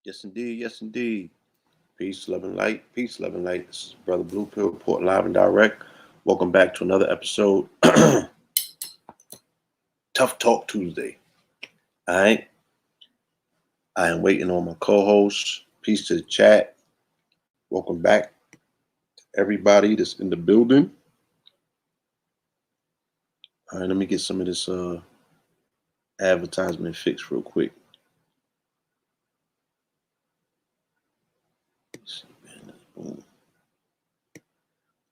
Yes, indeed. Yes, indeed. Peace, love, and light. Peace, love, and light. This is Brother Blue Pill Report live and direct. Welcome back to another episode. Tough Talk Tuesday. All right. I am waiting on my co-host. Peace to the chat. Welcome back, everybody that's in the building. All right. Let me get some of this advertisement fixed real quick.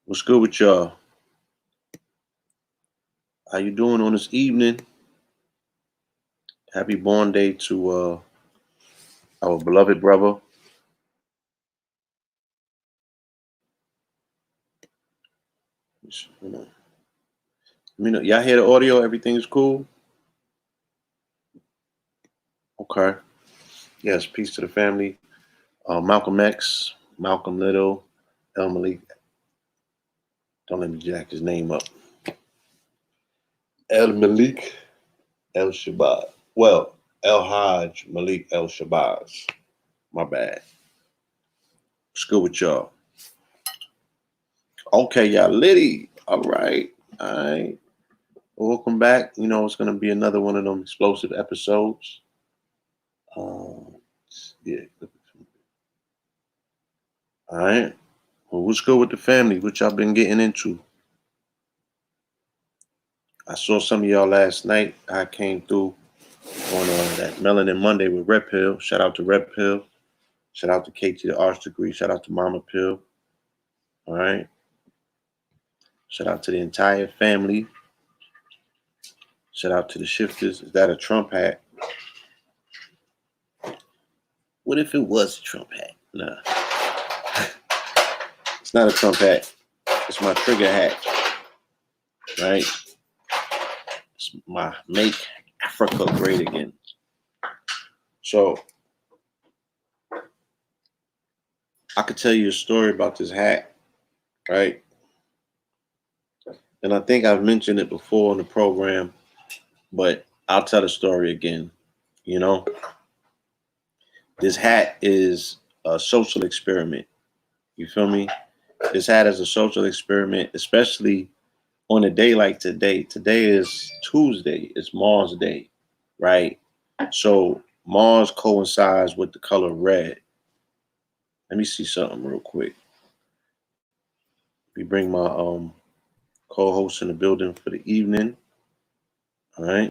What's good with y'all? How you doing on this evening? Happy born day to our beloved brother. Y'all hear the audio? Everything's cool? Okay. Yes, peace to the family. Malcolm X, Malcolm Little, El Malik. Don't let me jack his name up. El Malik El Shabazz. Well, El Hajj Malik El Shabazz. My bad. What's good with y'all? Okay, y'all litty. All right. All right. Welcome back. You know, it's going to be another one of them explosive episodes. Yeah. All right. Well, what's good with the family? What y'all been getting into? I saw some of y'all last night. I came through on that Melanin Monday with Red Pill. Shout out to Red Pill. Shout out to KT the Arts Degree. Shout out to Mama Pill. All right. Shout out to the entire family. Shout out to the shifters. Is that a Trump hat? What if it was a Trump hat? Nah. It's not a Trump hat. It's my trigger hat. Right? It's my Make Africa Great Again. So I could tell you a story about this hat, right? And I think I've mentioned it before in the program, but I'll tell the story again. You know, this hat is a social experiment. You feel me? This hat is a social experiment, especially on a day like today. Today is Tuesday. It's Mars Day, right? So Mars coincides with the color red. Let me see something real quick. We bring my co-host in the building for the evening. All right.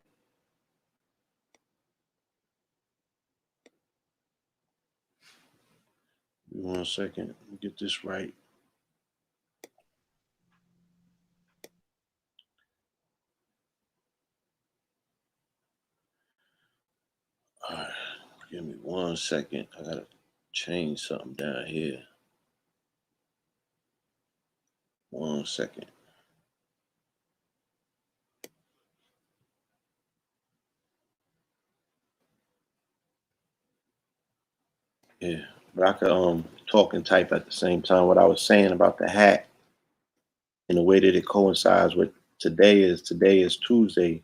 1 second. Let me get this right. All right. Give me 1 second. I gotta change something down here. 1 second. Yeah, but I could talk and type at the same time. What I was saying about the hat and the way that it coincides with today is Tuesday.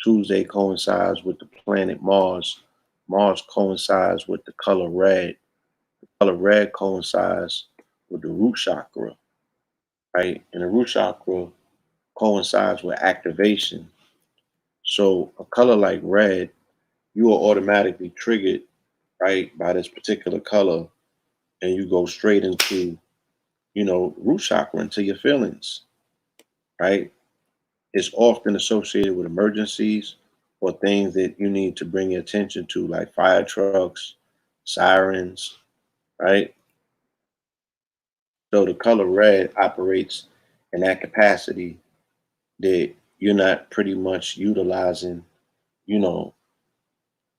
Tuesday coincides with the planet Mars. Mars coincides with the color red. The color red coincides with the root chakra, right? And the root chakra coincides with activation. So a color like red, you are automatically triggered, right, by this particular color, and you go straight into, root chakra, into your feelings, right? It's often associated with emergencies or things that you need to bring your attention to, like fire trucks, sirens, right? So the color red operates in that capacity that you're not pretty much utilizing, you know,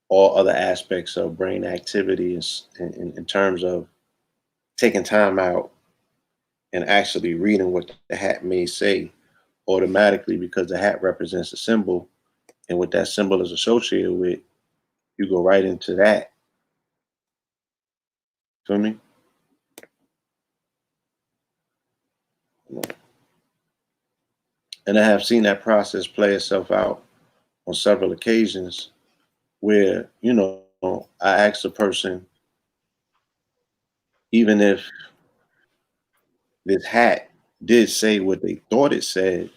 all other aspects of brain activity in terms of taking time out and actually reading what the hat may say automatically, because the hat represents a symbol, and what that symbol is associated with, you go right into that. Feel me? And I have seen that process play itself out on several occasions where, I asked the person, even if this hat did say what they thought it said,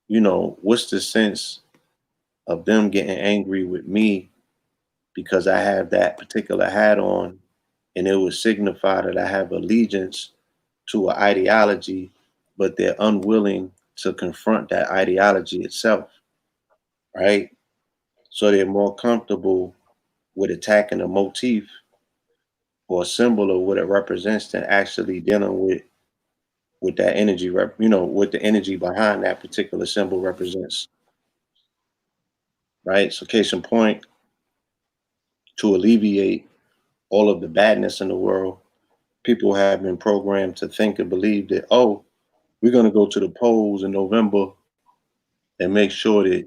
what's the sense of them getting angry with me because I have that particular hat on, and it would signify that I have allegiance to an ideology, but they're unwilling to confront that ideology itself, right? So they're more comfortable with attacking a motif or a symbol of what it represents than actually dealing with that energy, what the energy behind that particular symbol represents, right? So case in point, to alleviate all of the badness in the world, people have been programmed to think and believe that, oh, we're going to go to the polls in November and make sure that,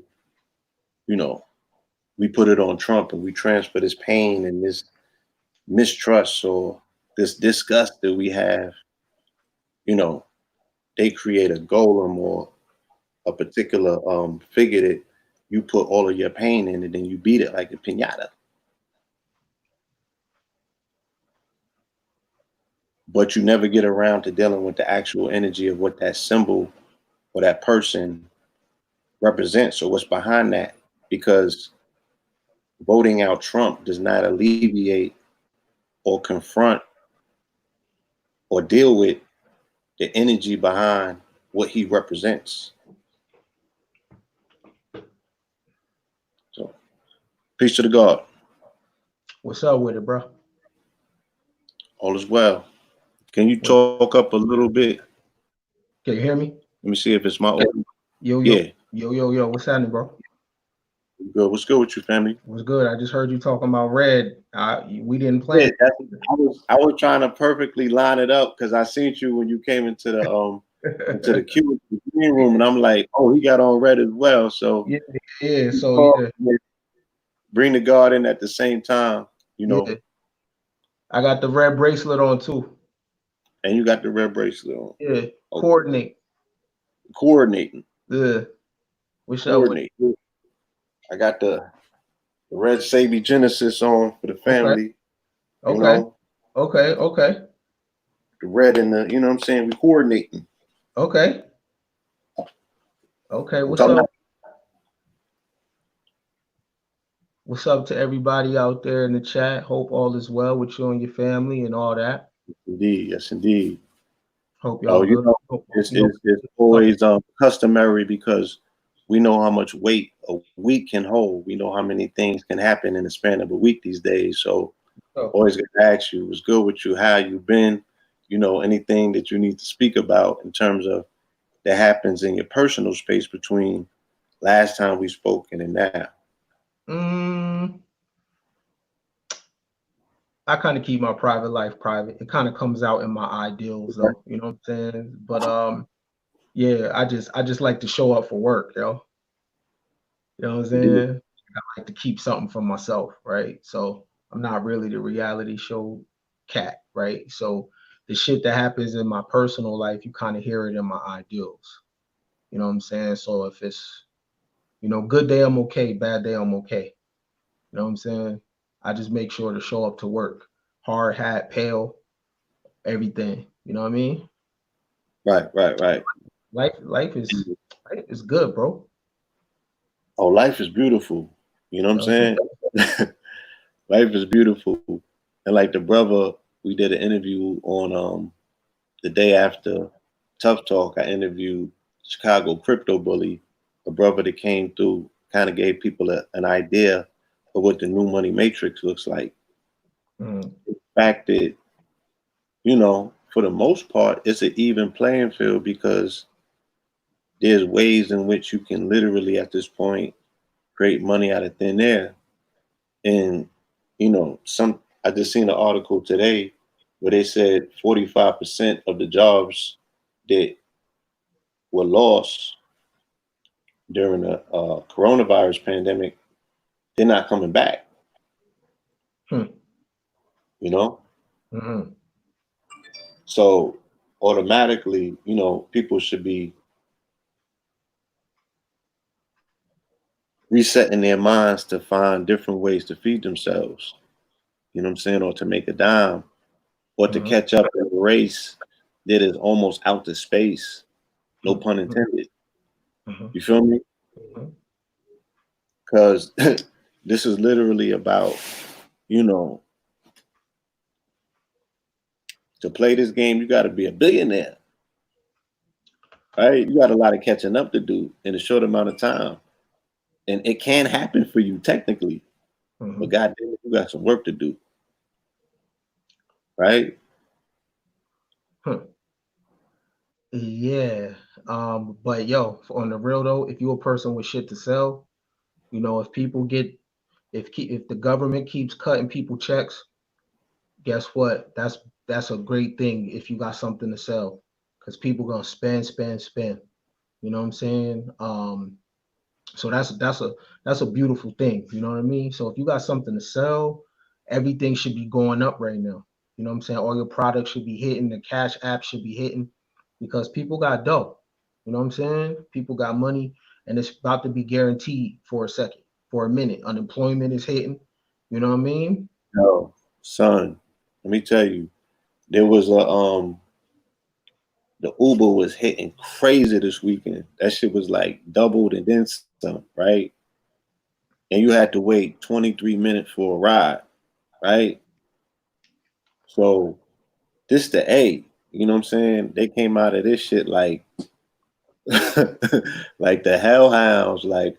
you know, we put it on Trump and we transfer this pain and this mistrust or this disgust that we have, you know, they create a golem or a particular figure that you put all of your pain in and then you beat it like a pinata. But you never get around to dealing with the actual energy of what that symbol or that person represents or what's behind that. Because voting out Trump does not alleviate or confront or deal with the energy behind what he represents. So, peace to the God. What's up with it, bro? All is well. Can you What? talk up a little bit? Can you hear me? Let me see if it's my audio. Yo, yo, Yeah, yo, yo, yo. What's happening, bro? good. What's good with you, family? What's good? I just heard you talking about red. We didn't Yeah, plan. I was trying to perfectly line it up because I seen you when you came into the green room, and I'm like, oh, he got on red as well. So Yeah, yeah. you So called yeah, me, bring the God in at the same time, yeah. I got the red bracelet on too. and you got the red bracelet on. Yeah, Okay. coordinate. Coordinating, Yeah. What's up with? coordinate. I got the red Sabi Genesis on for the Okay, family. You okay, know, okay, okay, the red and the, what I'm saying, we coordinating. okay, okay. I'm What's talking up? about What's up to everybody out there in the chat? Hope all is well with you and your family and all that. indeed, yes, indeed. Hope y'all Oh, good. Hope, it's always customary because we know how much weight a week can hold. We know how many things can happen in the span of a week these days. So so, always gonna ask you, what's good with you? How you been? Anything that you need to speak about in terms of that happens in your personal space between last time we spoke and now. mm, I kind of keep my private life private. It kind of comes out in my ideals though, you know what I'm saying? But yeah, I just like to show up for work, yo. You know what I'm Indeed. saying? I like to keep something for myself, right? So I'm not really the reality show cat, right? So the shit that happens in my personal life, you kind of hear it in my ideals. You know what I'm saying? So if it's, good day, I'm okay, bad day, I'm okay. You know what I'm saying? I just make sure to show up to work. Hard hat, pale, everything. You know what I mean? Right, right, right. Life is good, bro. Oh, life is beautiful. You know what I'm You know saying? Life is beautiful. And like the brother, we did an interview on the day after Tough Talk. I interviewed Chicago crypto bully, a brother that came through, kind of gave people an idea of what the new money matrix looks like. Mm, The fact that, for the most part, it's an even playing field because there's ways in which you can literally at this point create money out of thin air. And some I just seen an article today where they said 45% of the jobs that were lost during the coronavirus pandemic, they're not coming back. hmm, You know, mhm. so automatically, people should be resetting their minds to find different ways to feed themselves. you know what I'm saying, or to make a dime, or to Mhm. catch up in a race that is almost out to space. No Mhm. pun intended. Mhm. You feel me? Mhm. Because this is literally about, you know, to play this game, you got to be a billionaire, right? You got a lot of catching up to do in a short amount of time. And it can happen for you technically, but Mhm. goddamn it, you got some work to do, right? Huh. Yeah. But yo, on the real though, if you're a person with shit to sell, if people get if the government keeps cutting people checks, guess what? That's a great thing if you got something to sell, because people gonna spend, spend, spend. You know what I'm saying? So that's a beautiful thing. You know what I mean? So if you got something to sell, everything should be going up right now. You know what I'm saying? All your products should be hitting, the cash app should be hitting, because people got dough. You know what I'm saying? People got money, and it's about to be guaranteed for a second, for a minute. Unemployment is hitting. You know what I mean? No, son, let me tell you, there was the Uber was hitting crazy this weekend. That shit was like doubled and then some, right? And you had to wait 23 minutes for a ride, right? So this the A, you know what I'm saying? They came out of this shit like like the hellhounds, like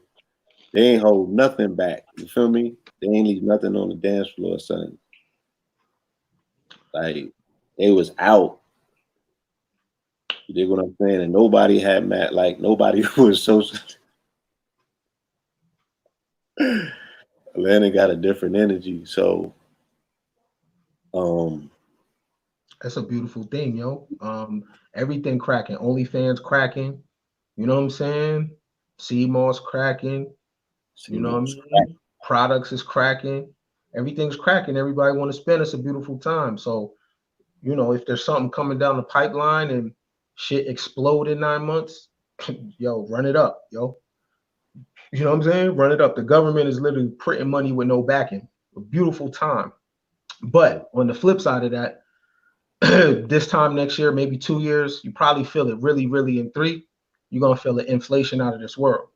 they ain't hold nothing back. You feel me? They ain't leave nothing on the dance floor, son. Like they was out. You dig what I'm saying? And nobody had like nobody was so Atlanta got a different energy. So um That's a beautiful thing, yo. Everything cracking. OnlyFans cracking. You know what I'm saying? CMOS cracking. You know what I Seymour's crack. mean? Products is cracking. Everything's cracking. Everybody want to spend. It's a beautiful time. So, if there's something coming down the pipeline and shit explode in 9 months, yo, run it up, yo. You know what I'm saying? Run it up. The government is literally printing money with no backing. A beautiful time. But on the flip side of that, this time next year, maybe 2 years, you probably feel it really, really in three. You're gonna feel the inflation out of this world.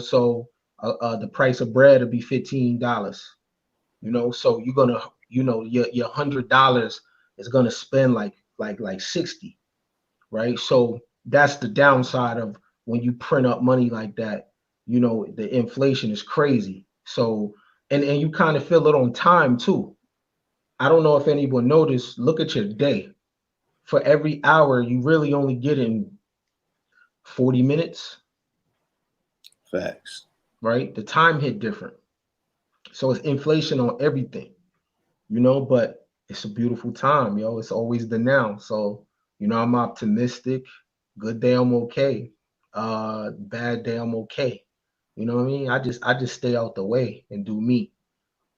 So the price of bread will be $15. So you're gonna, your $100 is gonna spend like 60, right? So that's the downside of when you print up money like that. The inflation is crazy. So and you kind of feel it on time too. I don't know if anyone noticed. Look at your day. For every hour, you really only get in 40 minutes, Facts. right? The time hit different. So it's inflation on everything, but it's a beautiful time, yo. It's always the now. So, I'm optimistic. Good day, I'm okay. Bad day, I'm okay. You know what I mean? I just stay out the way and do me.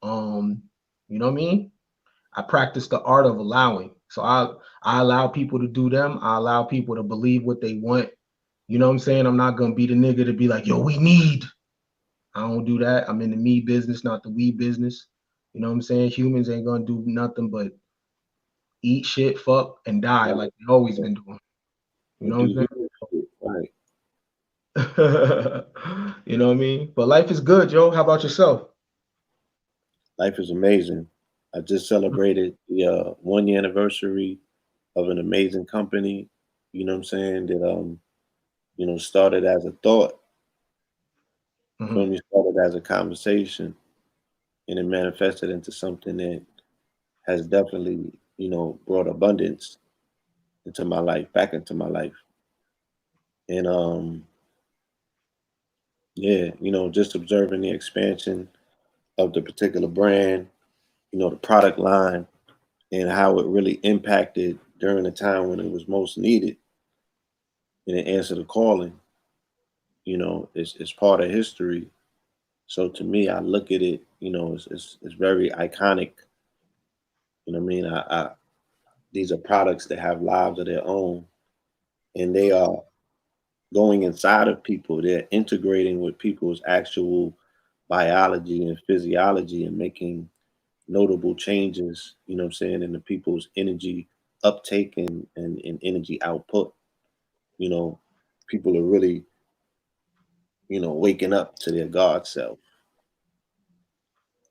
Um, you know what I mean? I practice the art of allowing. So I allow people to do them. I allow people to believe what they want. You know what I'm saying? I'm not gonna be the nigga to be like, yo, we need. I don't do that. I'm in the me business, not the we business. You know what I'm saying? Humans ain't gonna do nothing but eat shit, fuck, and die Right. like they always been doing. You And know what do I'm human shit. Right. saying? You know what I mean? But life is good, yo. How about yourself? Life is amazing. I just celebrated the 1 year anniversary of an amazing company, you know what I'm saying, that started as a thought, you feel Mhm. me, started as a conversation, and it manifested into something that has definitely, brought abundance into my life, back into my life. And yeah, just observing the expansion of the particular brand, the product line, and how it really impacted during the time when it was most needed and it answered the calling, it's part of history. So to me, I look at it, it's very iconic. You know what I mean? These are products that have lives of their own, and they are going inside of people. They're integrating with people's actual biology and physiology and making notable changes, you know what I'm saying, in the people's energy uptake and energy output. You know, people are really, waking up to their God self.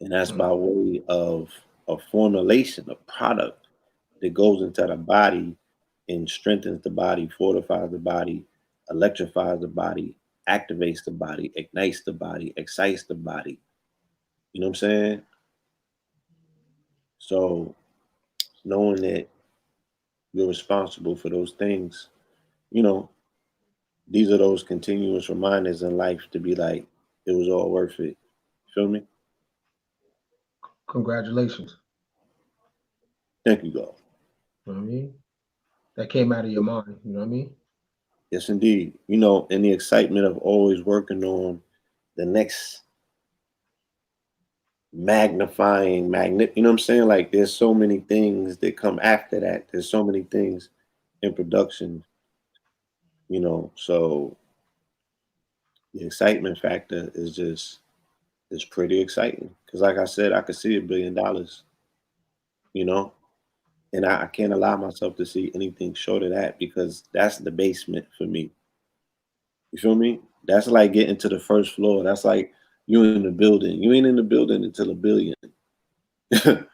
And that's by way of a formulation, a product that goes into the body and strengthens the body, fortifies the body, electrifies the body, activates the body, ignites the body, excites the body. You know what I'm saying? So knowing that you're responsible for those things, you know, these are those continuous reminders in life to be like, it was all worth it. Feel me? Congratulations. Thank you, God. You know what I mean? That came out of your mind. You know what I mean? Yes, indeed. In the excitement of always working on the next magnifying magnet, you know what I'm saying? Like there's so many things that come after that. There's so many things in production, so the excitement factor is pretty exciting. Cause like I said, I could see $1 billion, you know, and I can't allow myself to see anything short of that because that's the basement for me. You feel me? That's like getting to the first floor. That's like you in the building. You ain't in the building until a billion. you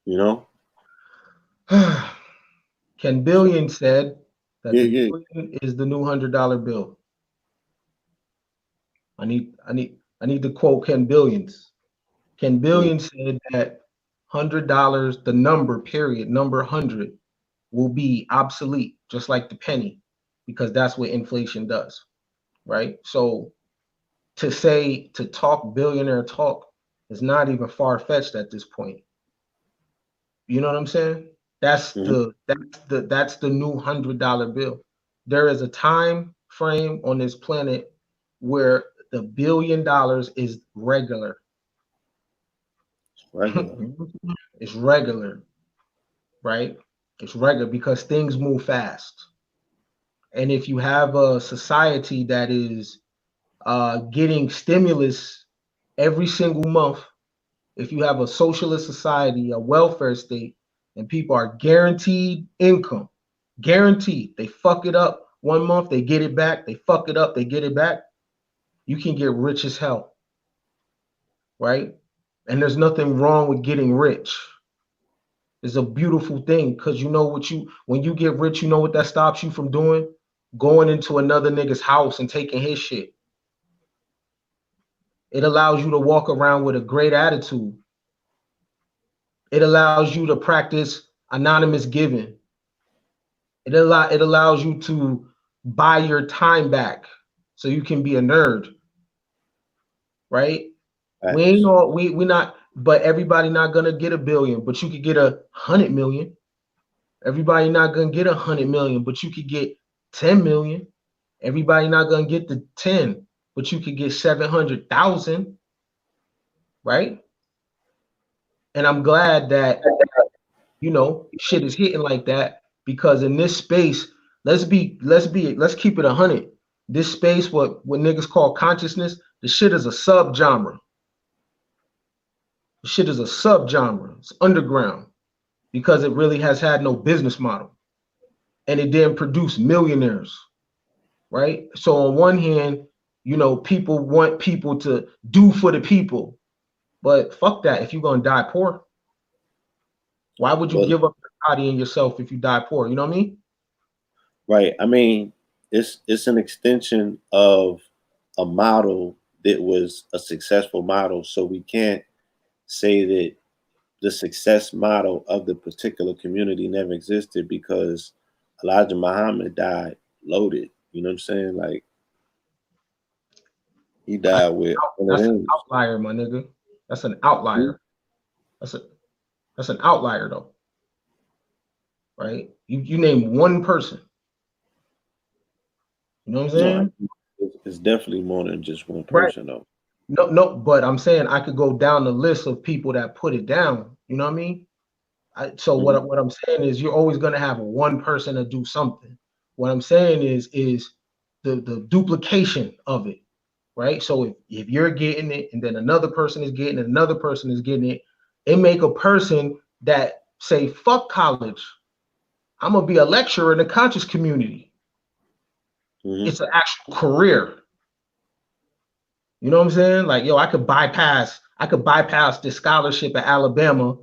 know? Ken Billion said that Yeah, the yeah. billion is the new $100 bill. I need to quote Ken Billions. Ken Mm, Billion said that $100, the number period, number 100, will be obsolete, just like the penny, because that's what inflation does, right? So to talk billionaire talk is not even far fetched at this point. You know what I'm saying? mhm. That's the new $100 bill. There is a time frame on this planet where the $1 billion is regular. It's regular. It's regular, right? It's regular because things move fast. And if you have a society that is getting stimulus every single month, if you have a socialist society, a welfare state, and people are guaranteed income, guaranteed, they fuck it up 1 month, they get it back, they fuck it up, they get it back, you can get rich as hell, right? And there's nothing wrong with getting rich. It's a beautiful thing because when you get rich, you know what that stops you from doing? Going into another nigga's house and taking his shit. It allows you to walk around with a great attitude. It allows you to practice anonymous giving. It allows you to buy your time back so you can be a nerd, right? We ain't Facts. all we not, but everybody not gonna get a billion, but you could get 100 million. Everybody not gonna get 100 million, but you could get 10 million. Everybody not gonna get the 10, but you could get 700,000, right? And I'm glad that shit is hitting like that because in this space, let's keep it 100. This space, what niggas call consciousness, the shit is a subgenre. The shit is a subgenre. It's underground because it really has had no business model, and it didn't produce millionaires, right? So on one hand, people want people to do for the people, but fuck that. If you're gonna die poor, why would you Well, give up your body and yourself if you die poor? You know what I mean? right. I mean, it's an extension of a model that was a successful model. So we can't say that the success model of the particular community never existed because Elijah Muhammad died loaded. You know what I'm saying? Like he died with one of That's an them. outlier, my nigga. That's an outlier. That's a that's an outlier though, right? You name one person. You know what I'm No, saying? it's definitely more than just one Right. person though. No, but I'm saying I could go down the list of people that put it down. You know what I mean? So Mhm. what I'm saying is you're always gonna have one person to do something. What I'm saying is the duplication of it, right? So if you're getting it and then another person is getting it, another person is getting it, It make a person that say, fuck college, I'm gonna be a lecturer in the conscious community. Mm-hmm. It's an actual career. You know what I'm saying? Like, yo, I could bypass this scholarship at Alabama,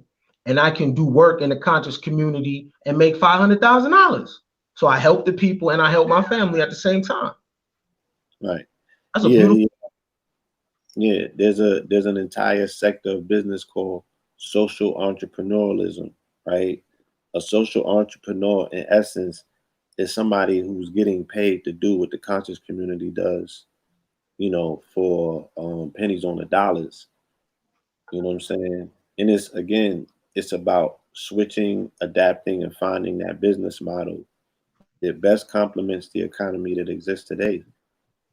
and I can do work in the conscious community and make $500,000. So I help the people and I help my family at the same time. Right. That's a beautiful. Yeah. There's an entire sector of business called social entrepreneurialism, right? A social entrepreneur, in essence, is somebody who's getting paid to do what the conscious community does, for pennies on the dollars. You know what I'm saying? And it's about switching, adapting, and finding that business model that best complements the economy that exists today.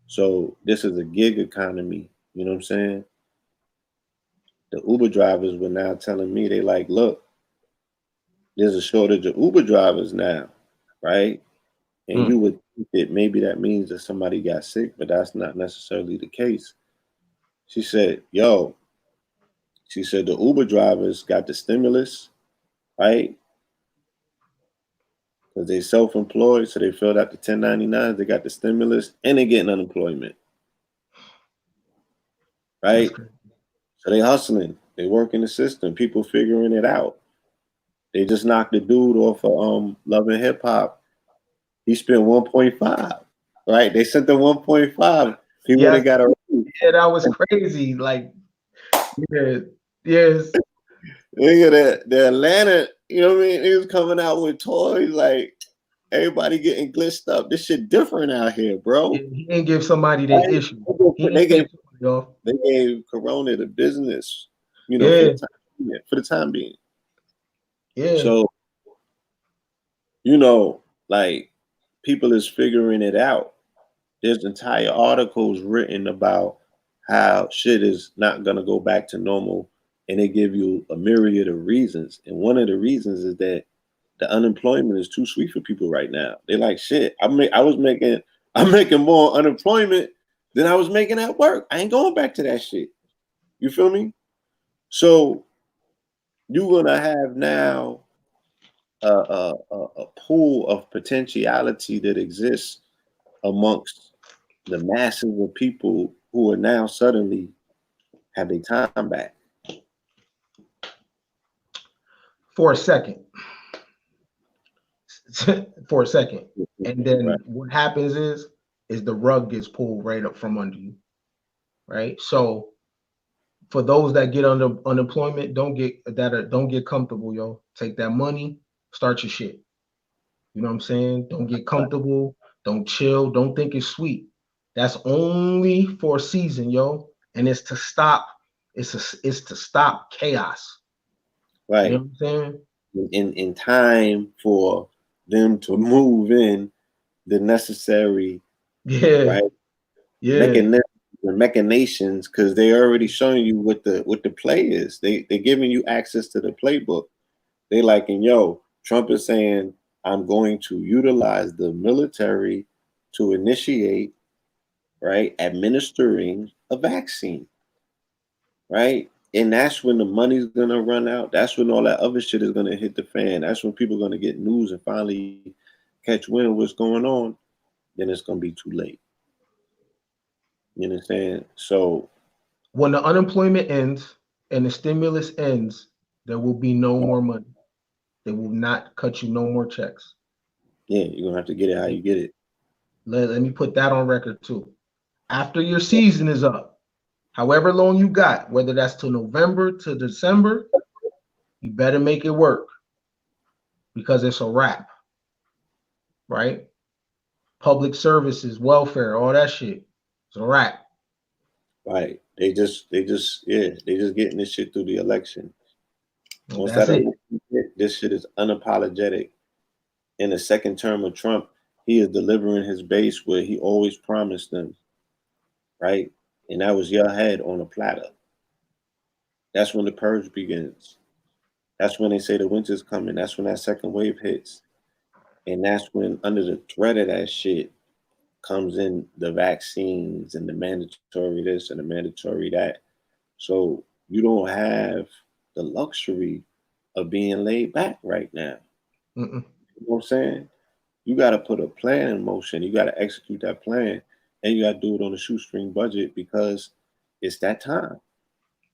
So this is a gig economy. You know what I'm saying? The Uber drivers were now telling me, they like, look, there's a shortage of Uber drivers now, right? And you would think that maybe that means that somebody got sick, but that's not necessarily the case. She said, the Uber drivers got the stimulus, right? Because they self-employed, so they filled out the 1099s, they got the stimulus, and they getting unemployment, right? So they hustling, they working the system, people figuring it out. They just knocked the dude off of Love and Hip Hop. He spent 1.5, right? They sent the 1.5. He would have got a raise. Yeah, that was crazy. Like, yeah, yes. Look at the Atlanta, you know what I mean? He was coming out with toys, like everybody getting glitched up. This shit different out here, bro. He didn't give somebody their issue. They gave Corona the business, for the time being. Yeah. So, like, people is figuring it out. There's entire articles written about how shit is not gonna go back to normal, and they give you a myriad of reasons. And one of the reasons is that the unemployment is too sweet for people right now. They're like, shit, I'm making more unemployment than I was making at work. I ain't going back to that shit. You feel me? So you're gonna have now a pool of potentiality that exists amongst the masses of people who are now suddenly have their time back. For a second. And then what happens is the rug gets pulled right up from under you. Right. So for those that get under unemployment, don't get comfortable, yo. Take that money, start your shit. You know what I'm saying? Don't get comfortable, don't chill, don't think it's sweet. That's only for a season, yo. And it's to stop chaos. Right. You know what I'm saying? In time for them to move in the necessary machinations, because they already showing you what the play is. They're giving you access to the playbook. They like, and Trump is saying, I'm going to utilize the military to initiate, right, administering a vaccine, right? And that's when the money's gonna run out. That's when all that other shit is gonna hit the fan. That's when people are gonna get news and finally catch wind of what's going on. Then it's gonna be too late. You understand? So when the unemployment ends and the stimulus ends, there will be no more money. They will not cut you no more checks. Yeah, you're gonna have to get it how you get it. Let me put that on record too. After your season is up, however long you got, whether that's to November to December, you better make it work because it's a wrap, right? Public services, welfare, all that shit, it's a wrap. Right. They just getting this shit through the election. Once That's it. This shit is unapologetic. In the second term of Trump, he is delivering his base where he always promised them, right? And that was your head on a platter. That's when the purge begins. That's when they say the winter's coming. That's when that second wave hits. And that's when, under the threat of that shit, comes in the vaccines and the mandatory this and the mandatory that. So you don't have the luxury of being laid back right now. Mm-mm. You know what I'm saying? You got to put a plan in motion. You got to execute that plan, and you got to do it on a shoestring budget because it's that time.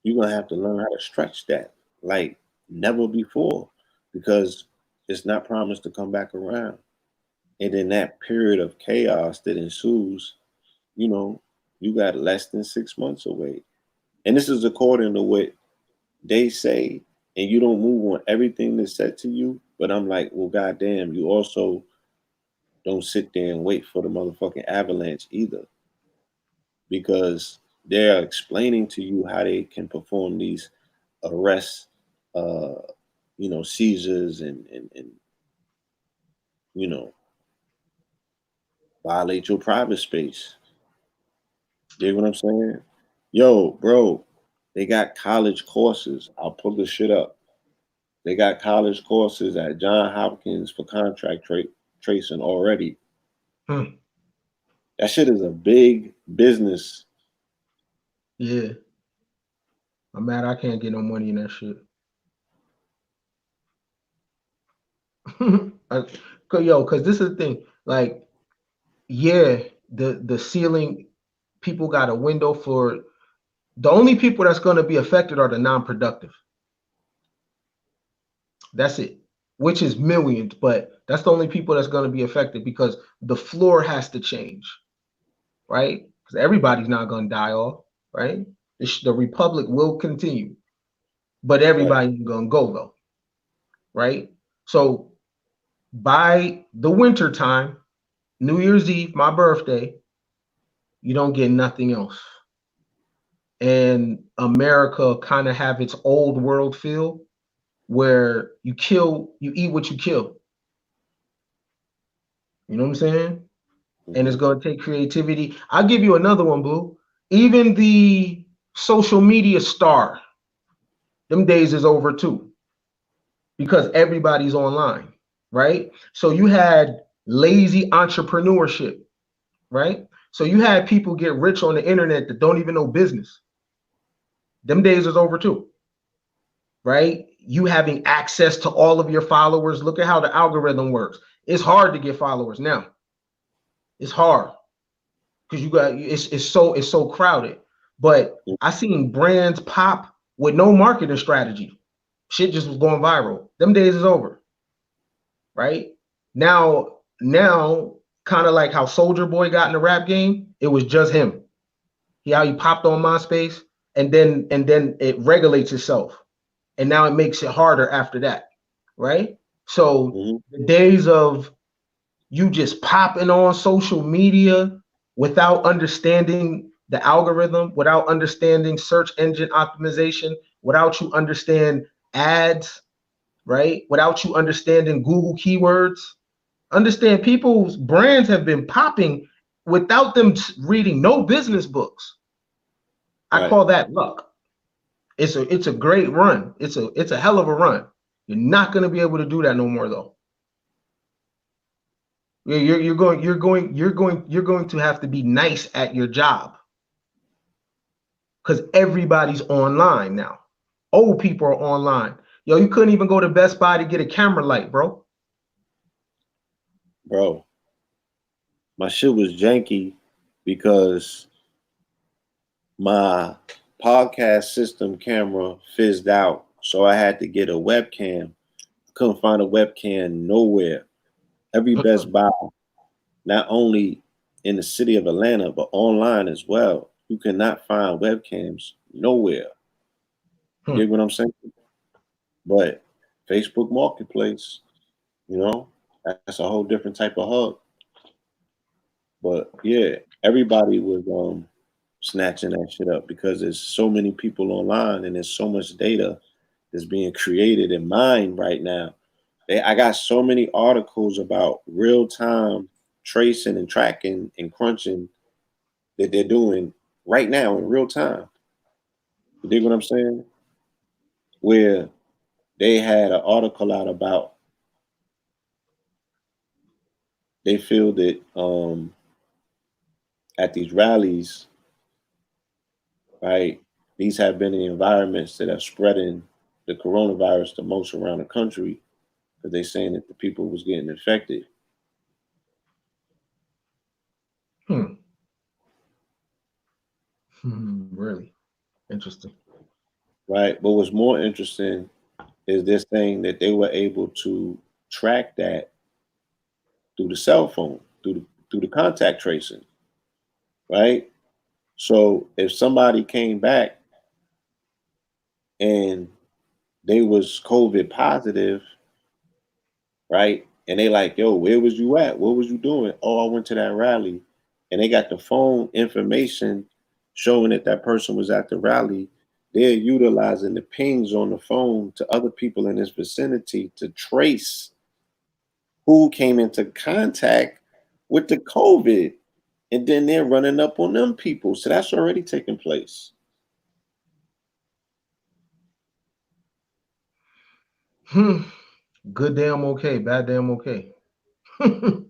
You're gonna have to learn how to stretch that like never before because it's not promised to come back around. And in that period of chaos that ensues, you know, you got less than 6 months away. And this is according to what they say, and you don't move on everything that's said to you. But I'm like, well, goddamn, you also don't sit there and wait for the motherfucking avalanche either, because they're explaining to you how they can perform these arrests, uh, seizures and you know, violate your private space. You know what I'm saying? Yo, bro, they got college courses. I'll pull this shit up. They got college courses at John Hopkins for contract tracing already. Hmm. That shit is a big business. Yeah. I'm mad I can't get no money in that shit. Cause this is the thing. Like, yeah, the ceiling, people got a window for the only people that's gonna be affected are the non-productive. That's it. Which is millions, but that's the only people that's gonna be affected because the floor has to change, right? Because everybody's not gonna die off, right? The republic will continue, but Right. everybody's gonna go though, right? So by the winter time, New Year's Eve, my birthday, you don't get nothing else. And America kind of have its old world feel where you eat what you kill. You know what I'm saying? And it's Hmm. going to take creativity. I'll give you another one, Blue. Even the social media star, them days is over too, because everybody's online, right? So you had lazy entrepreneurship, right? So you had people get rich on the internet that don't even know business. Them days is over too, right? You having access to all of your followers. Look at how the algorithm works. It's hard to get followers now. It's hard because you got it's so crowded. But I seen brands pop with no marketing strategy. Shit just was going viral. Them days is over, right? Now, kind of like how Soldier Boy got in the rap game, it was just him. How he popped on MySpace, and then it regulates itself, and now it makes it harder after that, right? So Hmm. the days of you just popping on social media without understanding the algorithm, without understanding search engine optimization, without you understand ads, right? Without you understanding Google keywords, understand people's brands have been popping without them reading no business books. I Right. call that luck. It's a great run. It's a hell of a run. You're not going to be able to do that no more though. You're going to have to be nice at your job because everybody's online now. Old people are online. Yo, you couldn't even go to Best Buy to get a camera light, bro. Bro, my shit was janky because my podcast system camera fizzed out. So I had to get a webcam. Couldn't find a webcam nowhere. Every Best Buy, not only in the city of Atlanta, but online as well. You cannot find webcams nowhere. You Hmm. get what I'm saying? But Facebook Marketplace, that's a whole different type of hub. But yeah, everybody was snatching that shit up because there's so many people online and there's so much data that's being created and mined right now. I got so many articles about real time tracing and tracking and crunching that they're doing right now in real time. You dig what I'm saying? Where they had an article out about they feel that at these rallies, right, these have been the environments that are spreading the coronavirus the most around the country because they saying that the people was getting infected. Really interesting. Right. But what's more interesting is this thing that they were able to track that through the cell phone, through the contact tracing. Right. So if somebody came back and they was COVID positive, right? And they like, yo, where was you at? What was you doing? Oh, I went to that rally. And they got the phone information showing that that person was at the rally. They're utilizing the pings on the phone to other people in this vicinity to trace who came into contact with the COVID. And then they're running up on them people. So that's already taking place. Good damn okay, bad damn okay. You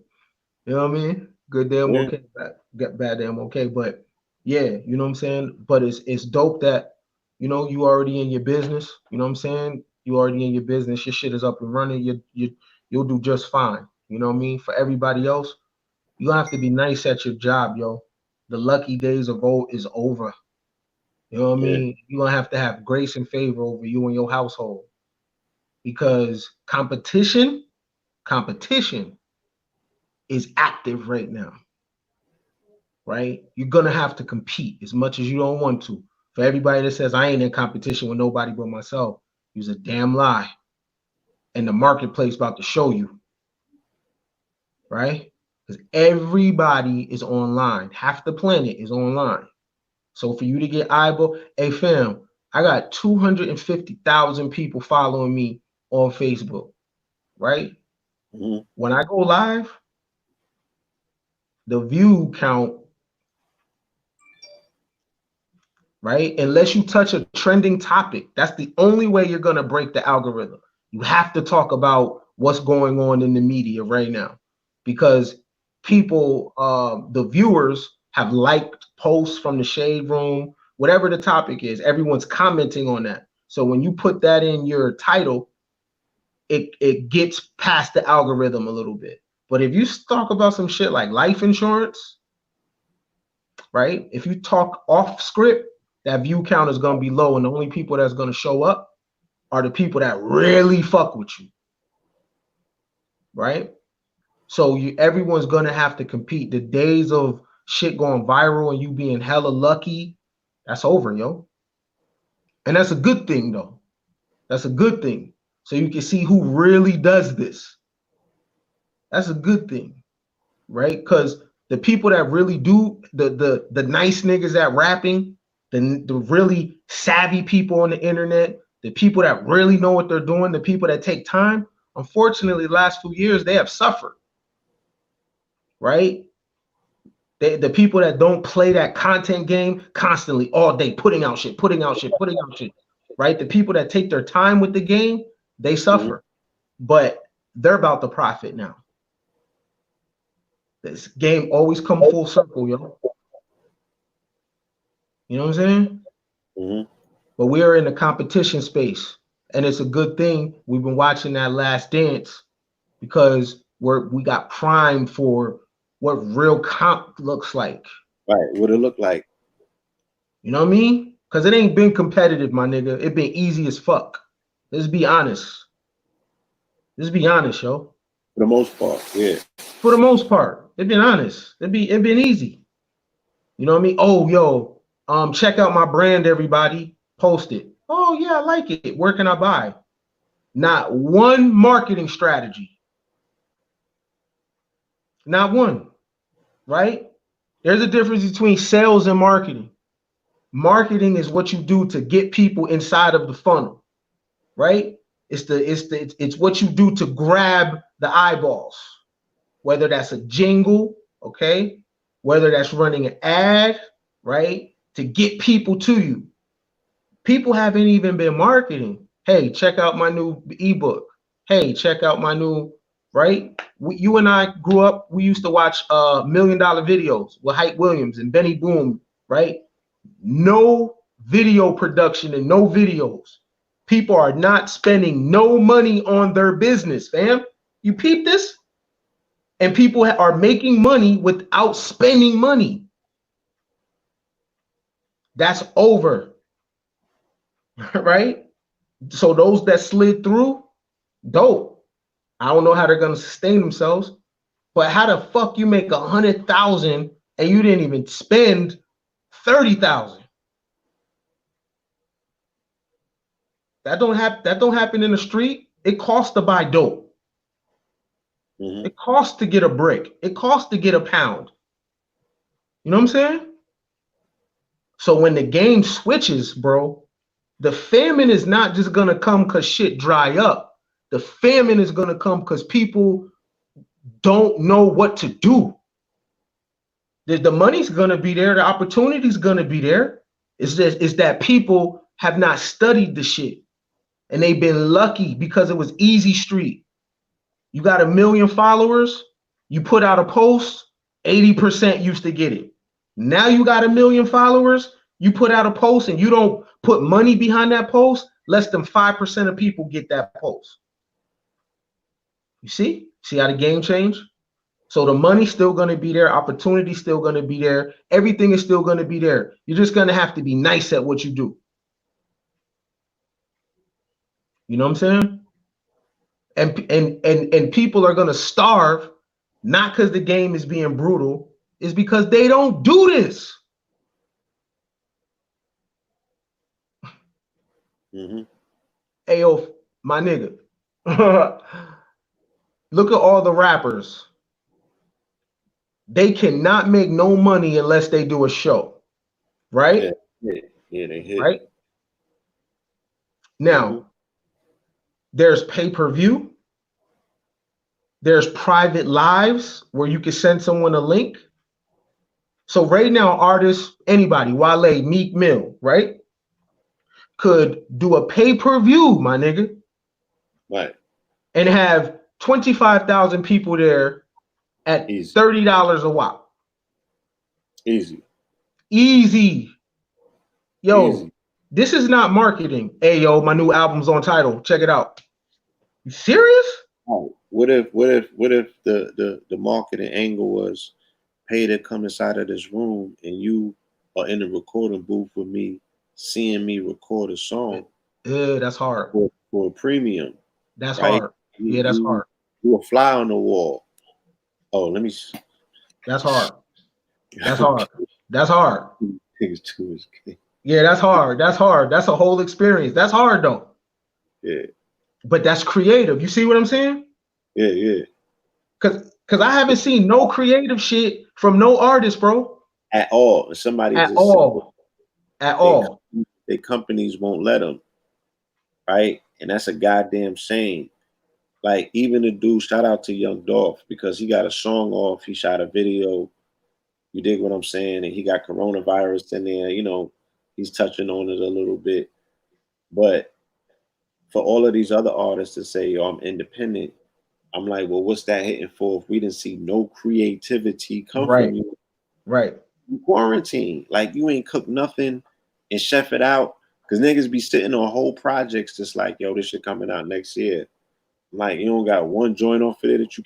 know what I mean? Good damn Yeah. okay, bad damn okay. But yeah, you know what I'm saying? But it's dope that, you know, you already in your business. You know what I'm saying? You already in your business. Your shit is up and running. You'll do just fine. You know what I mean? For everybody else, you gonna have to be nice at your job, yo. The lucky days of old is over. You know what I Yeah. mean? You're gonna have to have grace and favor over you and your household. Because competition is active right now, right? You're gonna have to compete as much as you don't want to. For everybody that says I ain't in competition with nobody but myself, use a damn lie. And the marketplace about to show you, right? Because everybody is online. Half the planet is online. So for you to get eyeball, hey fam, I got 250,000 people following me on Facebook, right? Mm-hmm. When I go live, the view count, right? Unless you touch a trending topic, that's the only way you're going to break the algorithm. You have to talk about what's going on in the media right now, because people, the viewers have liked posts from the shade room, whatever the topic is, everyone's commenting on that. So when you put that in your title, it gets past the algorithm a little bit. But if you talk about some shit like life insurance, right? If you talk off script, that view count is going to be low, and the only people that's going to show up are the people that really fuck with you, right? So everyone's going to have to compete. The days of shit going viral and you being hella lucky, that's over, yo. And that's a good thing, though. That's a good thing. So you can see who really does this. That's a good thing, right? Because the people that really do, the nice niggas that rapping, the really savvy people on the internet, the people that really know what they're doing, the people that take time, unfortunately, the last few years, they have suffered, right? The people that don't play that content game constantly all day, putting out shit, right? The people that take their time with the game, they suffer. Mm-hmm. But they're about to profit now. This game always come full circle, yo. You know what I'm saying? Mm-hmm. But we are in a competition space, and it's a good thing we've been watching that Last Dance, because we got primed for what real comp looks like. Right. What it look like. You know what I mean? Because it ain't been competitive, my nigga. It been easy as fuck. Let's be honest. Let's be honest, yo. For the most part, yeah. For the most part, it been honest. It been easy. You know what I mean? Oh, yo, check out my brand, everybody. Post it. Oh yeah, I like it. Where can I buy? Not one marketing strategy. Not one, right? There's a difference between sales and marketing. Marketing is what you do to get people inside of the funnel, right? It's what you do to grab the eyeballs, whether that's a jingle, okay? Whether that's running an ad, right? To get people to you. People haven't even been marketing. Hey, check out my new ebook. Hey, check out my new, right? You and I grew up, we used to watch $1 million videos with Hype Williams and Benny Boom, right? No video production and no videos. People are not spending no money on their business, fam. You peep this? And people are making money without spending money. That's over, right? So those that slid through, dope. I don't know how they're gonna sustain themselves, but how the fuck you make 100,000 and you didn't even spend 30,000? That don't happen. That don't happen in the street. It costs to buy dope. Mm-hmm. It costs to get a brick. It costs to get a pound. You know what I'm saying? So when the game switches, bro, the famine is not just gonna come because shit dry up. The famine is gonna come because people don't know what to do. The money's gonna be there, the opportunity's gonna be there. It's that people have not studied the shit. And they've been lucky because it was easy street. You got 1 million followers, you put out a post, 80% used to get it. Now you got 1 million followers, you put out a post and you don't put money behind that post, less than 5% of people get that post. You see? See how the game changed? So the money's still going to be there, opportunity's still going to be there, everything is still going to be there. You're just going to have to be nice at what you do. You know what I'm saying? And people are going to starve, not because the game is being brutal, it's because they don't do this. Mm-hmm. Ayo, my nigga. Look at all the rappers. They cannot make no money unless they do a show, right? Yeah, they hit. Right? Now, there's pay-per-view. There's private lives where you can send someone a link. So right now, artists, anybody, Wale, Meek Mill, right, could do a pay-per-view, my nigga, Right. and have 25,000 people there at Easy. $30 a wop. Easy. Easy. Yo, Easy. this is not marketing. Hey, yo, my new album's on Tidal. Check it out. You serious? Oh, what if the marketing angle was pay to come inside of this room and you are in the recording booth with me, seeing me record a song? Yeah, that's hard. For a premium. That's right? hard. Yeah, that's hard. You a fly on the wall. Oh, let me. That's hard. That's hard. That's hard. Yeah. Yeah, that's hard. That's hard. That's a whole experience. That's hard though. Yeah. But that's creative. You see what I'm saying? Yeah. Cause I haven't seen no creative shit from no artist, bro. At all. Somebody At just all. At all. Their companies won't let them. Right? And that's a goddamn shame. Like even the dude, shout out to Young Dolph because he got a song off. He shot a video. You dig what I'm saying? And he got coronavirus in there. You know, he's touching on it a little bit. But for all of these other artists to say, "Yo, I'm independent," I'm like, well, what's that hitting for if we didn't see no creativity come from you? Right. You quarantine. Like you ain't cook nothing and chef it out. Cause niggas be sitting on whole projects just like, yo, this shit coming out next year. Like you don't got one joint off of it that you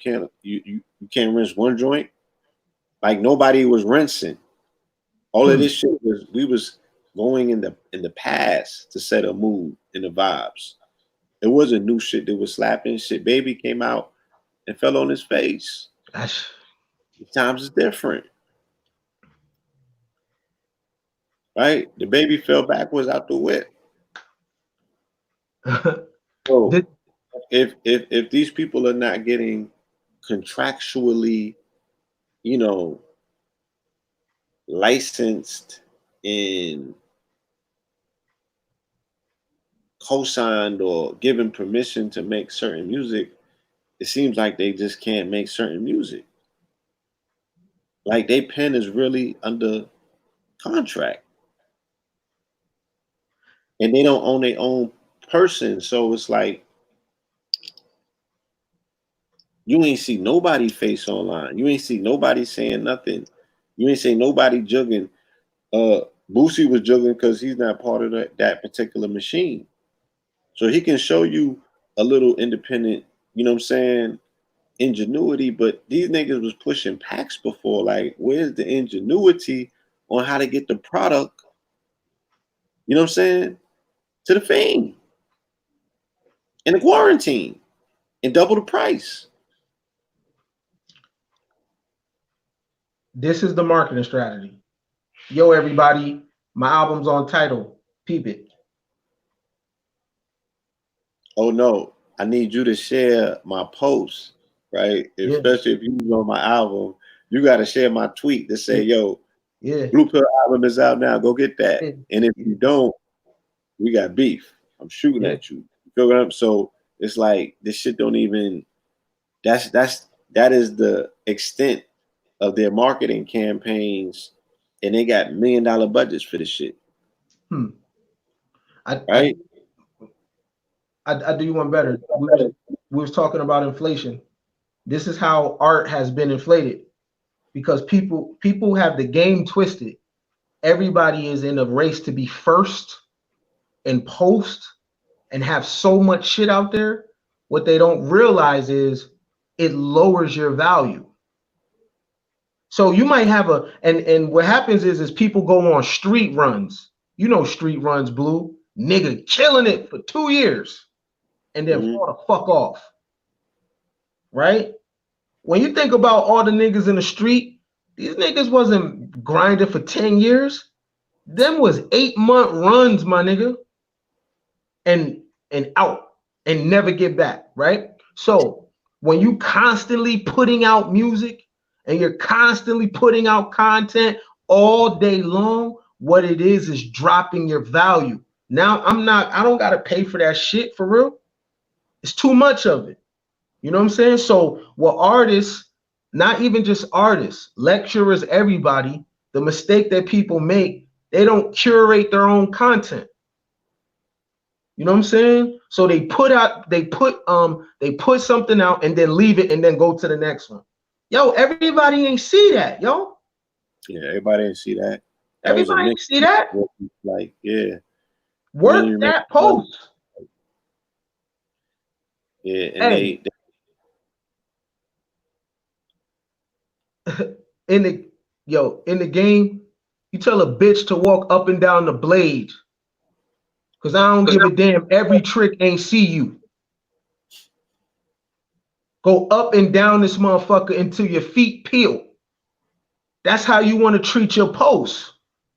can't rinse one joint. Like nobody was rinsing. All of this shit was we was going in the past to set a mood and the vibes. It wasn't new shit that was slapping. Shit, Baby came out and fell on his face. Times is different. Right? The Baby fell backwards out the whip. So if these people are not getting contractually, you know, licensed and co-signed or given permission to make certain music, it seems like they just can't make certain music. Like they pen is really under contract. And they don't own their own person. So it's like you ain't see nobody face online. You ain't see nobody saying nothing. You ain't see nobody jugging. Boosie was juggling because he's not part of that particular machine. So he can show you a little independent, you know what I'm saying, ingenuity, but these niggas was pushing packs before. Like, where's the ingenuity on how to get the product, you know what I'm saying, to the fame in the quarantine and double the price? This is the marketing strategy. Yo, everybody, my album's on Tidal. Peep it. Oh no, I need you to share my post, right? Yeah. Especially if you was on my album, you got to share my tweet to say, yo, Yeah. Blue Pill album is out now. Go get that. Yeah. And if you don't, we got beef. I'm shooting Yeah. at you. You feel what I'm? So it's like this shit don't even. That is the extent of their marketing campaigns, and they got $1 million budgets for this shit. Right? I do you one better. We was talking about inflation. This is how art has been inflated because people have the game twisted. Everybody is in a race to be first and post and have so much shit out there. What they don't realize is it lowers your value. So you might have and what happens is people go on street runs. You know street runs, Blue. Nigga killing it for 2 years and then fall the fuck off. Right? When you think about all the niggas in the street, these niggas wasn't grinding for 10 years. Them was 8-month runs, my nigga. And out and never get back, right? So when you constantly putting out music and you're constantly putting out content all day long, what it is dropping your value. Now I don't gotta pay for that shit for real. It's too much of it. You know what I'm saying? So what artists, not even just artists, lecturers, everybody, the mistake that people make, they don't curate their own content. You know what I'm saying? So they put something out and then leave it and then go to the next one. Yo, everybody ain't see that, yo. Yeah, everybody didn't see that. Everybody ain't see that. Like, yeah. Work that post. Yeah, and hey. in the game, you tell a bitch to walk up and down the blade. Cause I don't give a damn. Every trick ain't see you. Go up and down this motherfucker until your feet peel. That's how you want to treat your posts.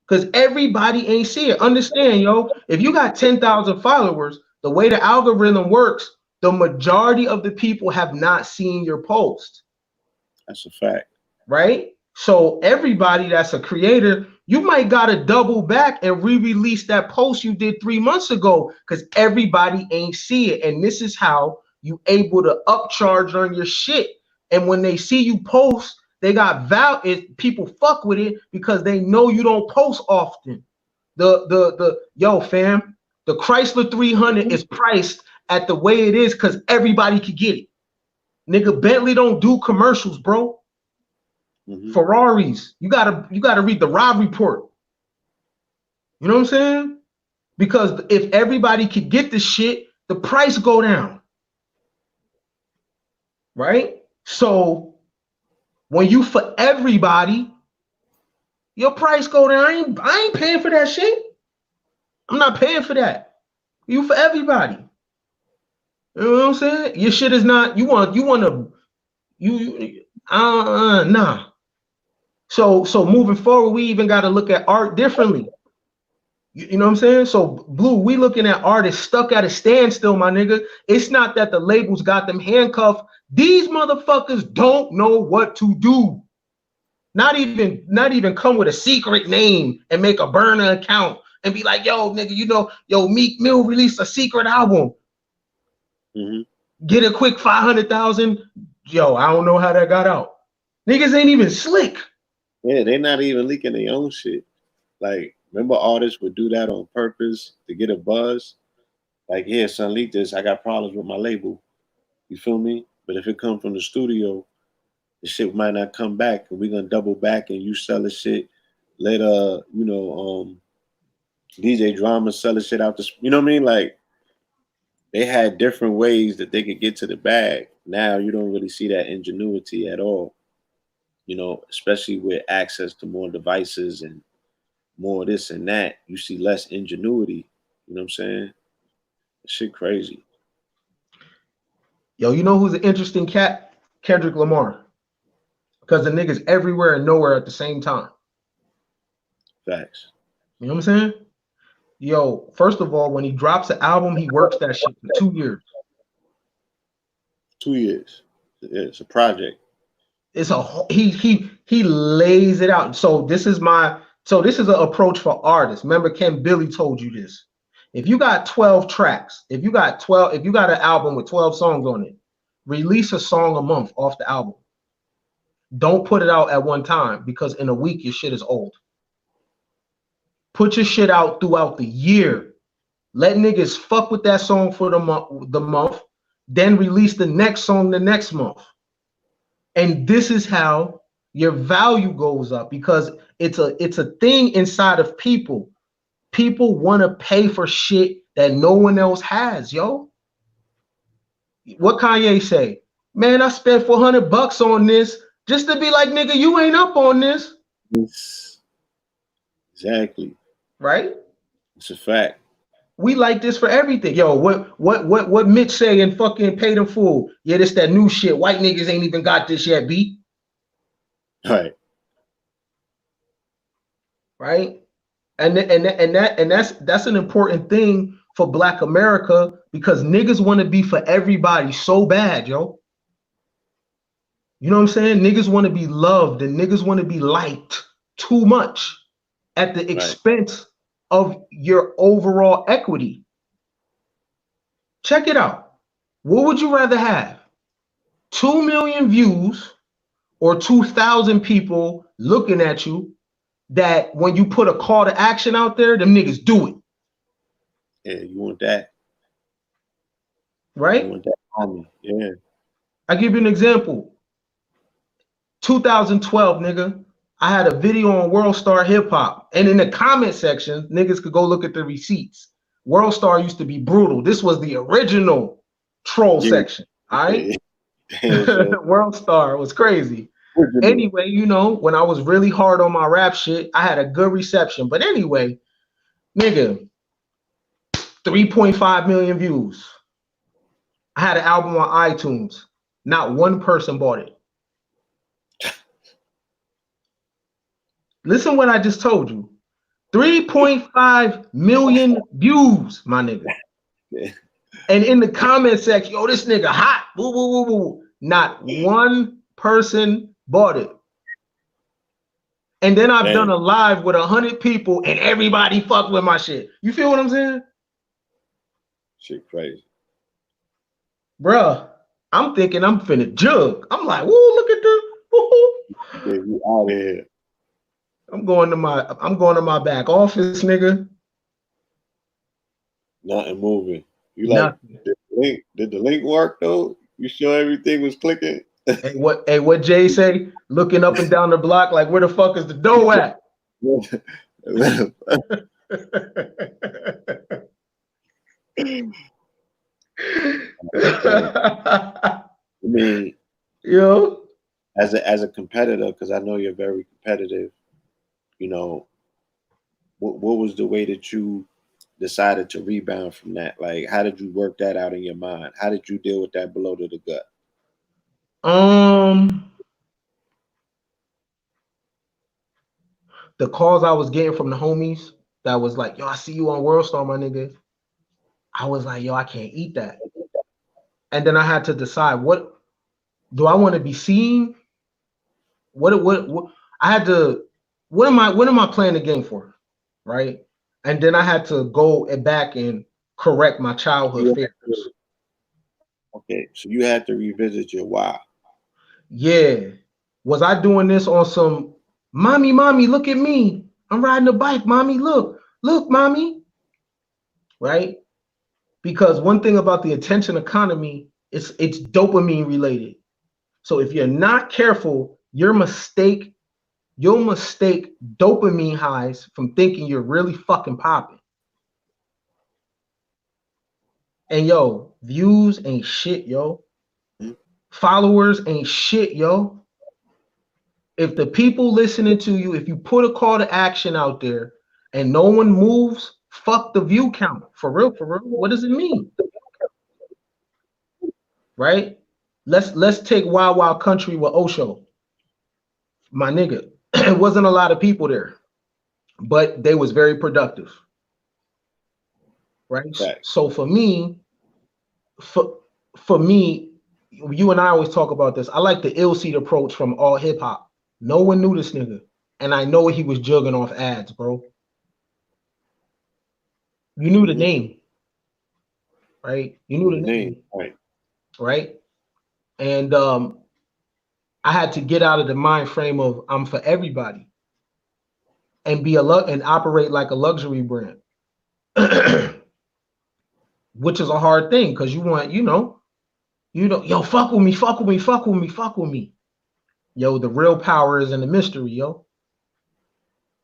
Because everybody ain't see it. Understand, yo, if you got 10,000 followers, the way the algorithm works, the majority of the people have not seen your post. That's a fact. Right? So everybody that's a creator, you might gotta double back and re-release that post you did 3 months ago because everybody ain't see it. And this is how you able to upcharge on your shit. And when they see you post, they got value. People fuck with it because they know you don't post often. Yo fam, the Chrysler 300 is priced at the way it is because everybody could get it. Nigga, Bentley don't do commercials, bro. Ferraris, you gotta read the Rob Report. You know what I'm saying? Because if everybody could get the shit, the price go down. Right? So when you for everybody, your price go down. I ain't paying for that shit. I'm not paying for that. You for everybody. You know what I'm saying? Your shit is not. You want to. Nah. So moving forward, we even got to look at art differently. You know what I'm saying? So Blue, we looking at artists stuck at a standstill, my nigga. It's not that the labels got them handcuffed. These motherfuckers don't know what to do. Not even come with a secret name and make a burner account and be like, yo, nigga, Meek Mill released a secret album. Get a quick 500,000. Yo, I don't know how that got out. Niggas ain't even slick. Yeah, they not even leaking their own shit. Like, remember artists would do that on purpose to get a buzz? Like, yeah, son, leak this. I got problems with my label. You feel me? But if it come from the studio, the shit might not come back, and we're gonna double back and you sell the shit. Let DJ Drama sell the shit out. You know what I mean? Like, they had different ways that they could get to the bag. Now you don't really see that ingenuity at all. You know, especially with access to more devices and more this and that, you see less ingenuity. You know what I'm saying? Shit crazy. Yo, you know who's an interesting cat? Kendrick Lamar. Because the nigga's everywhere and nowhere at the same time. Facts. You know what I'm saying? Yo, first of all, when he drops an album, he works that shit for 2 years. 2 years. It's a project. It's a he lays it out. So this is an approach for artists. Remember, Ken Billy told you this. If you got 12 tracks, if you got an album with 12 songs on it, release a song a month off the album. Don't put it out at one time, because in a week your shit is old. Put your shit out throughout the year. Let niggas fuck with that song for the month, then release the next song the next month. And this is how your value goes up, because it's a thing inside of people. People want to pay for shit that no one else has, yo. What Kanye say? Man, I spent $400 on this just to be like, nigga, you ain't up on this. Exactly. Right? It's a fact. We like this for everything. Yo, what Mitch say in fucking Paid in Full? Yeah, this that new shit. White niggas ain't even got this yet, B. Right? And that's an important thing for Black America, because niggas want to be for everybody so bad, yo. You know what I'm saying? Niggas want to be loved and niggas want to be liked too much at the expense of your overall equity. Check it out. What would you rather have? 2 million views or 2,000 people looking at you that when you put a call to action out there, them niggas do it? Yeah, you want that. Right? You want that on me. Yeah. I give you an example. 2012, nigga, I had a video on World Star Hip Hop, and in the comment section, niggas could go look at the receipts. World Star used to be brutal. This was the original troll section. All right. World Star was crazy. Anyway, you know, when I was really hard on my rap shit, I had a good reception. But anyway, nigga, 3.5 million views. I had an album on iTunes. Not one person bought it. Listen what I just told you. 3.5 million views, my nigga. And in the comment section, yo, this nigga hot. Woo, woo, woo, woo. Not one person bought it. And then I've done a live with 100 people and everybody fucked with my shit. You feel what I'm saying? Shit crazy. Bruh, I'm thinking I'm finna jug. I'm like, woo, look at this. Woo. Yeah, you out of here. I'm going to my back office, nigga. Nothing moving. You like, did the link work though? You sure everything was clicking? Hey, what Jay say? Looking up and down the block like, where the fuck is the dough at? I mean, yo, as a competitor, because I know you're very competitive, you know, what was the way that you decided to rebound from that? Like, how did you work that out in your mind? How did you deal with that blow to the gut? The calls I was getting from the homies that was like, yo, I see you on World Star, my nigga. I was like, yo, I can't eat that. And then I had to decide, what do I want to be seen? What I had to, what am I playing the game for? Right? And then I had to go back and correct my childhood fears. Okay, so you had to revisit your why. Yeah. Was I doing this on some, mommy, look at me. I'm riding a bike, mommy, look, mommy. Right? Because one thing about the attention economy, it's dopamine related. So if you're not careful, you'll mistake dopamine highs from thinking you're really fucking popping. And yo, views ain't shit, yo. Mhm. Followers ain't shit, yo. If the people listening to you, if you put a call to action out there and no one moves, fuck the view count. For real, for real. What does it mean? Right? Let's take Wild Wild Country with Osho. My nigga. It wasn't a lot of people there, but they was very productive. Right? Facts. So for for me, you and I always talk about this. I like the ill seed approach from all hip hop. No one knew this nigga. And I know he was jugging off ads, bro. You knew the Mm-hmm. name, right? You knew The the name, name, right? right? And I had to get out of the mind frame of I'm for everybody and be and operate like a luxury brand, which is a hard thing because you want, yo, fuck with me, fuck with me, fuck with me, fuck with me. Yo, the real power is in the mystery, yo.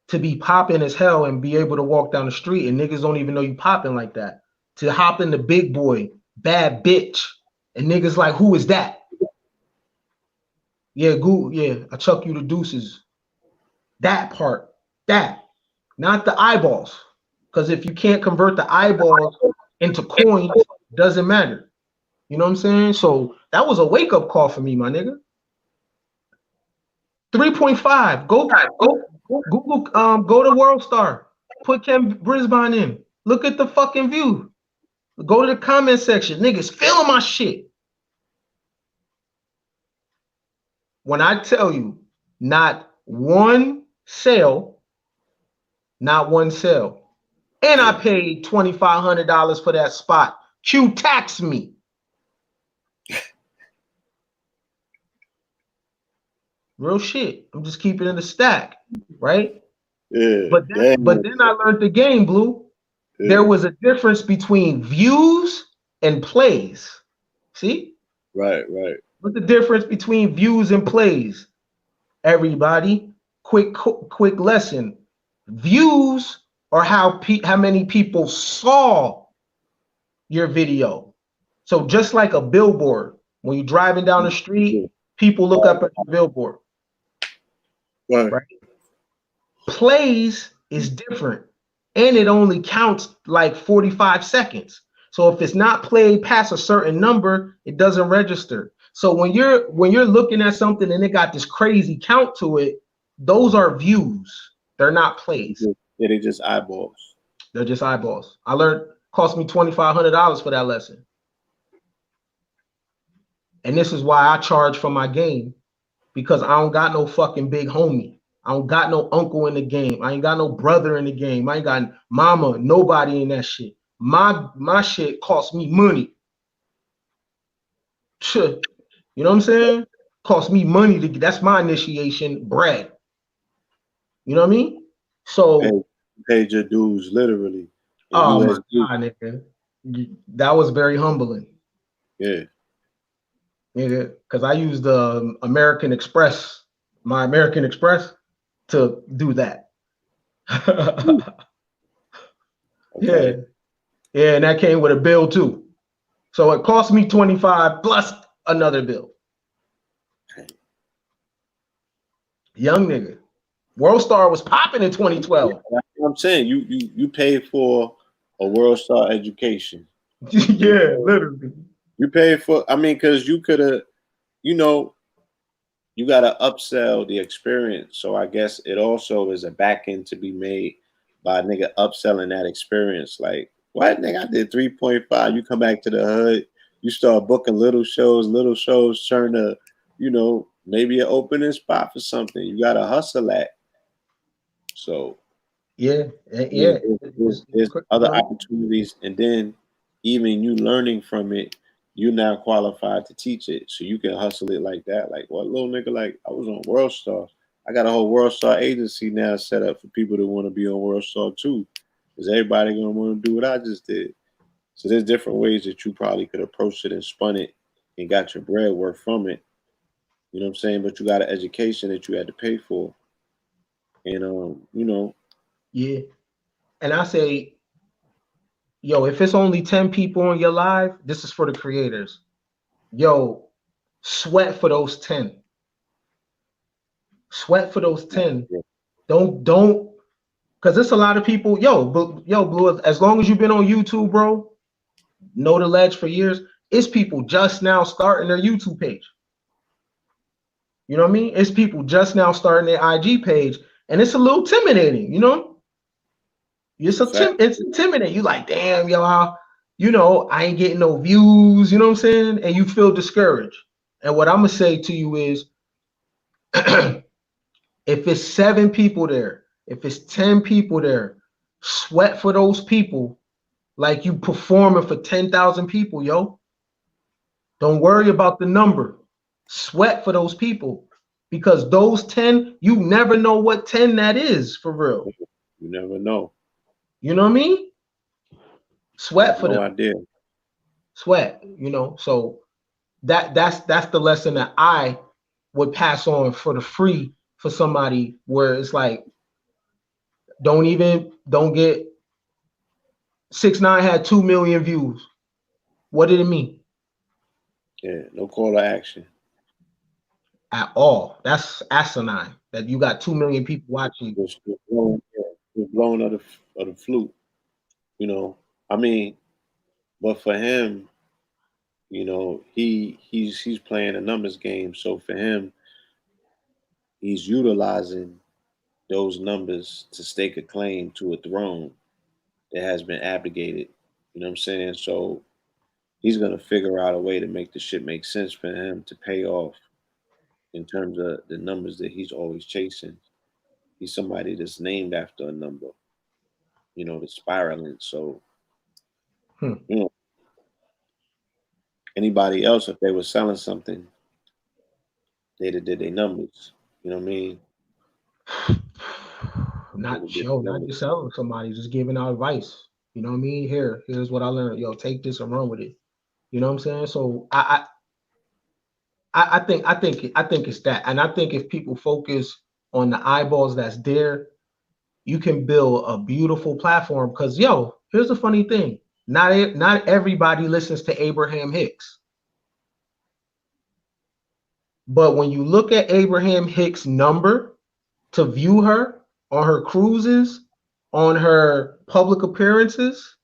To be popping as hell and be able to walk down the street and niggas don't even know you popping like that. To hop in the big boy, bad bitch, and niggas like, who is that? Yeah, yeah, I chuck you the deuces. That part, that, not the eyeballs. Because if you can't convert the eyeballs into coins, doesn't matter. You know what I'm saying? So that was a wake up call for me, my nigga. 3.5. Go Google, go to World Star. Put Ken Brisbon in. Look at the fucking view. Go to the comment section. Niggas feeling my shit. When I tell you, not one sale, not one sale. And I Yeah. paid $2,500 for that spot. Q tax me. Real shit. I'm just keeping it in the stack, right? Yeah. But Damn. then I learned the game, Blue. There Yeah. was a difference between views and plays. See? Right. Right. What's the difference between views and plays? Everybody, quick lesson. Views are how many people saw your video. So just like a billboard, when you're driving down the Yeah. street, people look up at your billboard, Right. right? Plays is different, and it only counts like 45 seconds. So if it's not played past a certain number, it doesn't register. So when you're looking at something and it got this crazy count to it, those are views. They're not plays. Yeah, they just eyeballs. They're just eyeballs. I learned cost me $2,500 for that lesson. And this is why I charge for my game, because I don't got no fucking big homie. I don't got no uncle in the game. I ain't got no brother in the game. I ain't got mama, nobody in that shit. My shit cost me money. You know what I'm saying? Cost me money to get. That's my initiation bread. You know what I mean? Hey, So, paid your dues literally in oh my USD. god, nigga, that was very humbling. Yeah. Nigga, because I used the American Express, my American Express, to do that. Yeah, Okay. yeah, and that came with a bill too. So it cost me 25 plus another bill. Young nigga. World Star was popping in 2012. That's what I'm saying. You paid for a World Star education. Yeah, literally. You paid for. I mean, because you could have. You know, you got to upsell the experience. So I guess it also is a back end to be made by a nigga upselling that experience. Like, what nigga? I did 3.5. You come back to the hood, you start booking little shows turn to, maybe an opening spot for something. You gotta hustle at. So Yeah, I mean, yeah. there's other opportunities, and then even you learning from it, you now qualified to teach it, so you can hustle it like that. Like what little nigga? Like I was on World Star. I got a whole World Star agency now set up for people that want to be on World Star too. Is everybody gonna want to do what I just did? So there's different ways that you probably could approach it and spun it and got your bread worth from it. You know what I'm saying? But you got an education that you had to pay for, and Yeah. And I say yo, if it's only 10 people on your live, this is for the creators. Yo, sweat for those 10. Sweat for those 10. Don't, because there's a lot of people. Yo, Blue, as long as you've been on YouTube, bro, know the ledge for years, it's people just now starting their YouTube page. You know what I mean? It's people just now starting their IG page, and it's a little intimidating, you know? It's intimidating. You like, damn, yo, I ain't getting no views, you know what I'm saying? And you feel discouraged. And what I'm gonna say to you is, if it's 7 people there, if it's 10 people there, sweat for those people like you performing for 10,000 people, yo. Don't worry about the number. Sweat for those people, because those 10, you never know what 10 that is for real. You never know. You know what I mean? Sweat for them. No idea. Sweat, you know. So that's the lesson that I would pass on for the free for somebody, where it's like, don't get 6ix9ine had 2 million views. What did it mean? Yeah, no call to action At all. That's asinine that you got 2 million people watching. Just blowing of the flute, you know. I mean, but for him, you know, he's playing a numbers game. So for him, he's utilizing those numbers to stake a claim to a throne that has been abdicated. You know what I'm saying? So he's gonna figure out a way to make the shit make sense for him to pay off in terms of the numbers that he's always chasing. He's somebody that's named after a number, you know, the spiraling. So, you know, anybody else, if they were selling something, they'd have did their numbers. You know what I mean? Not just selling somebody, just giving out advice. You know what I mean? Here's what I learned. Yo, take this and run with it. You know what I'm saying? So I think it's that. And I think if people focus on the eyeballs that's there, you can build a beautiful platform. Because yo, here's the funny thing. Not everybody listens to Abraham Hicks. But when you look at Abraham Hicks' number to view her on her cruises, on her public appearances,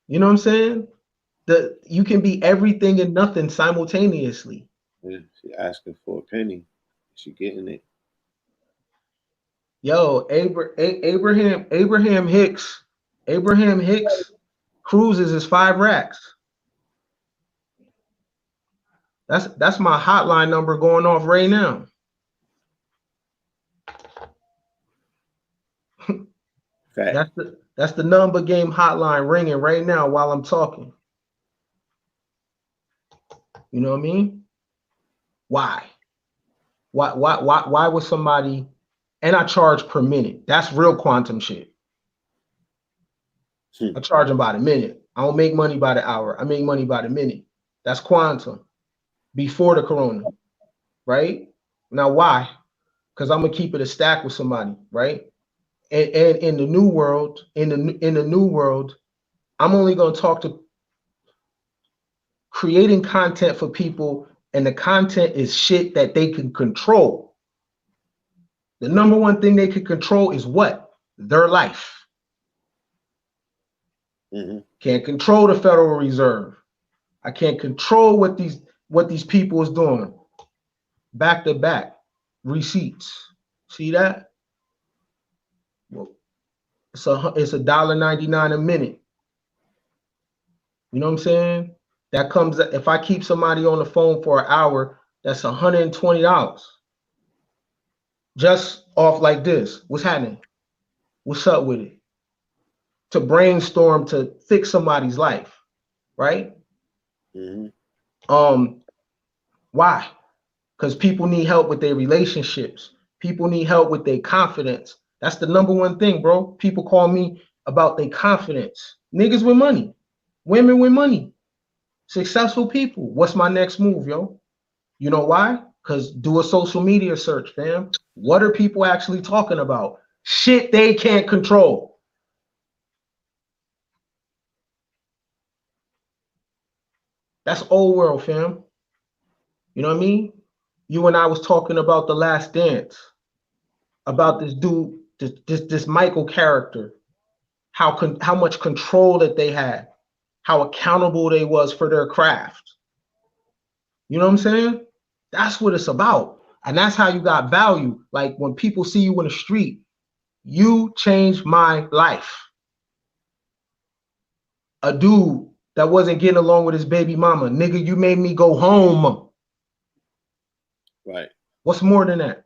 you know what I'm saying? You can be everything and nothing simultaneously. Yeah, she asking for a penny. She getting it. Yo, Abraham Hicks cruises is 5 racks. That's my hotline number going off right now. That's the number game hotline ringing right now while I'm talking. You know what I mean? Why? Why would somebody? And I charge per minute. That's real quantum shit. I charge them by the minute. I don't make money by the hour. I make money by the minute. That's quantum. Before the corona, right? Now why? Because I'm gonna keep it a stack with somebody, right? And in the new world, in the new world, I'm only gonna talk to creating content for people, and the content is shit that they can control. The number one thing they can control is what? Their life. Can't control the Federal Reserve. I can't control what these people is doing. Back to back receipts. See that? Well, it's $1.99 a minute. You know what I'm saying? That comes, if I keep somebody on the phone for an hour, that's $120. Just off like this. What's happening? What's up with it? To brainstorm to fix somebody's life, right? Why? Because people need help with their relationships. People need help with their confidence. That's the number one thing, bro. People call me about their confidence. Niggas with money, women with money, successful people. What's my next move, yo? You know why? Because do a social media search, fam. What are people actually talking about? Shit they can't control. That's old world, fam. You know what I mean? You and I was talking about The Last Dance, about this dude, this Michael character, how much control that they had, how accountable they was for their craft. You know what I'm saying? That's what it's about. And that's how you got value. Like when people see you in the street, you changed my life. A dude that wasn't getting along with his baby mama, nigga, you made me go home. Right. What's more than that?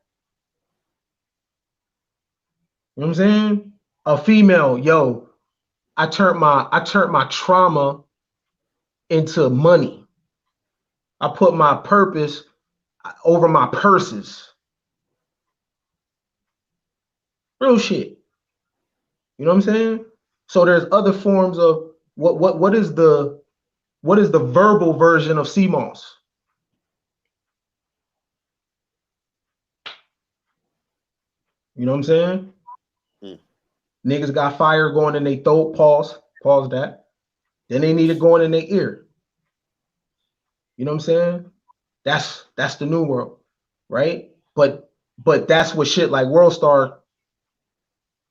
You know what I'm saying? A female, yo, I turned my trauma into money. I put my purpose over my purses. Real shit. You know what I'm saying? So there's other forms of what is the verbal version of CMOS? You know what I'm saying? Mm. Niggas got fire going in their throat. Pause that. Then they need it going in their ear. You know what I'm saying? That's the new world, right? But that's what shit like WorldStar.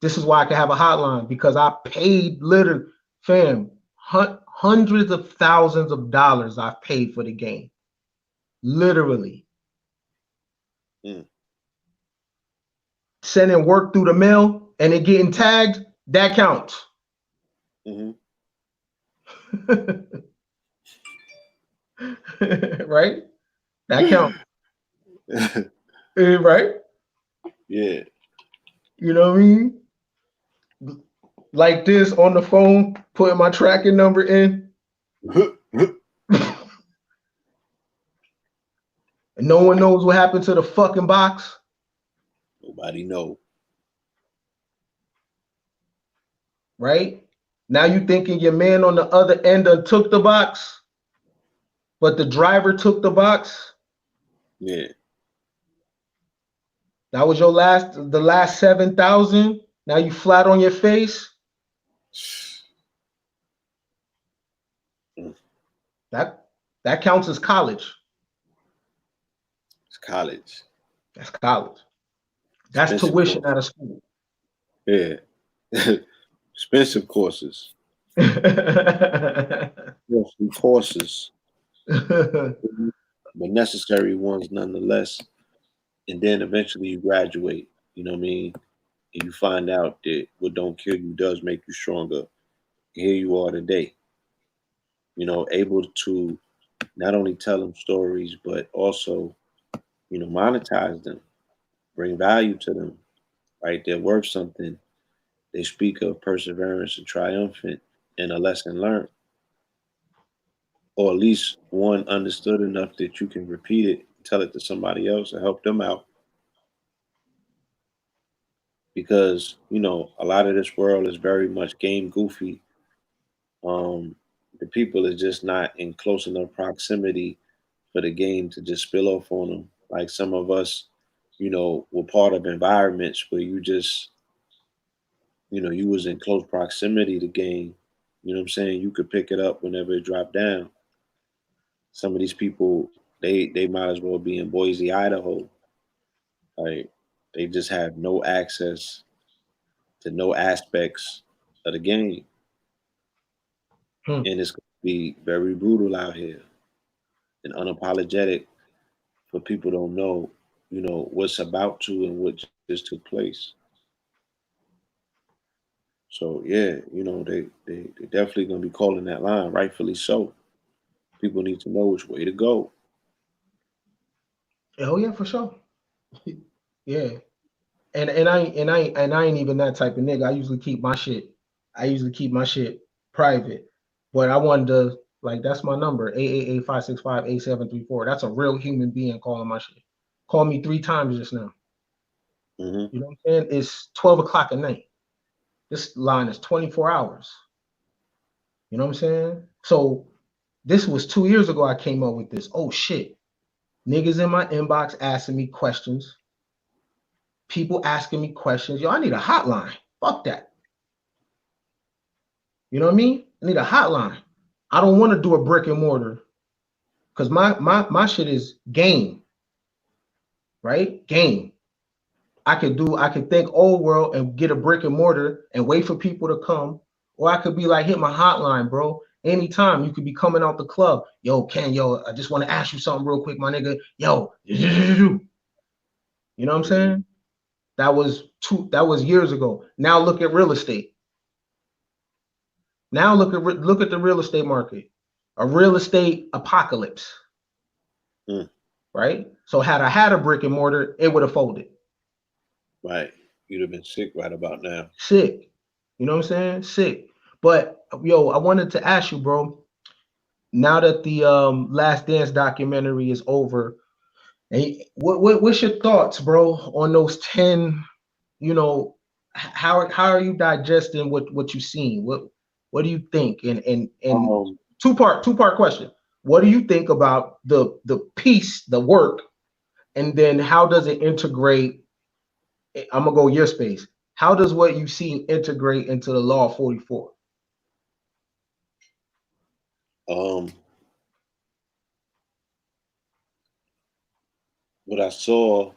This is why I can have a hotline, because I paid literally, fam, hundreds of thousands of dollars I've paid for the game. Literally. Mm. Sending work through the mail and it getting tagged, that counts. Mm-hmm. Right? That counts. Right? Yeah. You know what I mean? Like this on the phone, putting my tracking number in. And no one knows what happened to the fucking box. Nobody know. Right? Now you thinking your man on the other end took the box, but the driver took the box. Yeah. That was the last 7,000. Now you flat on your face. Mm. That counts as college. It's college. That's college. That's Expensive tuition course. out of school. Yeah. Expensive courses. Courses. But necessary ones nonetheless. And then eventually you graduate. You know what I mean? And you find out that what don't kill you does make you stronger. Here you are today. You know, able to not only tell them stories, but also, you know, monetize them, bring value to them, right? They're worth something. They speak of perseverance and triumphant and a lesson learned, or at least one understood enough that you can repeat it, tell it to somebody else, and help them out. Because you know, a lot of this world is very much game goofy. The people is just not in close enough proximity for the game to just spill off on them. Like some of us, you know, were part of environments where you just, you know, you was in close proximity to game. You know what I'm saying? You could pick it up whenever it dropped down. Some of these people, they might as well be in Boise, Idaho. Like they just have no access to no aspects of the game, and it's going to be very brutal out here and unapologetic for people don't know, you know, what's about to and what just took place. So yeah, you know, they definitely gonna be calling that line, rightfully so. People need to know which way to go. Oh yeah, for sure. Yeah. And I ain't even that type of nigga. I usually keep my shit private. But I wanted to, like, that's my number, 888-565-8734. That's a real human being calling my shit. Called me 3 times just now. Hmm. You know what I'm saying? It's 12 o'clock at night. This line is 24 hours. You know what I'm saying? So this was 2 years ago I came up with this. Oh shit. Niggas in my inbox asking me questions. People asking me questions. Yo, I need a hotline. Fuck that. You know what I mean? I need a hotline. I don't want to do a brick and mortar. Because my shit is game, right? Game. I could think old world and get a brick and mortar and wait for people to come. Or I could be like, hit my hotline, bro. Anytime you could be coming out the club. Yo, Ken, yo, I just want to ask you something real quick, my nigga. Yo, you know what I'm Mhm. saying? That was years ago. Now look at real estate. Now look at the real estate market. A real estate apocalypse, Mm. right? So had I had a brick and mortar, it would have folded. Right. You'd have been sick right about now. Sick. You know what I'm saying? Sick. But yo, I wanted to ask you, bro, now that the Last Dance documentary is over, what's your thoughts, bro, on those 10, you know, how are you digesting what you've seen? What do you think? And Um, two part question. What do you think about the piece, the work, and then how does it integrate? I'm gonna go your space. How does what you see integrate into the law 44? um, what I saw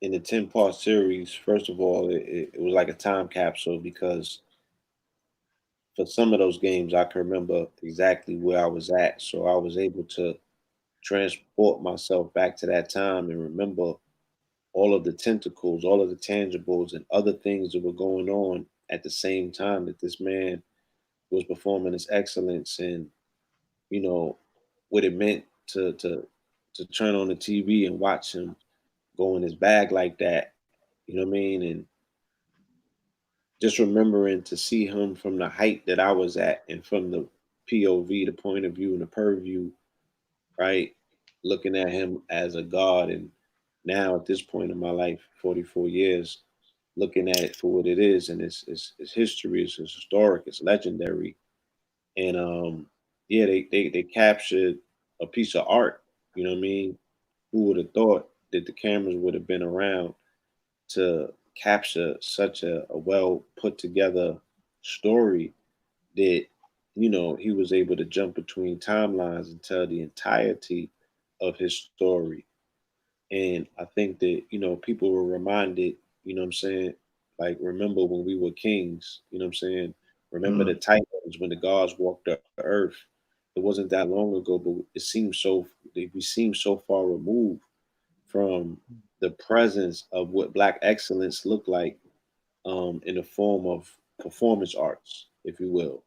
in the 10-part series, first of all, it was like a time capsule because for some of those games, I can remember exactly where I was at. So I was able to transport myself back to that time and remember all of the tentacles, all of the tangibles, and other things that were going on at the same time that this man was performing his excellence, and you know what it meant to turn on the TV and watch him go in his bag like that. You know what I mean? And just remembering to see him from the height that I was at and from the POV, the point of view, and the purview, right? Looking at him as a god. And now at this point in my life, 44 years, looking at it for what it is, and it's history, it's historic, it's legendary. And yeah, they captured a piece of art. You know what I mean? Who would have thought that the cameras would have been around to capture such a well put together story that he was able to jump between timelines and tell the entirety of his story. And I think that people were reminded, what I'm saying, like, remember when we were kings, what I'm saying, remember the Mm, titans when the gods walked the earth. It wasn't that long ago, but we seem so far removed from the presence of what black excellence looked like, in the form of performance arts, if you will,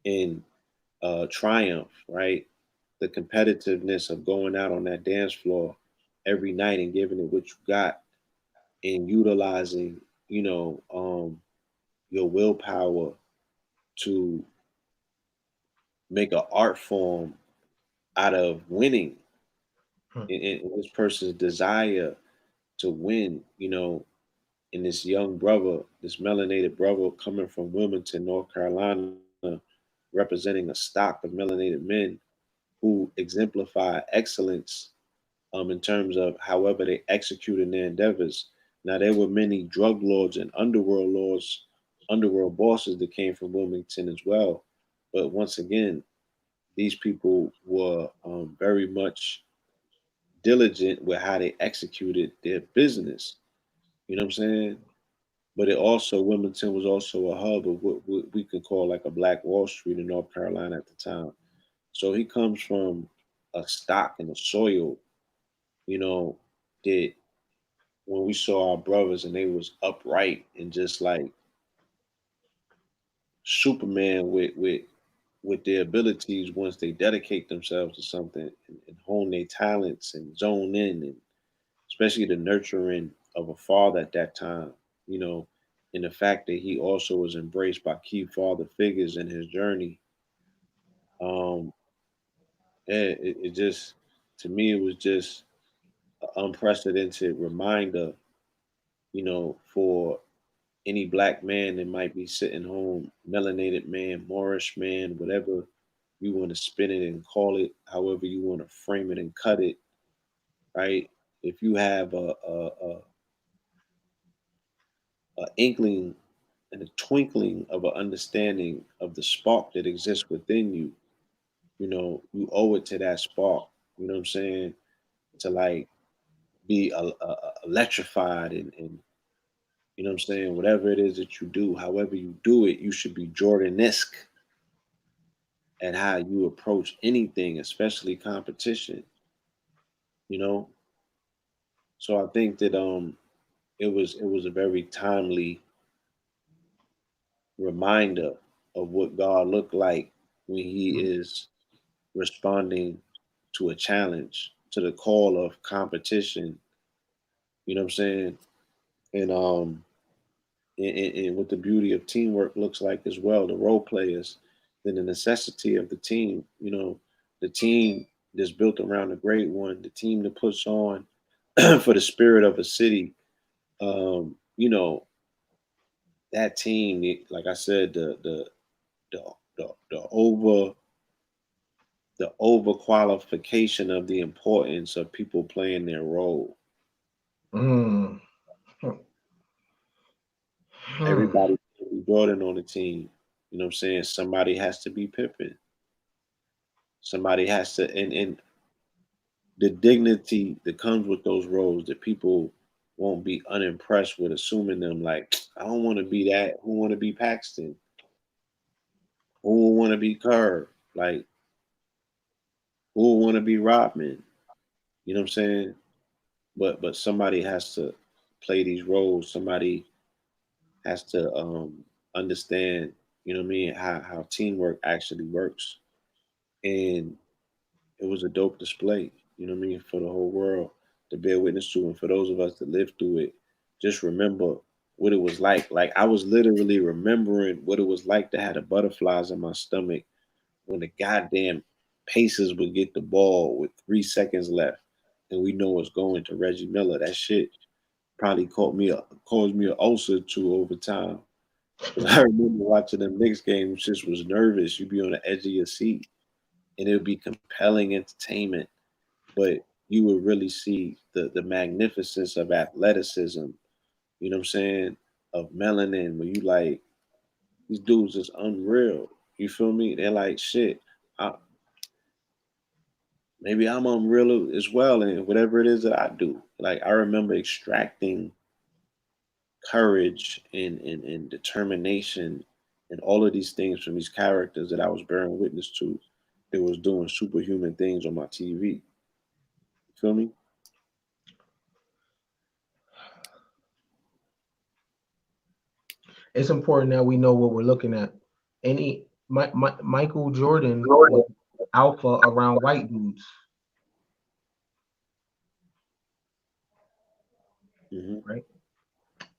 in triumph, right? The competitiveness of going out on that dance floor every night and giving it what you got, and utilizing, your willpower to make an art form out of winning, mm, and this person's desire to win, and this young brother, this melanated brother coming from Wilmington, North Carolina, representing a stock of melanated men who exemplify excellence, in terms of however they execute in their endeavors. Now, there were many drug lords and underworld bosses that came from Wilmington as well. But once again, these people were very much diligent with how they executed their business. You know what I'm saying? But Wilmington was also a hub of what we could call like a Black Wall Street in North Carolina at the time. So he comes from a stock and a soil, you know, that when we saw our brothers and they was upright and just like Superman with their abilities, once they dedicate themselves to something and hone their talents and zone in, and especially the nurturing of a father at that time, you know, and the fact that he also was embraced by key father figures in his journey. Um, it just, to me, it was just an unprecedented reminder, for any black man that might be sitting home, melanated man, Moorish man, whatever you want to spin it and call it, however you want to frame it and cut it, right? If you have a inkling and a twinkling of an understanding of the spark that exists within you, you owe it to that spark. You know what I'm saying? To like be electrified and you know what I'm saying? Whatever it is that you do, however you do it, you should be Jordan-esque at how you approach anything, especially competition. You know, so I think that it was a very timely reminder of what God looked like when He is responding to a challenge, to the call of competition. You know what I'm saying? And and what the beauty of teamwork looks like as well, the role players, then the necessity of the team. The team that's built around the great one, the team that puts on for the spirit of a city. You know, that team, like I said, the the overqualification of the importance of people playing their role. Mm. Hmm. Everybody can be Jordan on the team. You know what I'm saying? Somebody has to be Pippen. Somebody has to, and the dignity that comes with those roles that people won't be unimpressed with assuming them like, I don't want to be that. Who want to be Paxton? Who want to be Kerr? Like, who want to be Rodman? You know what I'm saying? But somebody has to play these roles. Somebody has to understand, you know what I mean, how teamwork actually works. And it was a dope display, you know what I mean, for the whole world to bear witness to. And for those of us that lived through it, just remember what it was like. Like I was literally remembering what it was like to have the butterflies in my stomach when the goddamn Pacers would get the ball with 3 seconds left, and we know it's going to Reggie Miller. That shit probably caused me an ulcer too over time. Because I remember watching the Knicks games, just was nervous. You'd be on the edge of your seat, and it would be compelling entertainment, but you would really see the magnificence of athleticism. You know what I'm saying? Of melanin, where you like these dudes is unreal. You feel me? They're like shit. I, maybe I'm unreal as well in whatever it is that I do. Like I remember extracting courage and determination and all of these things from these characters that I was bearing witness to that was doing superhuman things on my TV. You feel me? It's important that we know what we're looking at. Michael Jordan was alpha around white dudes, Hmm. right?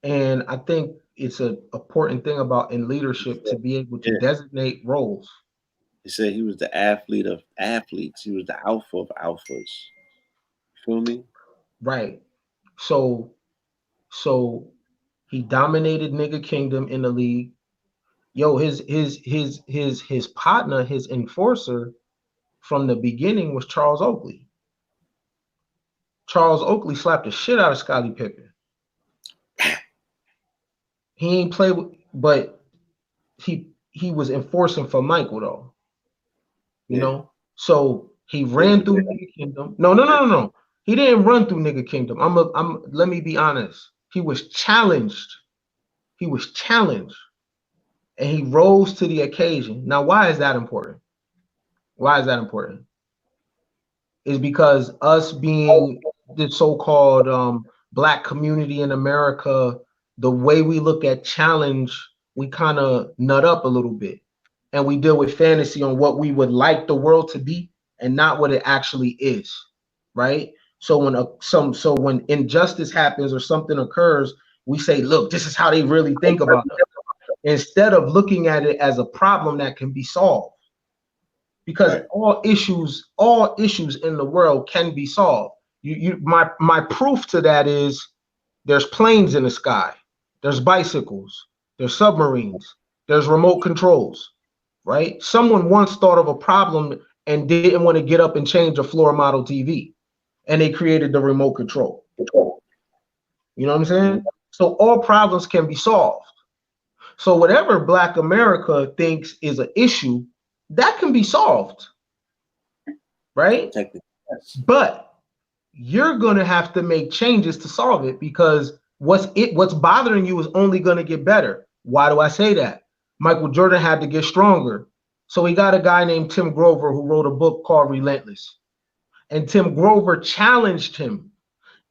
And I think it's an important thing about in leadership to be able to Yeah. designate roles. He said he was the athlete of athletes. He was the alpha of alphas. Feel me? Right. So so he dominated nigga kingdom in the league. Yo, his partner, his enforcer from the beginning was Charles Oakley. Charles Oakley slapped the shit out of Scottie Pippen. He ain't play with, but he was enforcing for Michael though, you Yeah. know. So he He was ran the through nigga kingdom. No. He didn't run through nigga kingdom. Let me be honest. He was challenged. He was challenged, and he rose to the occasion. Now, why is that important? Why is that important? Is because us being the so-called black community in America, the way we look at challenge, we kind of nut up a little bit, and we deal with fantasy on what we would like the world to be and not what it actually is, right? So when injustice happens or something occurs, we say, look, this is how they really think about us, instead of looking at it as a problem that can be solved, because right. all issues in the world can be solved. My proof to that is there's planes in the sky, there's bicycles, there's submarines, there's remote controls, right? Someone once thought of a problem and didn't want to get up and change a floor model TV, and they created the remote control. You know what I'm Mhm. saying? So all problems can be solved. So whatever Black America thinks is an issue, that can be solved. right? Technically, yes. But you're going to have to make changes to solve it, because what's bothering you is only going to get better. Why do I say that? Michael Jordan had to get stronger. So he got a guy named Tim Grover who wrote a book called Relentless. And Tim Grover challenged him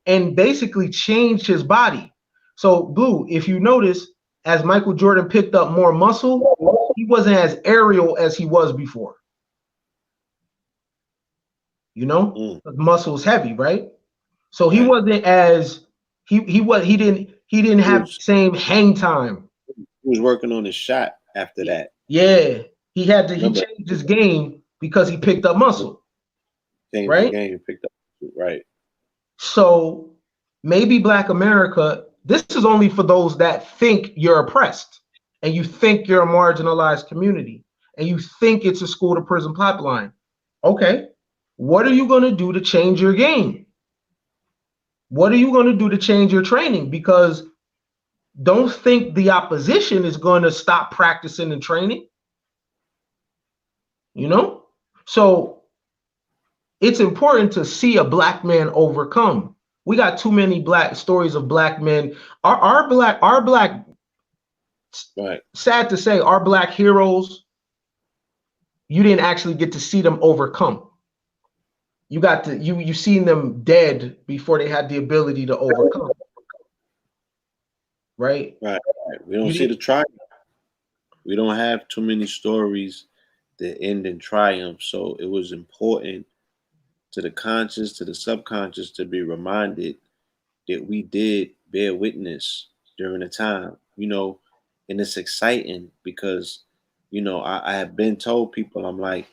and basically changed his body. So, Blue, if you notice, as Michael Jordan picked up more muscle, he wasn't as aerial as he was before. You know, muscle is heavy, right? So he wasn't as he didn't have the same hang time. He was working on his shot after that. Yeah, he changed his game because he picked up muscle. Changed Right? the game and picked up, right. So maybe Black America, this is only for those that think you're oppressed and you think you're a marginalized community and you think it's a school to prison pipeline. Okay, what are you going to do to change your game? What are you going to do to change your training? Because don't think the opposition is going to stop practicing and training. You know? So it's important to see a Black man overcome. We got too many Black stories of Black men. Our black, right. Sad to say, our Black heroes, you didn't actually get to see them overcome. You got to you seen them dead before they had the ability to overcome. Right? Right. We don't see the triumph. We don't have too many stories that end in triumph. So it was important to the conscious, to the subconscious, to be reminded that we did bear witness during the time, and it's exciting because, I have been told people, I'm like,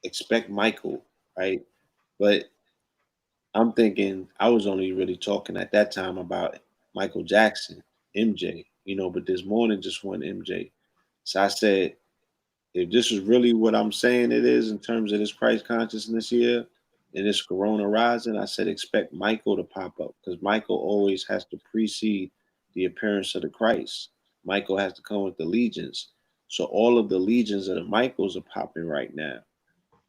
expect Michael, right? But I'm thinking I was only really talking at that time about Michael Jackson, MJ, but there's more than just one MJ. So I said, if this is really what I'm saying it is in terms of this Christ consciousness here and this Corona rising, I said expect Michael to pop up, because Michael always has to precede the appearance of the Christ. Michael has to come with the legions. So all of the legions of the Michaels are popping right now.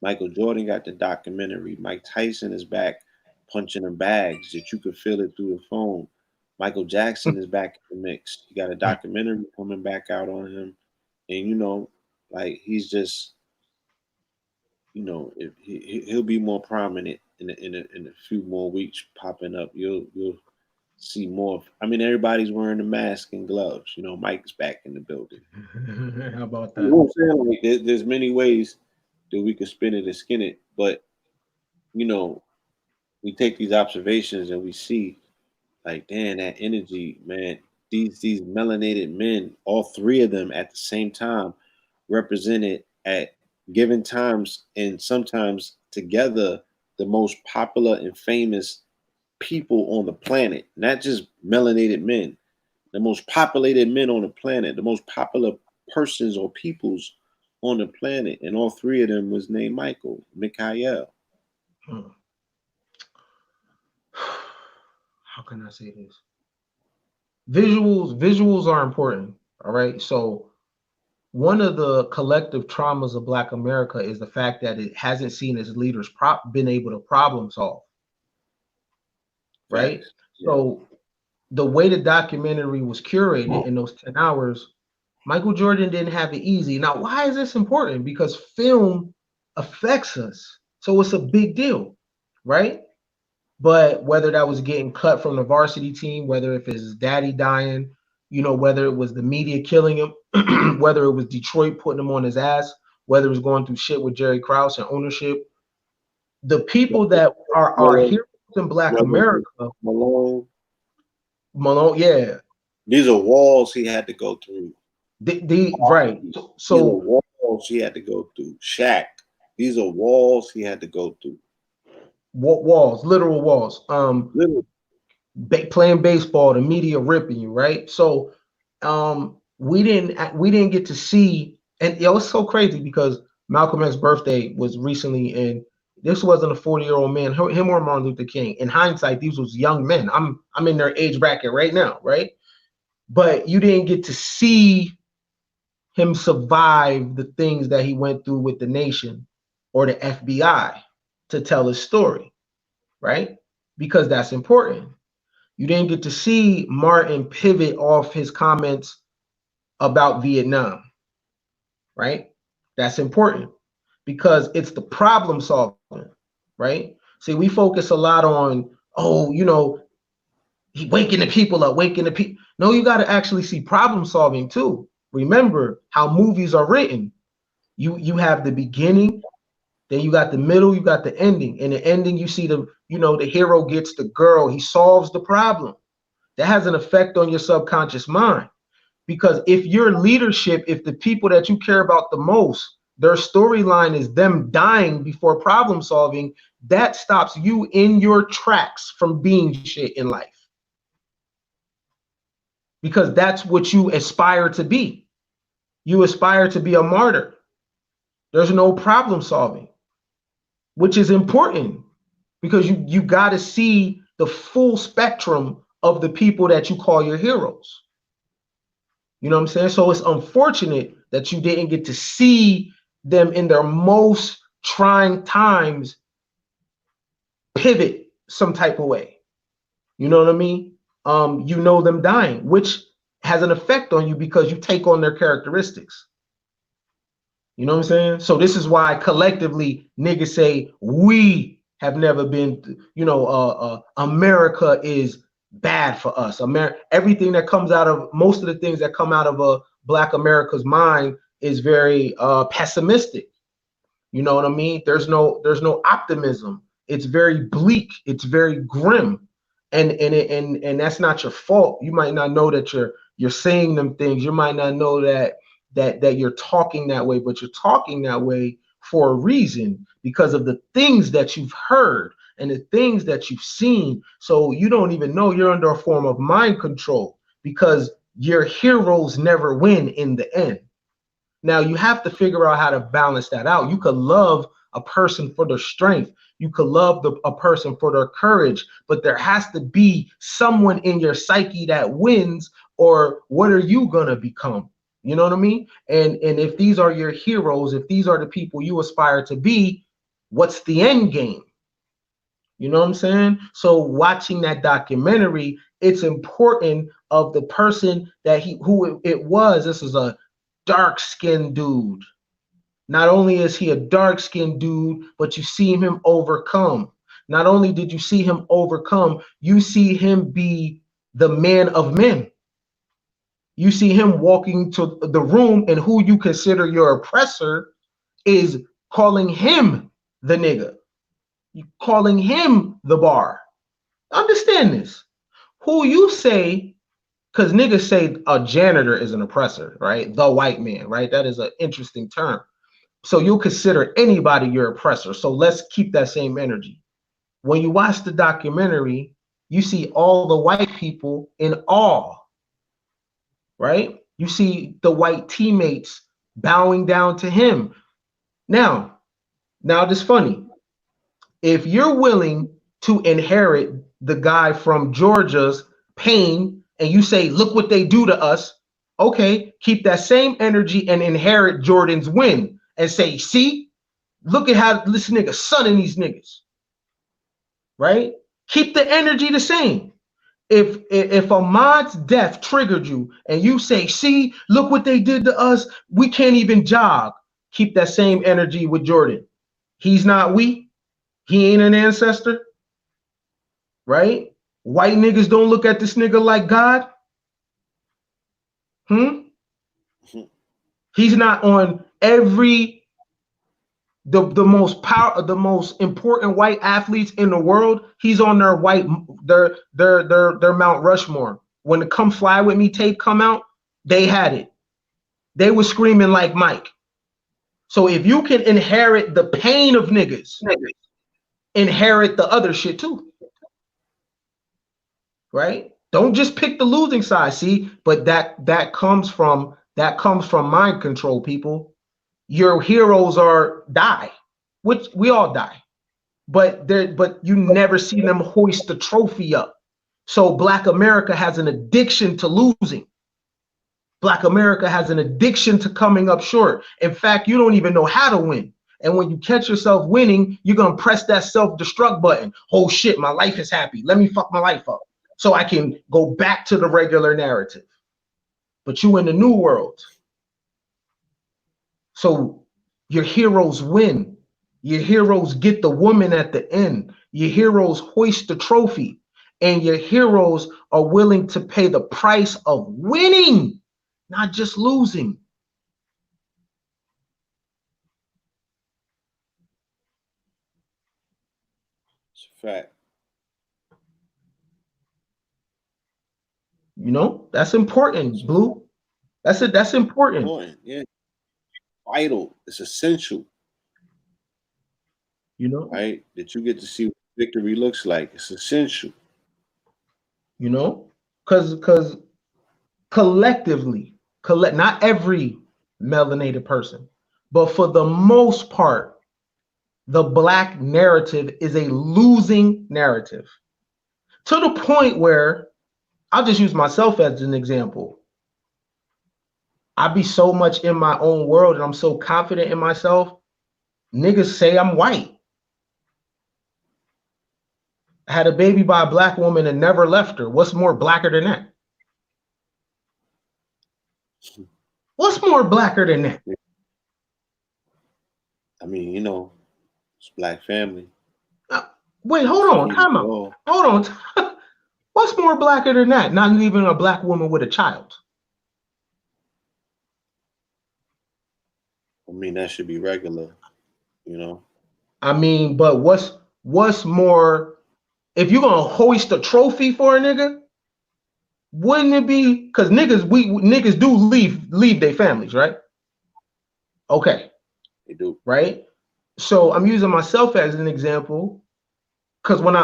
Michael Jordan got the documentary. Mike Tyson is back punching in bags that you could feel it through the phone. Michael Jackson is back in the mix. You got a documentary coming back out on him. And like he's just, if he'll be more prominent in a few more weeks popping up. You'll see more. I mean, everybody's wearing the mask and gloves. Mike's back in the building. How about that? You know what I'm saying? Like, there's many ways that we could spin it and skin it, but we take these observations and we see, like, damn, that energy, man. These melanated men, all three of them at the same time, represented at given times and sometimes together the most popular and famous people on the planet, not just melanated men, the most populated men on the planet, the most popular persons or peoples on the planet, and all three of them was named Mikhail. How can I say this? Visuals are important. All right. So one of the collective traumas of Black America is the fact that it hasn't seen its leaders been able to problem solve. Right. Yeah. So the way the documentary was curated in those 10 hours, Michael Jordan didn't have it easy. Now, why is this important? Because film affects us. So it's a big deal, right? But whether that was getting cut from the varsity team, whether if his daddy dying, whether it was the media killing him, whether it was Detroit putting him on his ass, whether it was going through shit with Jerry Krause and ownership, the people that are heroes in Black America, Malone, yeah. These are walls he had to go through. Right. So these are walls he had to go through. Shaq. These are walls he had to go through. Walls, literal walls. Literally. Playing baseball, the media ripping you, right? So we didn't get to see, and it was so crazy because Malcolm X's birthday was recently, and this wasn't a 40-year-old man, him or Martin Luther King. In hindsight, these was young men. I'm in their age bracket right now, right? But you didn't get to see him survive the things that he went through with the nation or the FBI to tell his story, right? Because that's important. You didn't get to see Martin pivot off his comments about Vietnam, right? That's important because it's the problem solving, right? See, we focus a lot on, oh, you know, he waking the people up, waking the people. No, you got to actually see problem solving too. Remember how movies are written. You have the beginning, then you got the middle, you got the ending. In the ending, you see the, you know, the hero gets the girl, he solves the problem. That has an effect on your subconscious mind. Because if your leadership, if the people that you care about the most, their storyline is them dying before problem solving, that stops you in your tracks from being shit in life. Because that's what you aspire to be. You aspire to be a martyr. There's no problem solving, which is important because you got to see the full spectrum of the people that you call your heroes. You know what I'm saying? So it's unfortunate that you didn't get to see them in their most trying times pivot some type of way. You know what I mean? You know them dying, which has an effect on you because you take on their characteristics. You know what I'm saying? So this is why collectively niggas say we have never been, you know, America is bad for us. Everything that comes out of, most of the things that come out of Black America's mind is very pessimistic. You know what I mean? There's no optimism. It's very bleak. It's very grim, and that's not your fault. You might not know that you're saying them things. You might not know that you're talking that way, but you're talking that way for a reason because of the things that you've heard and the things that you've seen. So you don't even know you're under a form of mind control because your heroes never win in the end. Now you have to figure out how to balance that out. You could love a person for their strength. You could love a person for their courage, but there has to be someone in your psyche that wins, or what are you gonna become? You know what I mean? And if these are your heroes, if these are the people you aspire to be, what's the end game? You know what I'm saying? So watching that documentary, it's important of the person that who it was. This is a dark-skinned dude. Not only is he a dark-skinned dude, but you see him overcome. Not only did you see him overcome, you see him be the man of men. You see him walking to the room, and who you consider your oppressor is calling him the nigga. You calling him the bar. Understand this. Who you say, because niggas say a janitor is an oppressor, right? The white man, right? That is an interesting term. So you'll consider anybody your oppressor. So let's keep that same energy. When you watch the documentary, you see all the white people in awe, right? You see the white teammates bowing down to him. Now this is funny. If you're willing to inherit the guy from Georgia's pain and you say, look what they do to us, okay, keep that same energy and inherit Jordan's win and say, see, look at how this nigga sunning these niggas, right? Keep the energy the same. If Ahmad's death triggered you and you say, see, look what they did to us, we can't even jog, keep that same energy with Jordan. He's not we. He ain't an ancestor, right? White niggas don't look at this nigga like God. He's not on every the most important white athletes in the world. He's on their Mount Rushmore. When the Come Fly With Me tape come out, they had it. They were screaming like Mike. So if you can inherit the pain of niggas, inherit the other shit too, right? Don't just pick the losing side, see, but that comes from mind control, people. Your heroes die, which we all die, but you never see them hoist the trophy up. So Black America has an addiction to losing. Black America has an addiction to coming up short. In fact, you don't even know how to win. And when you catch yourself winning, you're going to press that self-destruct button. Oh shit, my life is happy. Let me fuck my life up so I can go back to the regular narrative. But you in the new world. So your heroes win. Your heroes get the woman at the end. Your heroes hoist the trophy. And your heroes are willing to pay the price of winning, not just losing. It's a fact. You know, that's important, Blue. That's it. That's important. Yeah. Vital. It's essential. You know, right? That you get to see what victory looks like. It's essential. You know, because collectively, not every melanated person, but for the most part, the Black narrative is a losing narrative to the point where I'll just use myself as an example. I be so much in my own world and I'm so confident in myself. Niggas say I'm white. I had a baby by a Black woman and never left her. What's more blacker than that? What's more blacker than that? I mean, you know, it's Black family. Wait, hold on, time out. Hold on. What's more blacker than that? Not even a Black woman with a child. I mean, that should be regular, you know. I mean, but what's more? If you're gonna hoist a trophy for a nigga, wouldn't it be? Because niggas do leave their families, right? Okay. They do. Right. So I'm using myself as an example because when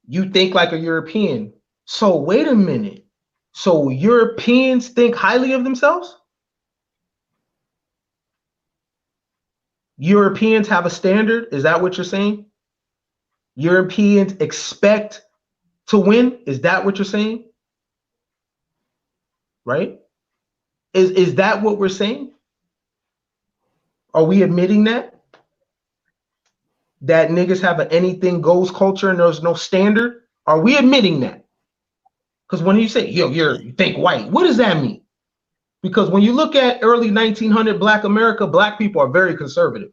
you think like a European. So wait a minute. So Europeans think highly of themselves? Europeans have a standard? Is that what you're saying? Europeans expect to win? Is that what you're saying? Right? Is that what we're saying? Are we admitting that? That niggas have an anything goes culture and there's no standard? Are we admitting that? Because when you say, you think white, what does that mean? Because when you look at early 1900 Black America, Black people are very conservative.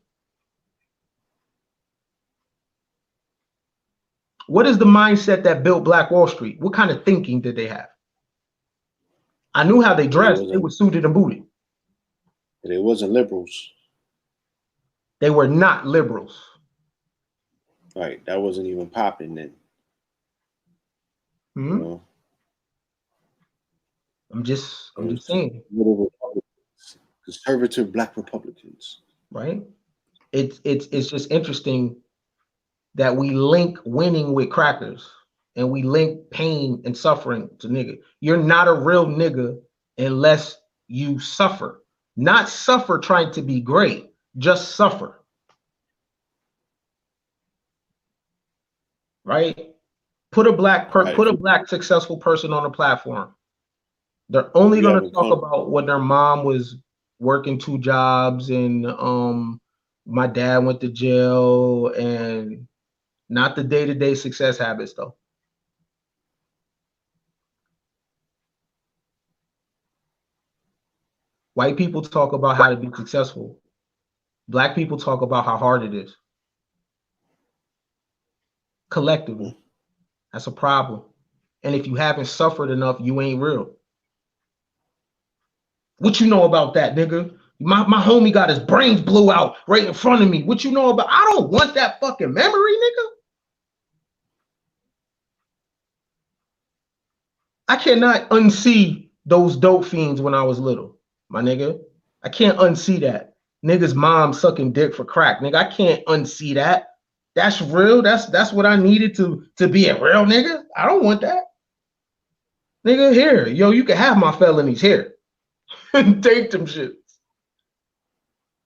What is the mindset that built Black Wall Street? What kind of thinking did they have? I knew how they dressed. They were suited and booted. They wasn't liberals. They were not liberals. Right. That wasn't even popping then. Mm-hmm. You know? I'm just saying. Conservative Black Republicans. Right. It's just interesting that we link winning with crackers and we link pain and suffering to nigga. You're not a real nigga unless you suffer. Not suffer trying to be great, just suffer. Right? Put a black successful person on a platform. They're only going to talk about when their mom was working 2 jobs and my dad went to jail, and not the day-to-day success habits though. White people talk about how to be successful. Black people talk about how hard it is. Collectively. That's a problem. And if you haven't suffered enough, you ain't real. What you know about that, nigga? My homie got his brains blew out right in front of me. What you know about? I don't want that fucking memory, nigga. I cannot unsee those dope fiends when I was little, my nigga. I can't unsee that. Niggas' mom sucking dick for crack, nigga. I can't unsee that. That's real. That's what I needed to be a real nigga. I don't want that. Nigga, here, yo, you can have my felonies here. Take them shits.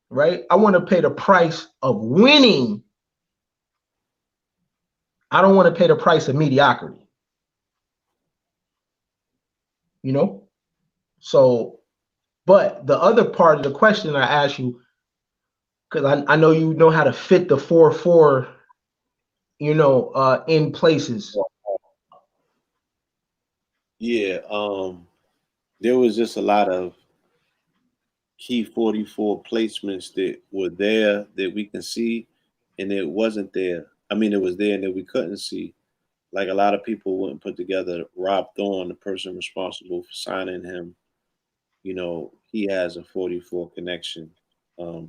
Right? I want to pay the price of winning. I don't want to pay the price of mediocrity. You know? So, but the other part of the question I asked you, Because I know you know how to fit the 4-4, in places. Yeah, there was just a lot of key 44 placements that were there that we can see, and it wasn't there. I mean, it was there and that we couldn't see. Like a lot of people wouldn't put together Rob Thorne, the person responsible for signing him. He has a 44 connection. I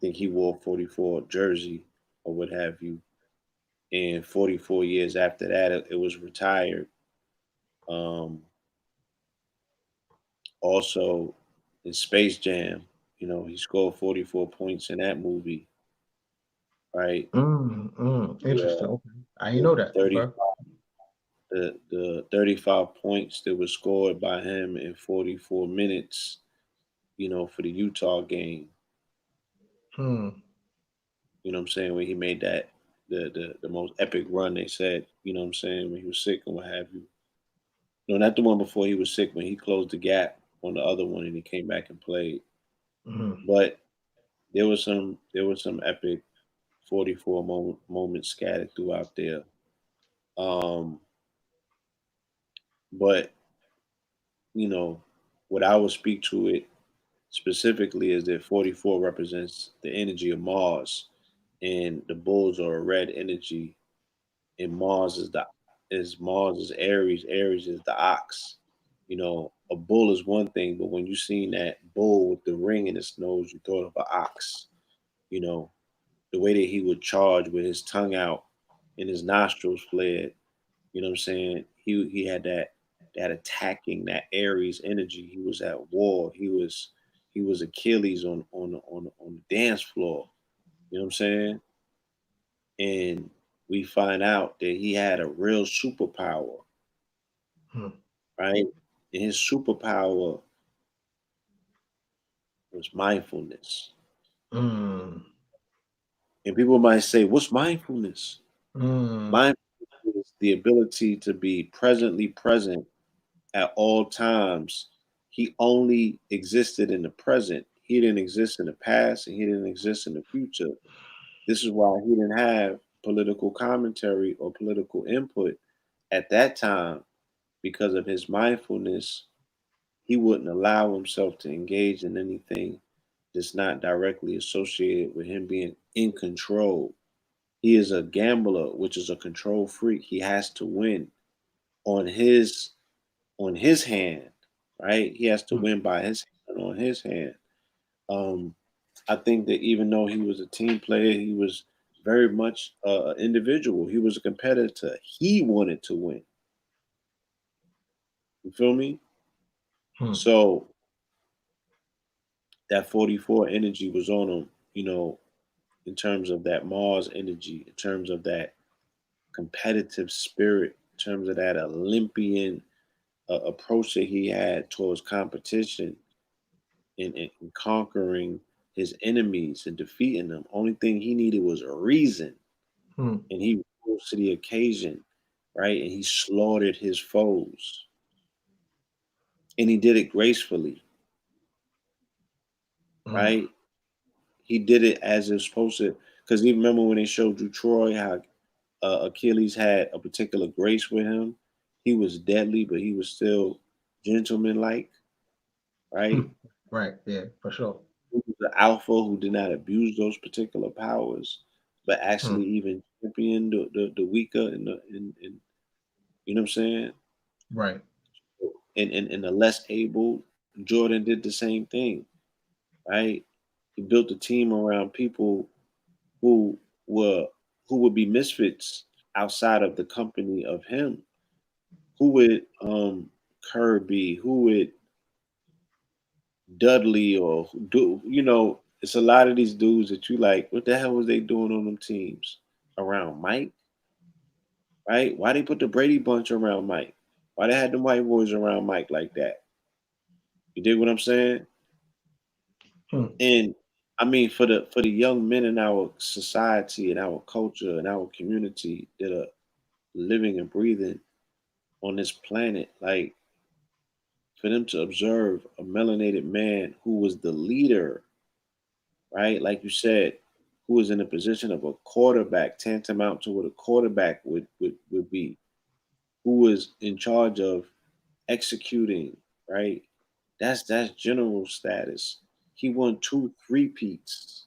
think he wore 44 jersey or what have you. And 44 years after that, it was retired. Um, Also, in Space Jam, he scored 44 points in that movie, right? Interesting. Yeah, Okay. I didn't the know that. 30 Okay. the 35 points that were scored by him in 44 minutes, for the Utah game. Hmm. You know what I'm saying? When he made that the most epic run, they said, what I'm saying, when he was sick and what have you. No, not the one before he was sick, when he closed the gap on the other one and he came back and played. Hmm. But there was some epic 44 moments scattered throughout there. Um, but you know, what I would speak to it specifically is that 44 represents the energy of Mars, and the bulls are a red energy, and Mars is Aries. Aries is the ox. A bull is one thing, but when you seen that bull with the ring in its nose, you thought of an ox. You know, the way that he would charge with his tongue out and his nostrils flared. You know what I'm saying? He had that attacking, that Aries energy. He was at war. He was Achilles on the dance floor. You know what I'm saying? And we find out that he had a real superpower, Hmm. right? And his superpower was mindfulness. Mm. And people might say, "What's mindfulness?" Mm. Mindfulness is the ability to be presently present at all times. He only existed in the present. He didn't exist in the past and he didn't exist in the future. This is why he didn't have political commentary or political input at that time, because of his mindfulness. He wouldn't allow himself to engage in anything that's not directly associated with him being in control. He is a gambler, which is a control freak. He has to win on his on his hand, right? He has to Mm. win by his hand on his hand. Um, I think that even though he was a team player, he was very much an individual. He was a competitor. He wanted to win. You feel me? Hmm. So that 44 energy was on him, in terms of that Mars energy, in terms of that competitive spirit, in terms of that Olympian approach that he had towards competition, in conquering his enemies and defeating them. Only thing he needed was a reason, Hmm. and he rose to the occasion, right? And he slaughtered his foes, and he did it gracefully, Mm. right? He did it as it was supposed to. Because you remember when they showed you Troy, how Achilles had a particular grace with him. He was deadly, but he was still gentlemanlike, Hmm. right? Right. Yeah, for sure. He was the alpha who did not abuse those particular powers, but Hmm. actually even championed the weaker and you know what I'm saying? Right. And the less able, Jordan did the same thing, right? He built a team around people who were who would be misfits outside of the company of him. Who would Kerr be? Who would Dudley or do it's a lot of these dudes that you like, what the hell was they doing on them teams around Mike, right? Why they put the Brady bunch around Mike? Why they had the white boys around Mike like that? You dig what I'm saying? Hmm. And I mean, for the young men in our society and our culture and our community that are living and breathing on this planet, like for them to observe a melanated man who was the leader right? Like you said, who is in the position of a quarterback, tantamount to what a quarterback would be, who is in charge of executing, right? That's general status. He won 2 3-peats.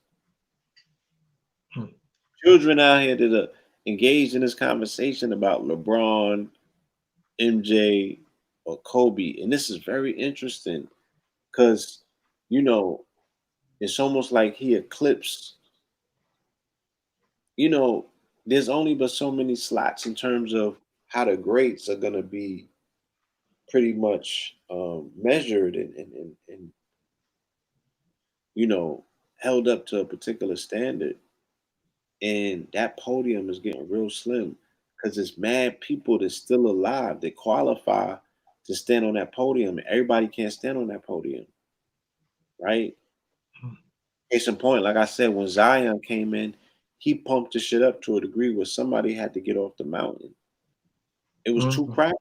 Hmm. Children out here that are engaged in this conversation about LeBron, MJ, or Kobe, and this is very interesting because you know it's almost like he eclipsed. You know, there's only but so many slots in terms of how the greats are gonna be pretty much measured and held up to a particular standard, and that podium is getting real slim because there's mad people that's still alive that qualify to stand on that podium. Everybody can't stand on that podium, right? Case in point, like I said, when Zion came in, he pumped the shit up to a degree where somebody had to get off the mountain. It was too Mhm. crowded.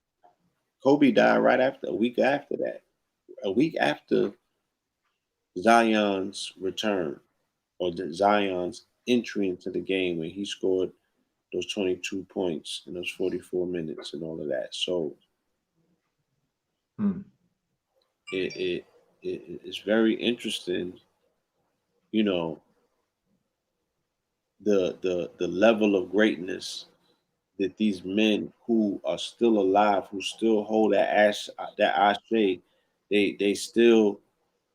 Kobe died right after, a week after that, a week after Zion's return, or Zion's entry into the game when he scored those 22 points in those 44 minutes and all of that. So Hmm. it, it, it's very interesting, you know, the level of greatness that these men who are still alive, who still hold that ashe, they still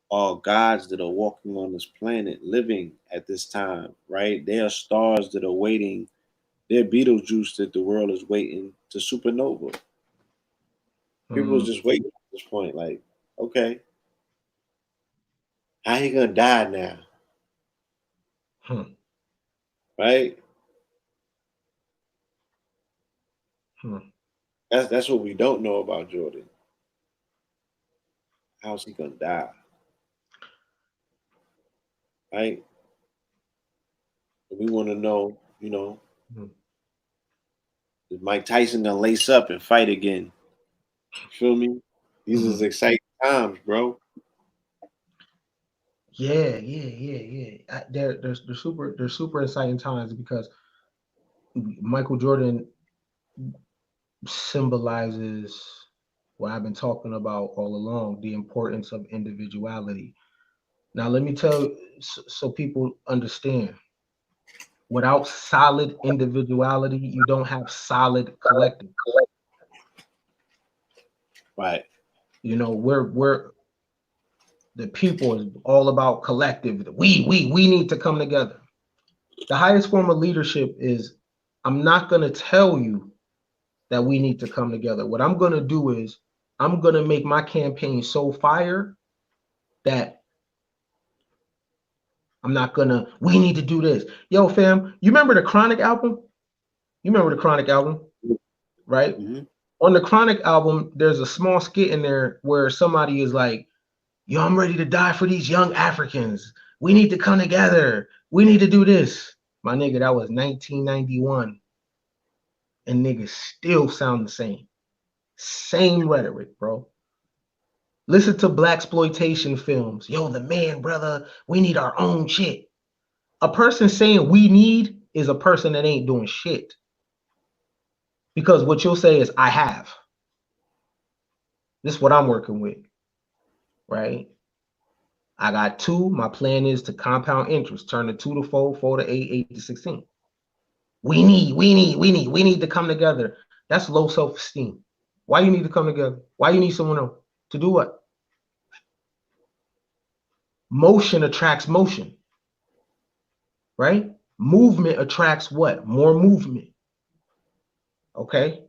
are gods that are walking on this planet, living at this time, right? They are stars that are waiting. They're Beetlejuice that the world is waiting to supernova. People are Hmm. just waiting at this point, like, okay, how he gonna die now, Hmm. right? Hmm. That's what we don't know about Jordan. How's he gonna die, right? We want to know, Hmm. is Mike Tyson gonna lace up and fight again? You feel me? These is Hmm. exciting times, bro. Yeah, yeah, yeah, yeah. They're super exciting times because Michael Jordan symbolizes what I've been talking about all along, the importance of individuality. Now, let me tell so people understand. Without solid individuality, you don't have solid collective. Right. You know, we're the people is all about collective. We need to come together. The highest form of leadership is I'm not going to tell you that we need to come together. What I'm going to do is I'm going to make my campaign so fire that I'm not going to, we need to do this. Yo, fam, you remember the Chronic album? You remember the Chronic album, right? Mm-hmm. On the Chronic album, there's a small skit in there where somebody is like, yo, I'm ready to die for these young Africans. We need to come together. We need to do this. My nigga, that was 1991. And niggas still sound the same. Same rhetoric, bro. Listen to black exploitation films. Yo, the man, brother, we need our own shit. A person saying we need is a person that ain't doing shit. Because what you'll say is, I have. This is what I'm working with, right? I got two. My plan is to compound interest, turn the 2 to 4, 4 to 8, 8 to 16. We need to come together. That's low self-esteem. Why you need to come together? Why you need someone else? To do what? Motion attracts motion, right? Movement attracts what? More movement. Okay.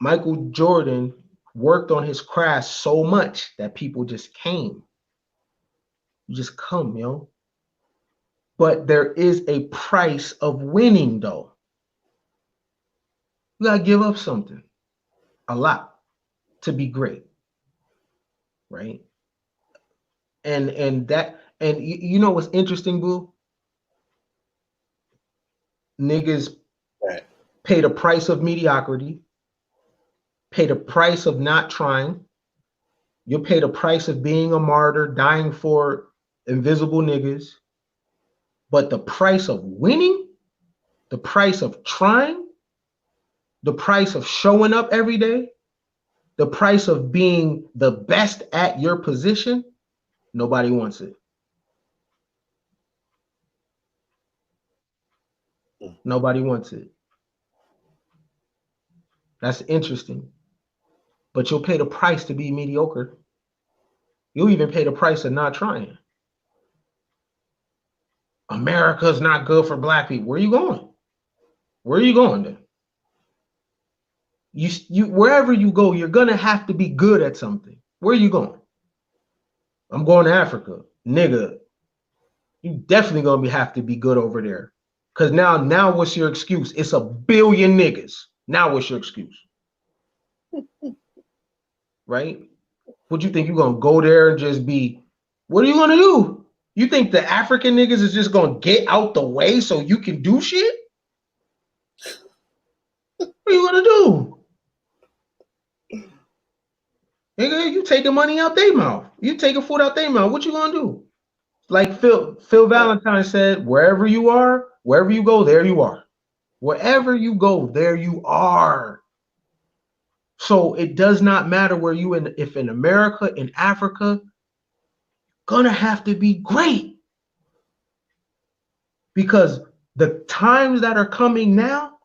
Michael Jordan worked on his craft so much that people just came. You just come, yo. But there is a price of winning, though. You gotta give up something, a lot, to be great, right? And you know what's interesting, boo? Niggas Right. pay the price of mediocrity, pay the price of not trying. You'll pay the price of being a martyr, dying for invisible niggas, but the price of winning, the price of trying, the price of showing up every day, the price of being the best at your position, nobody wants it. Nobody wants it. That's interesting. But you'll pay the price to be mediocre. You'll even pay the price of not trying. America's not good for black people. Where are you going? Where are you going then? You wherever you go, you're gonna have to be good at something. Where are you going? I'm going to Africa. Nigga, you definitely gonna have to be good over there. Cause now what's your excuse? It's a billion niggas. Now what's your excuse? Right? What you think you're gonna go there and just be, what are you gonna do? You think the African niggas is just gonna get out the way so you can do shit? What are you gonna do? Nigga, you taking money out their mouth. You taking food out their mouth. What you gonna do? Like Phil Valentine said, wherever you are, wherever you go, there you are. Wherever you go, there you are. So it does not matter where you in, if in America, in Africa, gonna have to be great. Because the times that are coming now,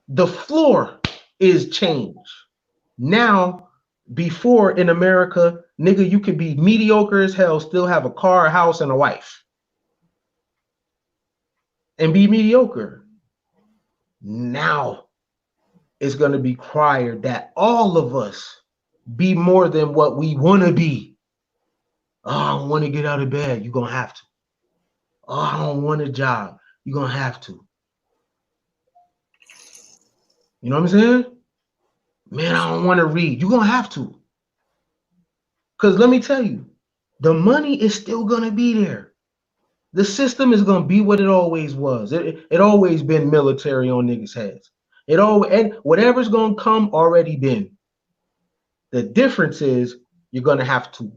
the floor is changed. Now, before in America, nigga, you could be mediocre as hell, still have a car, a house, and a wife. And be mediocre. Now, it's going to be required that all of us be more than what we want to be. Oh, I don't want to get out of bed. You're going to have to. Oh, I don't want a job. You're going to have to. You know what I'm saying? Man, I don't want to read. You're going to have to. Because let me tell you, the money is still going to be there. The system is going to be what it always was. It always been military on niggas' heads. And whatever's going to come already been. The difference is you're going to have to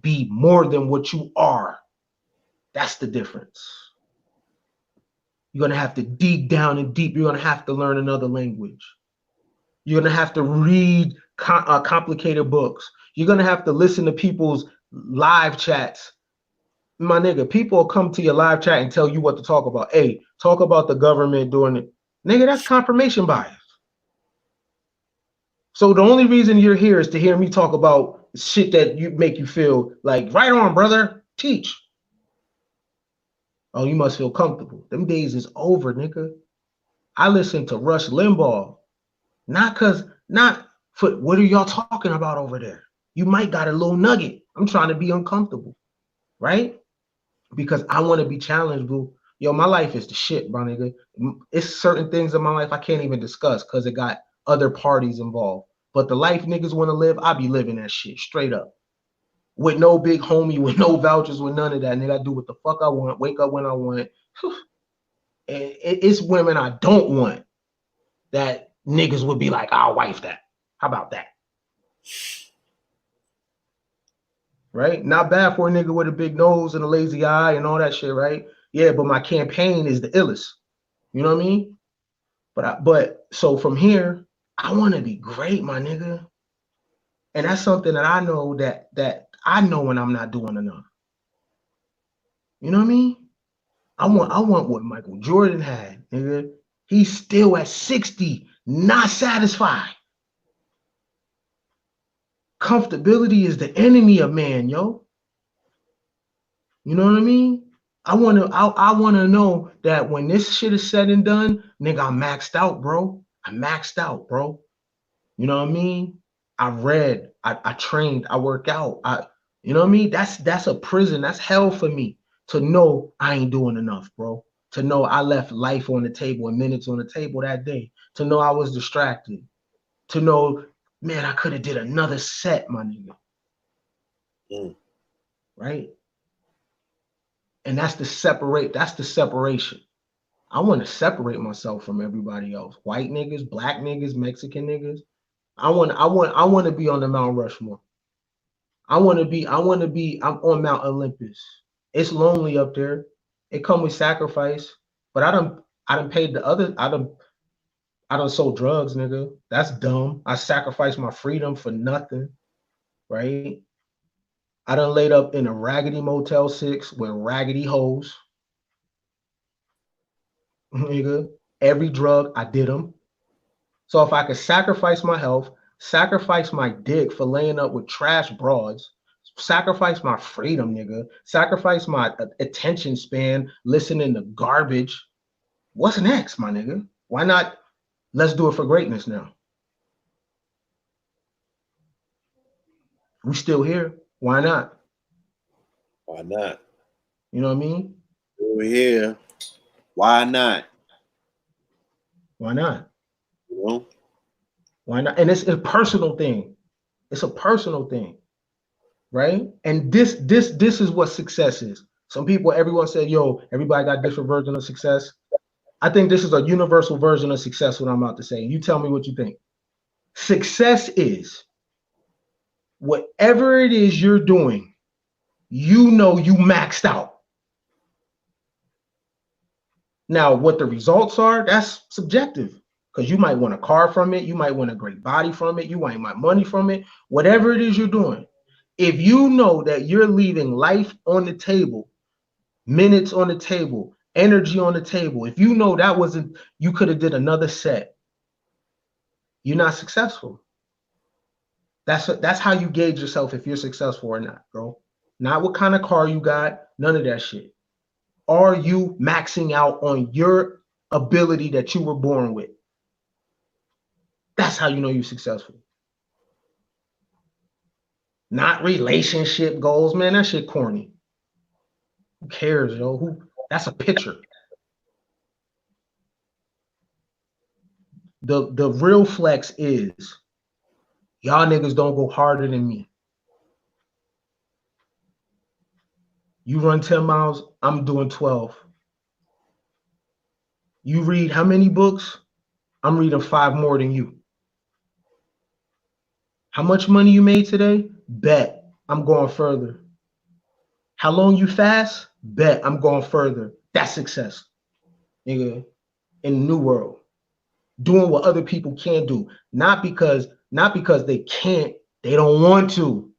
be more than what you are. That's the difference. You're going to have to dig down and deep. You're going to have to learn another language. You're going to have to read complicated books. You're going to have to listen to people's live chats. My nigga, people will come to your live chat and tell you what to talk about. Hey, talk about the government doing it. Nigga, that's confirmation bias. So the only reason you're here is to hear me talk about shit that you make you feel like, right on, brother, teach. Oh, you must feel comfortable. Them days is over, nigga. I listen to Rush Limbaugh, not for what are y'all talking about over there? You might got a little nugget. I'm trying to be uncomfortable, right? Because I want to be challenged, boo. Yo, my life is the shit, bro, nigga. It's certain things in my life I can't even discuss because it got other parties involved. But the life niggas want to live, I be living that shit straight up. With no big homie, with no vouchers, with none of that, nigga. I do what the fuck I want, wake up when I want. It's women I don't want that niggas would be like, I'll wife that. How about that? Right? Not bad for a nigga with a big nose and a lazy eye and all that shit, right? Yeah, but my campaign is the illest. You know what I mean? But so from here, I want to be great, my nigga. And that's something that I know that I know when I'm not doing enough. You know what I mean? I want what Michael Jordan had, nigga. He's still at 60, not satisfied. Comfortability is the enemy of man, yo. You know what I mean? I wanna know that when this shit is said and done, nigga, I'm maxed out, bro. I'm maxed out, bro. You know what I mean? I read, I trained, I work out. You know what I mean? That's a prison. That's hell for me to know I ain't doing enough, bro. To know I left life on the table and minutes on the table that day. To know I was distracted. To know, man, I could have did another set, my nigga. Right? And that's the separation. I want to separate myself from everybody else. White niggas, black niggas, Mexican niggas. I want to be on the Mount Rushmore. I'm on Mount Olympus. It's lonely up there. It come with sacrifice. But I done paid the other. I done sold drugs, nigga. That's dumb. I sacrificed my freedom for nothing, right? I done laid up in a raggedy Motel 6 with raggedy hoes, nigga. Every drug, I did them. So if I could sacrifice my health, sacrifice my dick for laying up with trash broads, sacrifice my freedom, nigga, sacrifice my attention span listening to garbage, what's next, my nigga? Why not? Let's do it for greatness now. We still here. Why not? Why not? You know what I mean? Over here. Why not? Why not? You know? Why not? And it's a personal thing. It's a personal thing, right? And this is what success is. Some people, everyone said, yo, everybody got different version of success. I think this is a universal version of success, what I'm about to say. You tell me what you think. Success is whatever it is you're doing, you know you maxed out. Now, what the results are, that's subjective because you might want a car from it. You might want a great body from it. You might want money from it. Whatever it is you're doing, if you know that you're leaving life on the table, minutes on the table, energy on the table, if you know that wasn't, you could have did another set, you're not successful. That's how you gauge yourself if you're successful or not, bro. Not what kind of car you got, none of that shit. Are you maxing out on your ability that you were born with? That's how you know you're successful. Not relationship goals, man. That shit corny. Who cares, yo? That's a picture. The real flex is y'all niggas don't go harder than me. You run 10 miles, I'm doing 12. You read how many books? I'm reading 5 more than you. How much money you made today? Bet I'm going further. How long you fast? Bet I'm going further. That's success, nigga, in the new world. Doing what other people can't do. Not because they can't, they don't want to.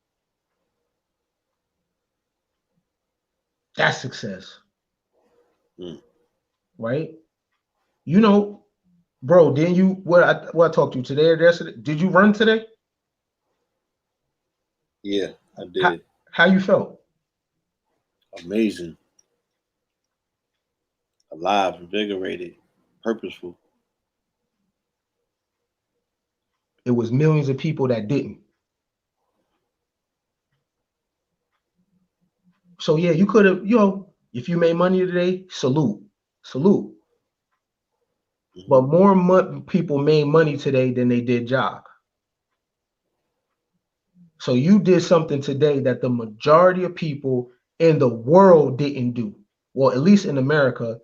That's success. Right? You know, bro, didn't you what I talked to you today or yesterday? Did you run today? Yeah, I did. How you felt? Amazing. Alive, invigorated, purposeful. It was millions of people that didn't. So yeah, you could have, if you made money today, salute. Mm-hmm. But more people made money today than they did job. So you did something today that the majority of people in the world didn't do. Well, at least in America,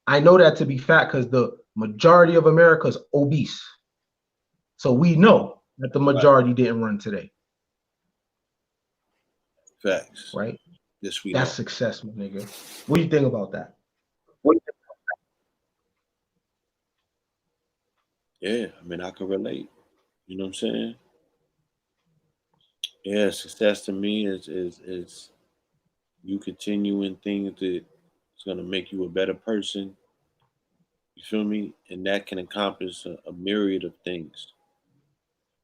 I know that to be fact because the majority of America is obese. So we know that the majority didn't run today. Facts. Right? Yes, we That's know. success, my nigga. What do you think about that? Yeah, I mean, I can relate. You know what I'm saying? Yeah, success to me is you continuing things that's gonna make you a better person. You feel me? And that can accomplish a myriad of things.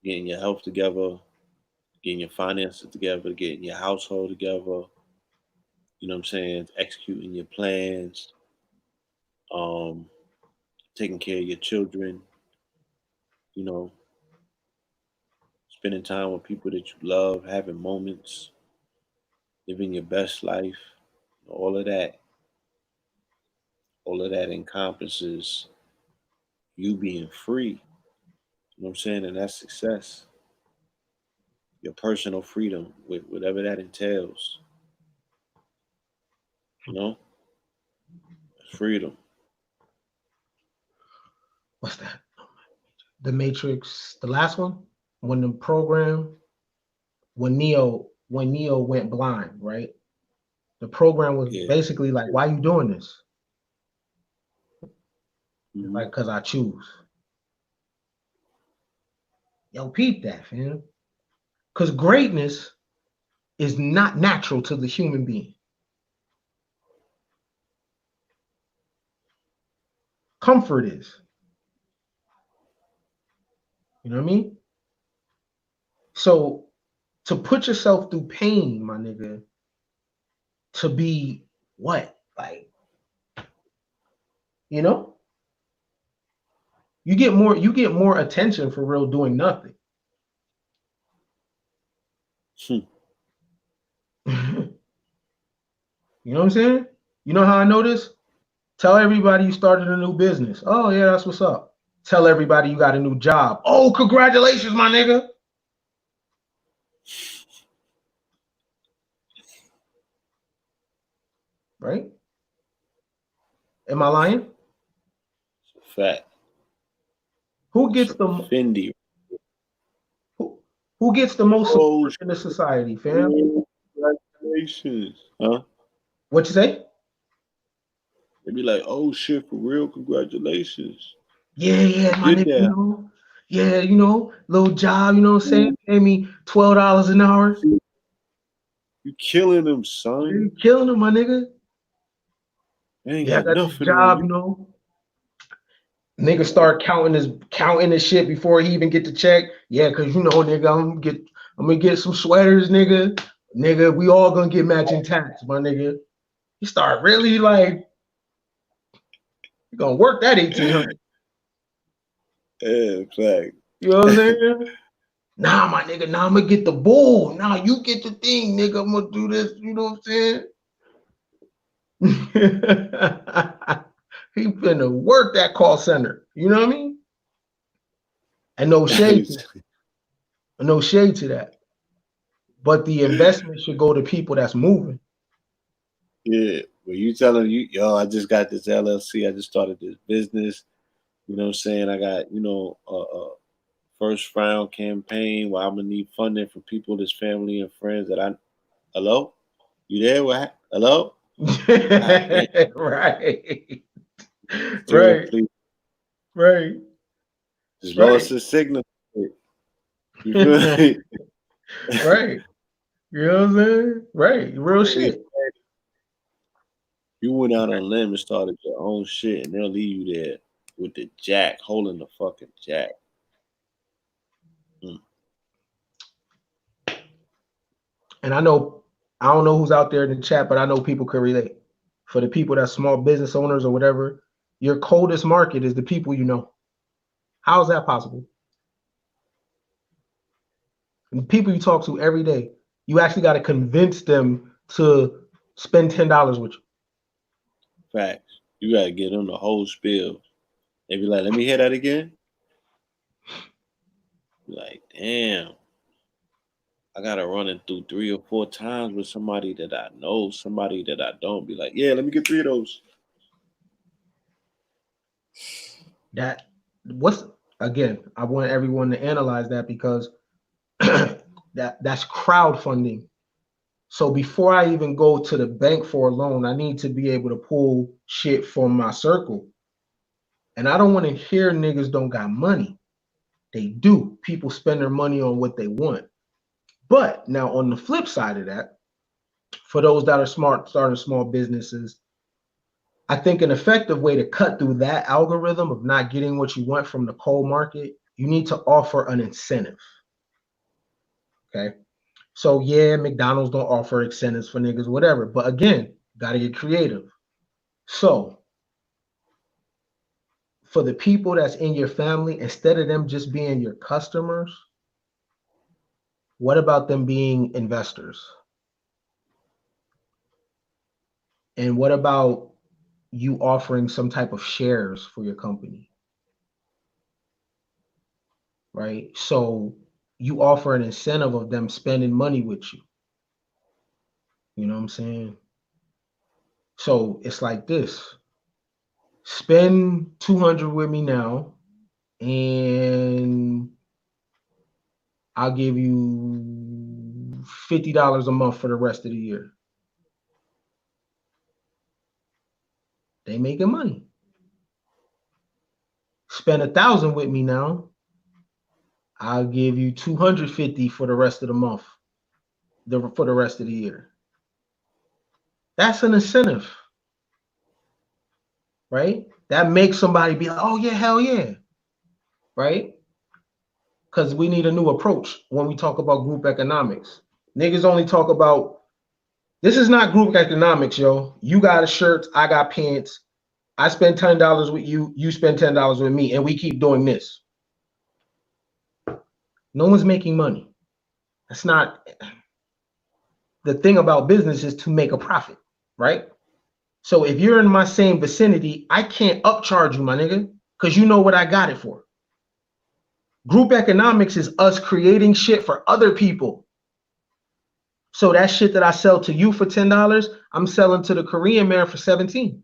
Getting your health together, getting your finances together, getting your household together. You know what I'm saying? Executing your plans, um, taking care of your children. You know, spending time with people that you love, having moments, living your best life. All of that, all of that encompasses you being free. You know what I'm saying? And that's success. Your personal freedom, with whatever that entails. You know, freedom. What's that? The Matrix, the last one, when the program, when Neo went blind, right? The program was Yeah. basically like, why you doing this? Mhm. Like, because I choose. Yo, peep that, fam. Because greatness is not natural to the human being. Comfort is. You know what I mean? So to put yourself through pain, my nigga, to be what? Like, you know? You get more attention for real doing nothing. You know what I'm saying? You know how I know this? Tell everybody you started a new business. Oh, yeah, that's what's up. Tell everybody you got a new job. Oh, congratulations, my nigga. Right? Am I lying? It's a fact. Who It's gets a the Fendi. who gets the most Oh, support in the society, fam? congratulations. Huh? What you say? They be like, oh shit, for real, congratulations. Yeah, You my did nigga, you that. know. Yeah, you know, little job, you know what I'm saying? Pay me $12 an hour. You killing them, Yeah, son. you killing them, my nigga. They ain't Yeah, I got got this nothing on job, you. you know. Nigga start counting his shit before he even get the check. Yeah, cause you know, nigga, I'm gonna get some sweaters, nigga. Nigga, we all gonna get matching tats, my nigga. You start really like you gonna work that 1800. Yeah, fact. You know what I'm saying? Nah, my nigga, nah, I'm gonna get the bull. Nah, you get the thing, nigga. I'm gonna do this, you know what I'm saying? He finna work that call center. You know what I mean? And no shade to that. But the investment should go to people that's moving. Yeah, when you telling you, yo, I just got this LLC, I just started this business. You know what I'm saying? I got, a first round campaign where I'm gonna need funding from people, this family and friends that I. Hello, you there? What? Hello? God damn, Right. still Right. please. Right. Just lost Right. his signal. You feel me? Right. You know what I'm saying? Right. Real shit. You went out on a limb and started your own shit, and they'll leave you there with the jack, holding the fucking jack. Mm. And I don't know who's out there in the chat, but I know people could relate. For the people that's small business owners or whatever, your coldest market is the people you know. How is that possible? And the people you talk to every day, you actually got to convince them to spend $10 with you. Facts. You gotta get them the whole spiel. They be like, "Let me hear that again." Be like, damn, I gotta run it through 3 or 4 times with somebody that I know, somebody that I don't. Be like, yeah, let me get 3 of those. That what's again, I want everyone to analyze that because that's crowdfunding. So before I even go to the bank for a loan, I need to be able to pull shit from my circle. And I don't want to hear niggas don't got money. They do. People spend their money on what they want. But now on the flip side of that, for those that are smart, starting small businesses, I think an effective way to cut through that algorithm of not getting what you want from the cold market, you need to offer an incentive. Okay. So yeah, McDonald's don't offer incentives for niggas, whatever. But again, gotta get creative. So for the people that's in your family, instead of them just being your customers, what about them being investors? And what about you offering some type of shares for your company, right? So you offer an incentive of them spending money with you. You know what I'm saying? So it's like this: spend 200 with me now, and I'll give you $50 a month for the rest of the year. They making money. Spend 1,000 with me now. I'll give you 250 for the rest of the month, for the rest of the year. That's an incentive, right? That makes somebody be like, oh yeah, hell yeah, right? Because we need a new approach when we talk about group economics. Niggas only talk about, this is not group economics, yo. You got a shirt, I got pants. I spend $10 with you, you spend $10 with me, and we keep doing this. No one's making money. That's not, the thing about business is to make a profit, right? So if you're in my same vicinity, I can't upcharge you, my nigga, because you know what I got it for. Group economics is us creating shit for other people. So that shit that I sell to you for $10, I'm selling to the Korean man for 17.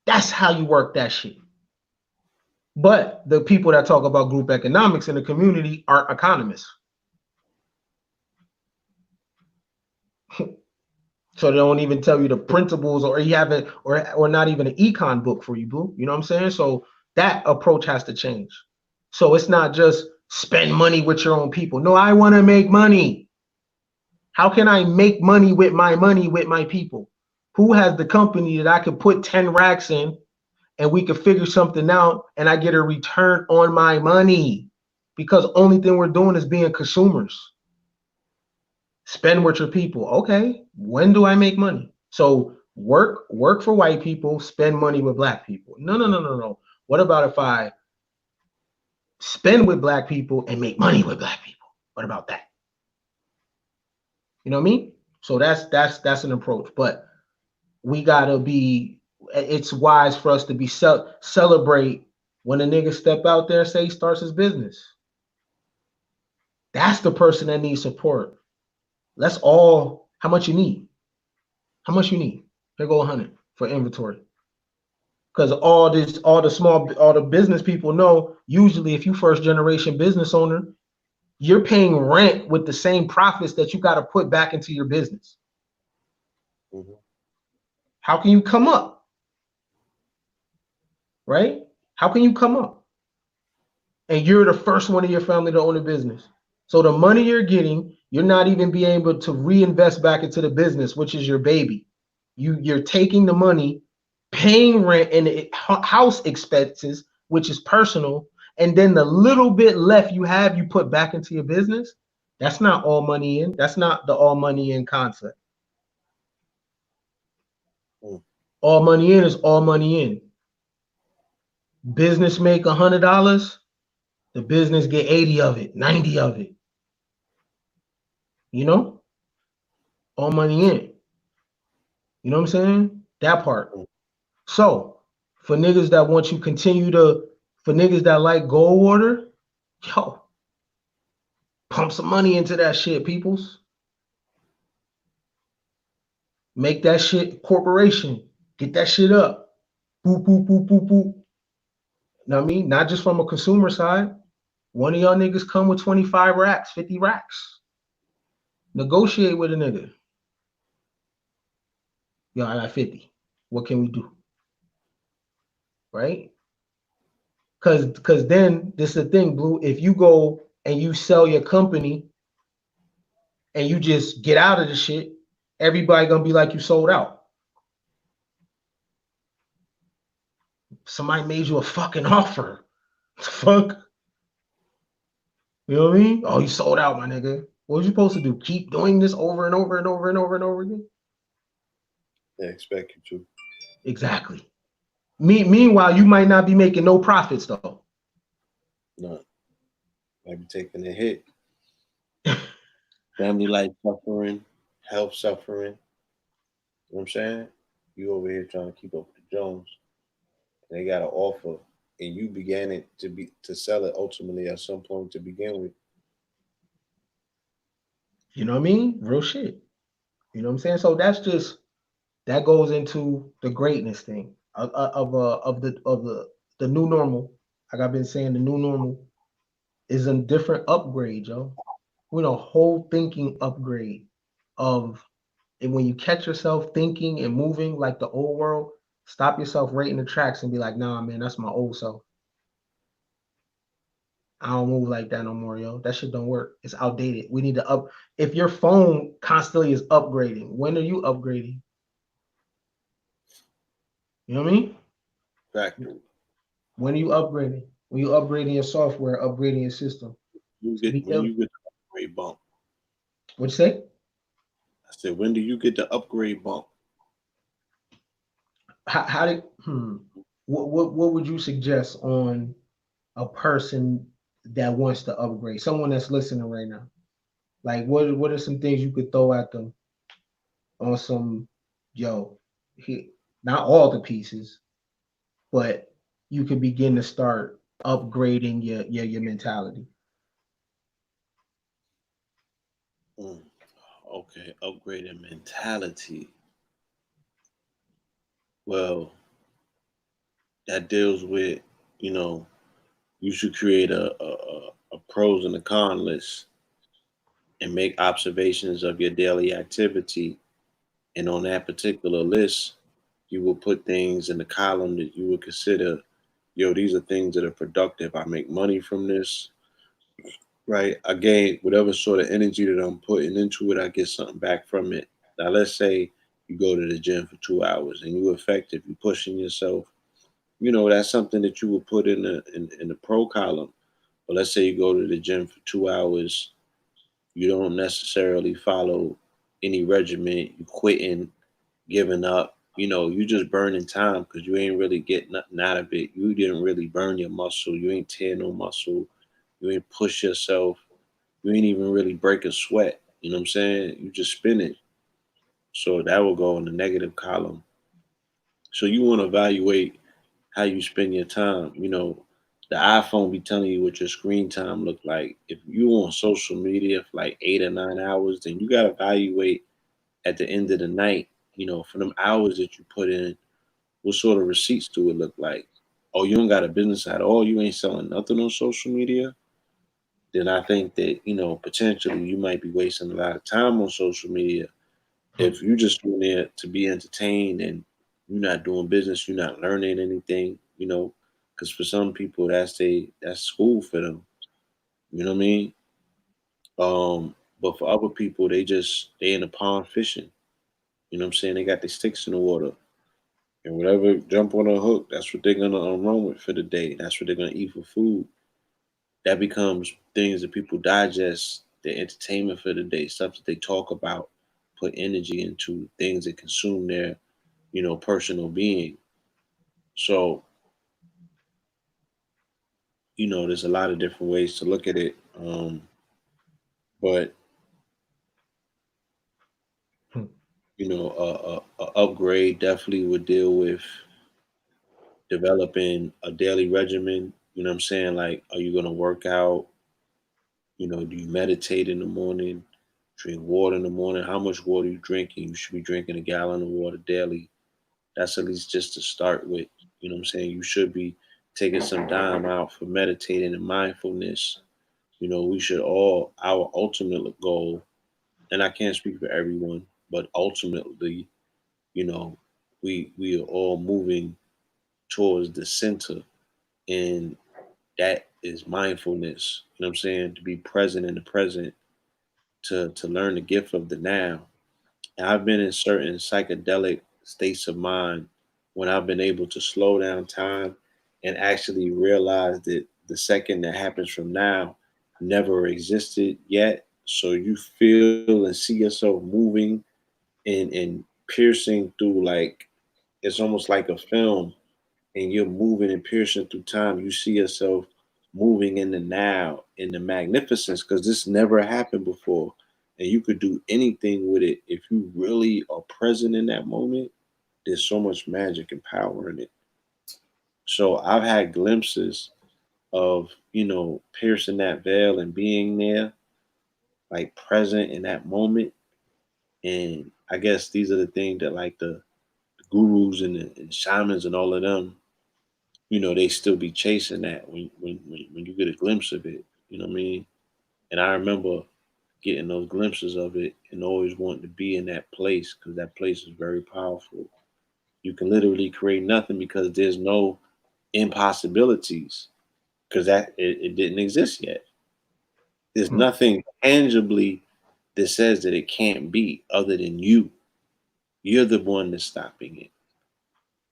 That's how you work that shit. But the people that talk about group economics in the community aren't economists. So they don't even tell you the principles, or you haven't, or not even an econ book for you, boo. You know what I'm saying? So that approach has to change. So it's not just spend money with your own people. No, I want to make money. How can I make money with my people? Who has the company that I could put 10 racks in and we could figure something out and I get a return on my money? Because only thing we're doing is being consumers. Spend with your people. Okay, when do I make money? So work for white people, spend money with black people. No. What about if I spend with black people and make money with black people? What about that? You know what I mean? So that's an approach. But we gotta be, it's wise for us to be celebrate when a nigga step out there and say he starts his business. That's the person that needs support. Let's all, how much you need? How much you need? Here go 100 for inventory. Because all the business people know, usually if you first generation business owner, you're paying rent with the same profits that you got to put back into your business. Mm-hmm. How can you come up? Right? How can you come up? And you're the first one in your family to own a business. So the money you're getting, you're not even being able to reinvest back into the business, which is your baby. You're taking the money, paying rent and house expenses, which is personal, and then the little bit left you have, you put back into your business. That's not all money in. That's not the all money in concept. All money in is all money in. Business make $100, the business get 80 of it, 90 of it. You know, all money in. You know what I'm saying? That part. So for niggas that want you continue to, for niggas that like gold water, yo, pump some money into that shit, peoples. Make that shit corporation. Get that shit up. Boop, boop, boop, boop, boop. You know what I mean? Not just from a consumer side. One of y'all niggas come with 25 racks, 50 racks. Negotiate with a nigga. Yo, I got 50. What can we do? Right? Cause then this is the thing, Blue. If you go and you sell your company and you just get out of the shit, everybody gonna be like you sold out. Somebody made you a fucking offer. Fuck. You know what I mean? Oh, you sold out, my nigga. What was you supposed to do? Keep doing this over and over and over and over and over again? They expect you to. Exactly. Meanwhile, you might not be making no profits though. No. Might be taking a hit. Family life suffering, health suffering. You know what I'm saying? You over here trying to keep up with the Jones. And they got an offer. And you began it to sell it ultimately at some point to begin with. You know what I mean? Real shit. You know what I'm saying? So that goes into the greatness thing of the new normal. Like I've been saying, the new normal is a different upgrade, yo. We're in a whole thinking upgrade of And when you catch yourself thinking and moving like the old world, stop yourself right in the tracks and be like, nah, man, that's my old self. I don't move like that no more, yo. That shit don't work. It's outdated. We need to up. If your phone constantly is upgrading, when are you upgrading? You know what I mean? Factory. When are you upgrading? When you upgrading your software, upgrading your system. You So get be when ill. you get the upgrade bump. What you say? I said, when do you get the upgrade bump? How did what would you suggest on a person that wants to upgrade? Someone that's listening right now. Like what are some things you could throw at them on some yo, he, not all the pieces, but you could begin to start upgrading your mentality. Mm, okay, upgraded mentality. Well, that deals with, you know, you should create a pros and a con list and make observations of your daily activity. And on that particular list, you will put things in the column that you would consider, yo, these are things that are productive. I make money from this, right? I gain whatever sort of energy that I'm putting into it, I get something back from it. Now, let's say you go to the gym for 2 hours and you're effective, you're pushing yourself. You know, that's something that you would put in the pro column. But let's say you go to the gym for 2 hours, you don't necessarily follow any regimen, you quitting, giving up. You know, you just burning time because you ain't really getting nothing out of it. You didn't really burn your muscle. You ain't tear no muscle. You ain't push yourself. You ain't even really break a sweat. You know what I'm saying? You just spinning. So that will go in the negative column. So you want to evaluate how you spend your time. You know, the iPhone be telling you what your screen time look like. If you on social media for like 8 or 9 hours, then you gotta evaluate at the end of the night, you know, for them hours that you put in, what sort of receipts do it look like? Oh, you don't got a business at all, you ain't selling nothing on social media, then I think that, you know, potentially you might be wasting a lot of time on social media. Hmm. If you just want there to be entertained and you're not doing business, you're not learning anything, you know, because for some people that's school for them. You know what I mean? But for other people, they in the pond fishing. You know what I'm saying? They got their sticks in the water. And whatever jump on a hook, that's what they're gonna run with for the day. That's what they're gonna eat for food. That becomes things that people digest, their entertainment for the day, stuff that they talk about, put energy into, things that consume their, you know, personal being. So, you know, there's a lot of different ways to look at it. But Hmm. you know, a upgrade definitely would deal with developing a daily regimen. You know what I'm saying? Like, are you gonna work out? You know, do you meditate in the morning? Drink water in the morning? How much water you drinking? You should be drinking a gallon of water daily. That's at least just to start with. You know what I'm saying? You should be taking some time out for meditating and mindfulness. You know, we should all, our ultimate goal, and I can't speak for everyone, but ultimately, you know, we are all moving towards the center, and that is mindfulness. You know what I'm saying? To be present in the present, to learn the gift of the now. And I've been in certain psychedelic states of mind when I've been able to slow down time and actually realize that the second that happens from now never existed yet. So you feel and see yourself moving and piercing through, like it's almost like a film, and you're moving and piercing through time. You see yourself moving in the now, in the magnificence, because this never happened before. And you could do anything with it if you really are present in that moment. There's so much magic and power in it. So I've had glimpses of, you know, piercing that veil and being there, like present in that moment. And I guess these are the things that like the gurus and shamans and all of them, you know, they still be chasing that when you get a glimpse of it. You know what I mean? And I remember getting those glimpses of it and always wanting to be in that place because that place is very powerful. You can literally create nothing because there's no impossibilities because it didn't exist yet. There's Mm, nothing tangibly that says that it can't be other than you. You're the one that's stopping it.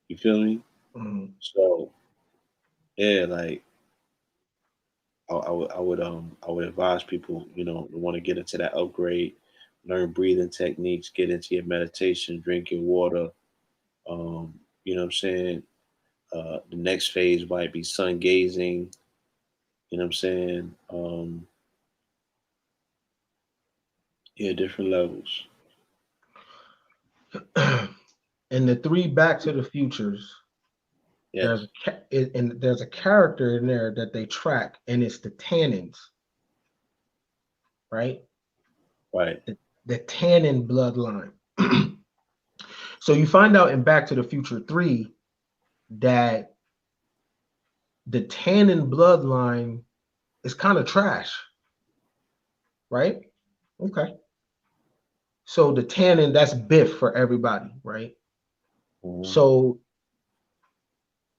You feel me? mm. So yeah, like I would advise people, to want to get into that upgrade, learn breathing techniques, get into your meditation, drinking water. You know what I'm saying? The next phase might be sun gazing. You know what I'm saying? Yeah, different levels. And the three Back to the Futures, Yes. and there's a character in there that they track, and it's the tannins, right? Right. The tannin bloodline. So you find out in Back to the Future 3 that the tannin bloodline is kind of trash, right? Okay. So the tannin, that's Biff for everybody, right? Mhm. So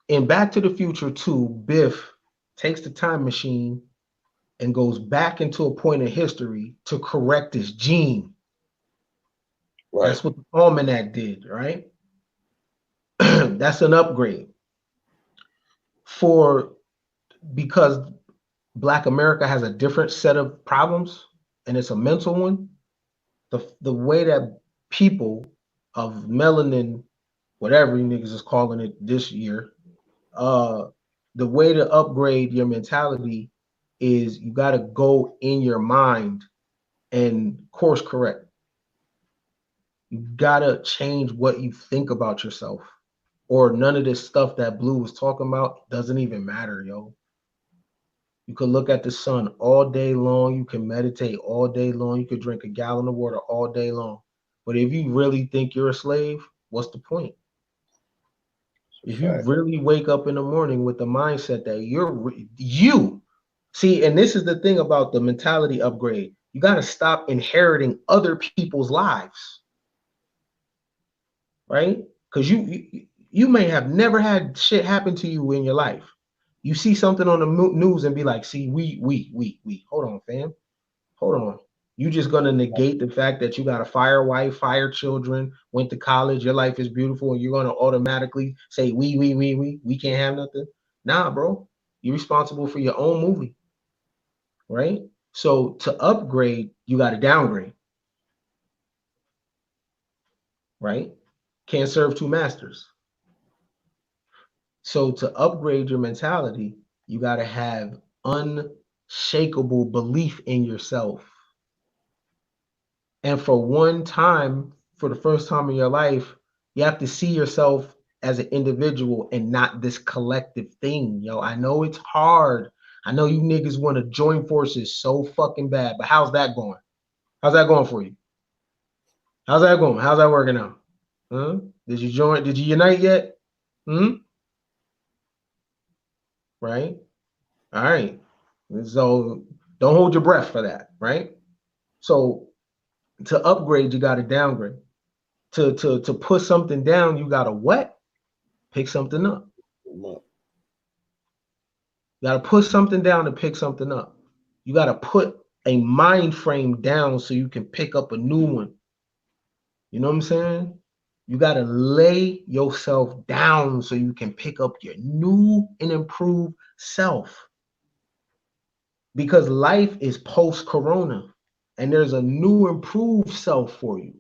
in Back to the Future 2, Biff takes the time machine and goes back into a point in history to correct his gene. Right. That's what the almanac did, right? That's an upgrade for because Black America has a different set of problems and it's a mental one. The way that people of melanin, whatever you niggas is calling it this year, uh, the way to upgrade your mentality is you got to go in your mind and course correct. You got to change what you think about yourself, or none of this stuff that Blue was talking about doesn't even matter, yo. You could look at the sun all day long. You can meditate all day long. You could drink a gallon of water all day long. But if you really think you're a slave, what's the point? It's If a you fact. really wake up in the morning with the mindset that you see, and this is the thing about the mentality upgrade, you got to stop inheriting other people's lives, right? Because you may have never had shit happen to you in your life. You see something on the news and be like, see, we. Hold on, fam. Hold on. You just gonna negate the fact that you got a fire wife, fire children, went to college, your life is beautiful, and you're gonna automatically say we can't have nothing. Nah, bro. You're responsible for your own movie, right? So to upgrade, you gotta downgrade, right? Can't serve two masters. So to upgrade your mentality, you gotta have unshakable belief in yourself. And for one time, for the first time in your life, you have to see yourself as an individual and not this collective thing. Yo, I know it's hard. I know you niggas want to join forces so fucking bad, but how's that going? How's that going for you? How's that going? How's that working out? Huh? Did you join? Did you unite yet? Hmm? Right? All right. So don't hold your breath for that, right? So to upgrade, you got to downgrade. To put something down, you got to what? Pick something up. You got to put something down to pick something up. You got to put a mind frame down so you can pick up a new one. You know what I'm saying? You got to lay yourself down so you can pick up your new and improved self. Because life is post corona and there's a new improved self for you,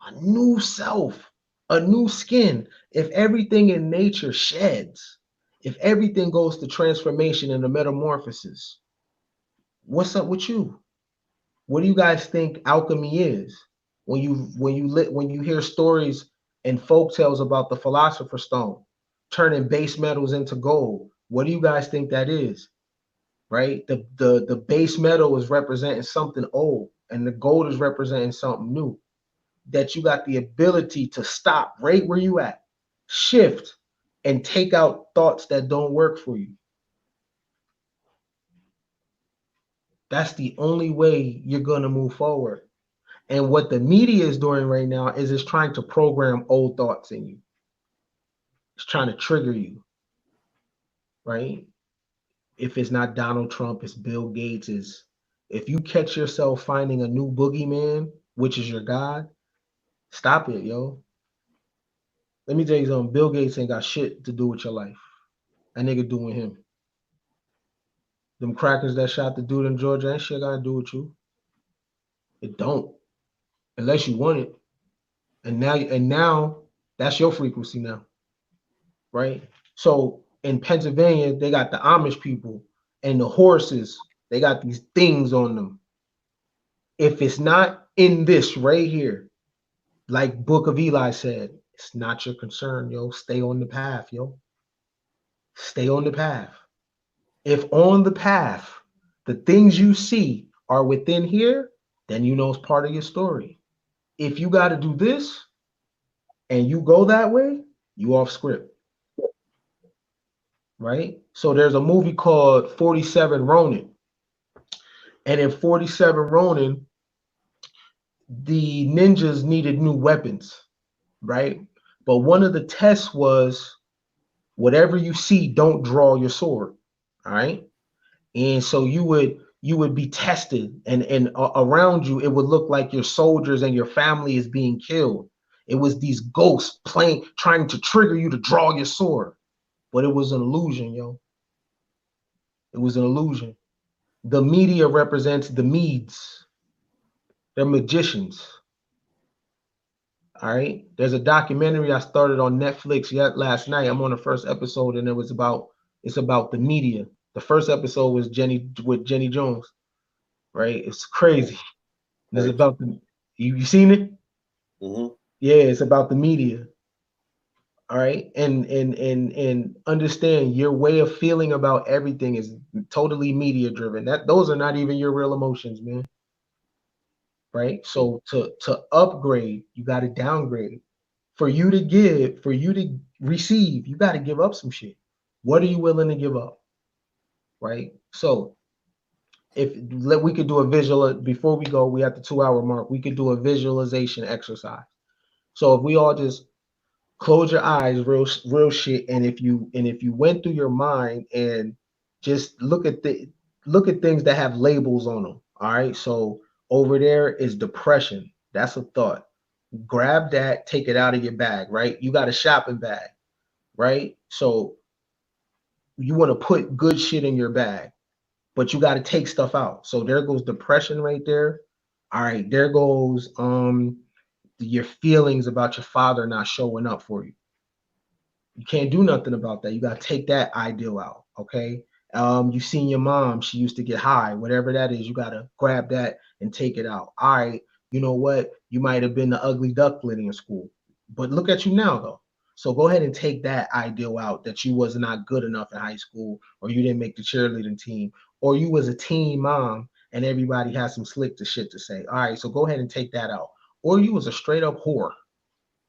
a new self, a new skin. If everything in nature sheds, if everything goes to transformation and a metamorphosis, what's up with you? What do you guys think alchemy is? When you hear stories and folk tales about the philosopher's stone turning base metals into gold, what do you guys think that is? Right? The base metal is representing something old, and the gold is representing something new. That you got the ability to stop right where you at, shift, and take out thoughts that don't work for you. That's the only way you're going to move forward. And what the media is doing right now is it's trying to program old thoughts in you. It's trying to trigger you, right? If it's not Donald Trump, it's Bill Gates. Is if you catch yourself finding a new boogeyman, which is your God, stop it, yo. Let me tell you something. Bill Gates ain't got shit to do with your life. That nigga doing him. Them crackers that shot the dude in Georgia, ain't shit got to do with you. It don't, unless you want it. And now that's your frequency now, right? So in Pennsylvania, they got the Amish people and the horses. They got these things on them. If it's not in this right here, like Book of Eli said, it's not your concern, yo. Stay on the path, yo. Stay on the path. If on the path, the things you see are within here, then you know it's part of your story. If you got to do this and you go that way, you off script, right? So there's a movie called 47 Ronin. And in 47 Ronin, the ninjas needed new weapons, right? But one of the tests was whatever you see, don't draw your sword. All right. And so you would be tested, and around you it would look like your soldiers and your family is being killed. It was these ghosts playing, trying to trigger you to draw your sword, but it was an illusion, yo. It was an illusion. The media represents the Medes. They're magicians. All right. There's a documentary I started on Netflix last night. I'm on the first episode, and it's about the media. The first episode was Jenny Jones, right? It's crazy. It's Heard about the you seen it? you. Yeah, it's about the media. All right. And understand your way of feeling about everything is totally media driven. Those are not even your real emotions, man. Right? So to upgrade, you got to downgrade. For you to give, for you to receive, you got to give up some shit. What are you willing to give up? Right? So if we could do a visual before we go, we at the 2 hour mark, we could do a visualization exercise. So if we all just close your eyes, real shit, and if you went through your mind and just look at things that have labels on them. All right. So over there is depression. That's a thought. Grab that, take it out of your bag, right? You got a shopping bag, right? So you want to put good shit in your bag, but you got to take stuff out. So there goes depression right there. All right, there goes your feelings about your father not showing up for you. You can't do nothing about that. You got to take that ideal out, okay? You seen your mom, she used to get high, whatever that is, you got to grab that and take it out. All right, you know what? You might have been the ugly duckling in school, but look at you now, though. So go ahead and take that ideal out that you was not good enough in high school, or you didn't make the cheerleading team, or you was a teen mom and everybody has some slick to shit to say. All right, so go ahead and take that out. Or you was a straight up whore.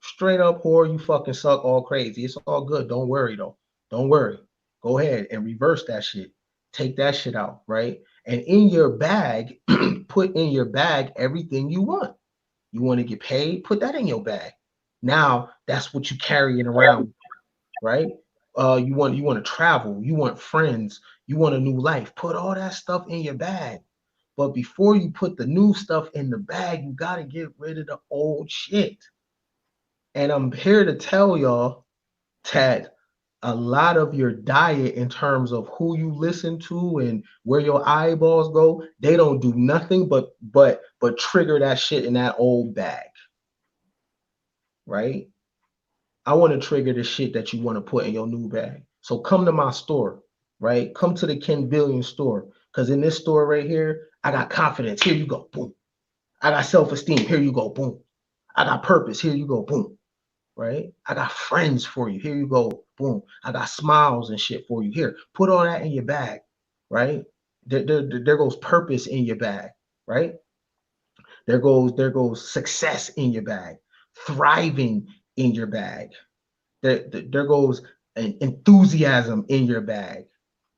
Straight up whore, you fucking suck all crazy. It's all good. Don't worry though. Don't worry. Go ahead and reverse that shit. Take that shit out, right? And in your bag, put in your bag everything you want. You want to get paid? Put that in your bag. Now that's what you carrying around, right? You want to travel, you want friends, you want a new life. Put all that stuff in your bag. But before you put the new stuff in the bag, you gotta get rid of the old shit. And I'm here to tell y'all that a lot of your diet in terms of who you listen to and where your eyeballs go, they don't do nothing but trigger that shit in that old bag, right? I want to trigger the shit that you want to put in your new bag. So come to my store, right? Come to the Ken Billion store. Because in this store right here, I got confidence. Here you go. Boom. I got self-esteem. Here you go. Boom. I got purpose. Here you go. Boom. Right? I got friends for you. Here you go. Boom. I got smiles and shit for you. Here, put all that in your bag, right? There goes purpose in your bag, right? There goes success in your bag, thriving in your bag. There goes an enthusiasm in your bag.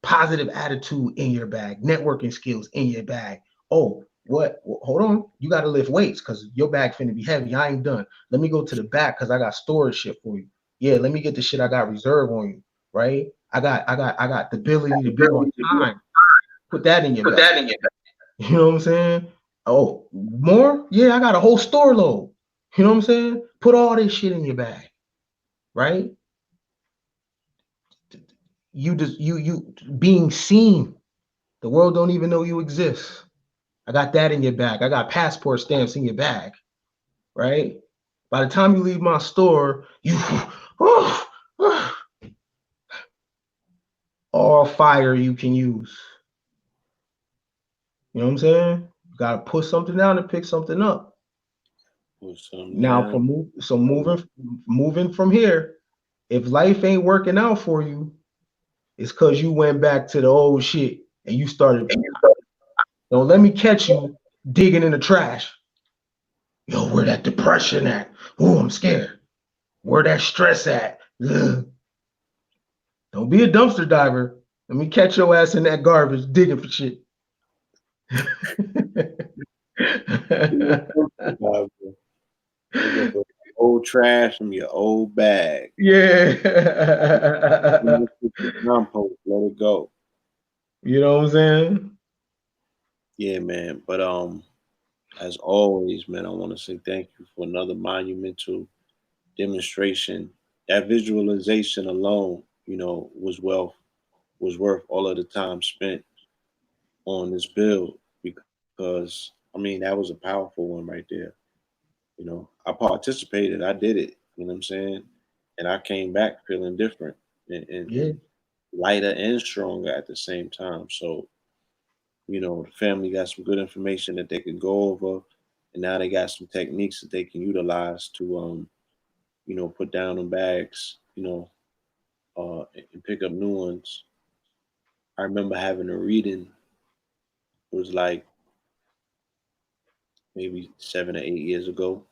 positive attitude in your bag, networking skills in your bag. Oh, what? Hold on, you got to lift weights because your bag finna be heavy. I ain't done. Let me go to the back because I got storage shit for you. Yeah, let me get the shit I got reserved on you. Right? I got the ability to be on time. Put that in your Put bag. that in your bag. You know what I'm saying? Oh, more? Yeah, I got a whole store load. You know what I'm saying? Put all this shit in your bag, right? You being seen. The world don't even know you exist. I got that in your bag. I got passport stamps in your bag, right? By the time you leave my store, you all fire you can use. You know what I'm saying? You gotta put something down and pick something up. Now, moving from here, if life ain't working out for you, it's because you went back to the old shit and you started. Don't let me catch you digging in the trash. Yo, where that depression at? Oh, I'm scared. Where that stress at? Ugh. Don't be a dumpster diver. Let me catch your ass in that garbage digging for shit. Old trash from your old bag. Yeah. Compost, let it go. You know what I'm saying? Yeah, man. But as always, man, I want to say thank you for another monumental demonstration. That visualization alone, was worth all of the time spent on this build because I mean that was a powerful one right there. I participated, I did it. You know what I'm saying? And I came back feeling different Yeah. and lighter and stronger at the same time. So the family got some good information that they can go over, and now they got some techniques that they can utilize to put down them bags, and pick up new ones. I remember having a reading. It was like maybe 7 or 8 years ago,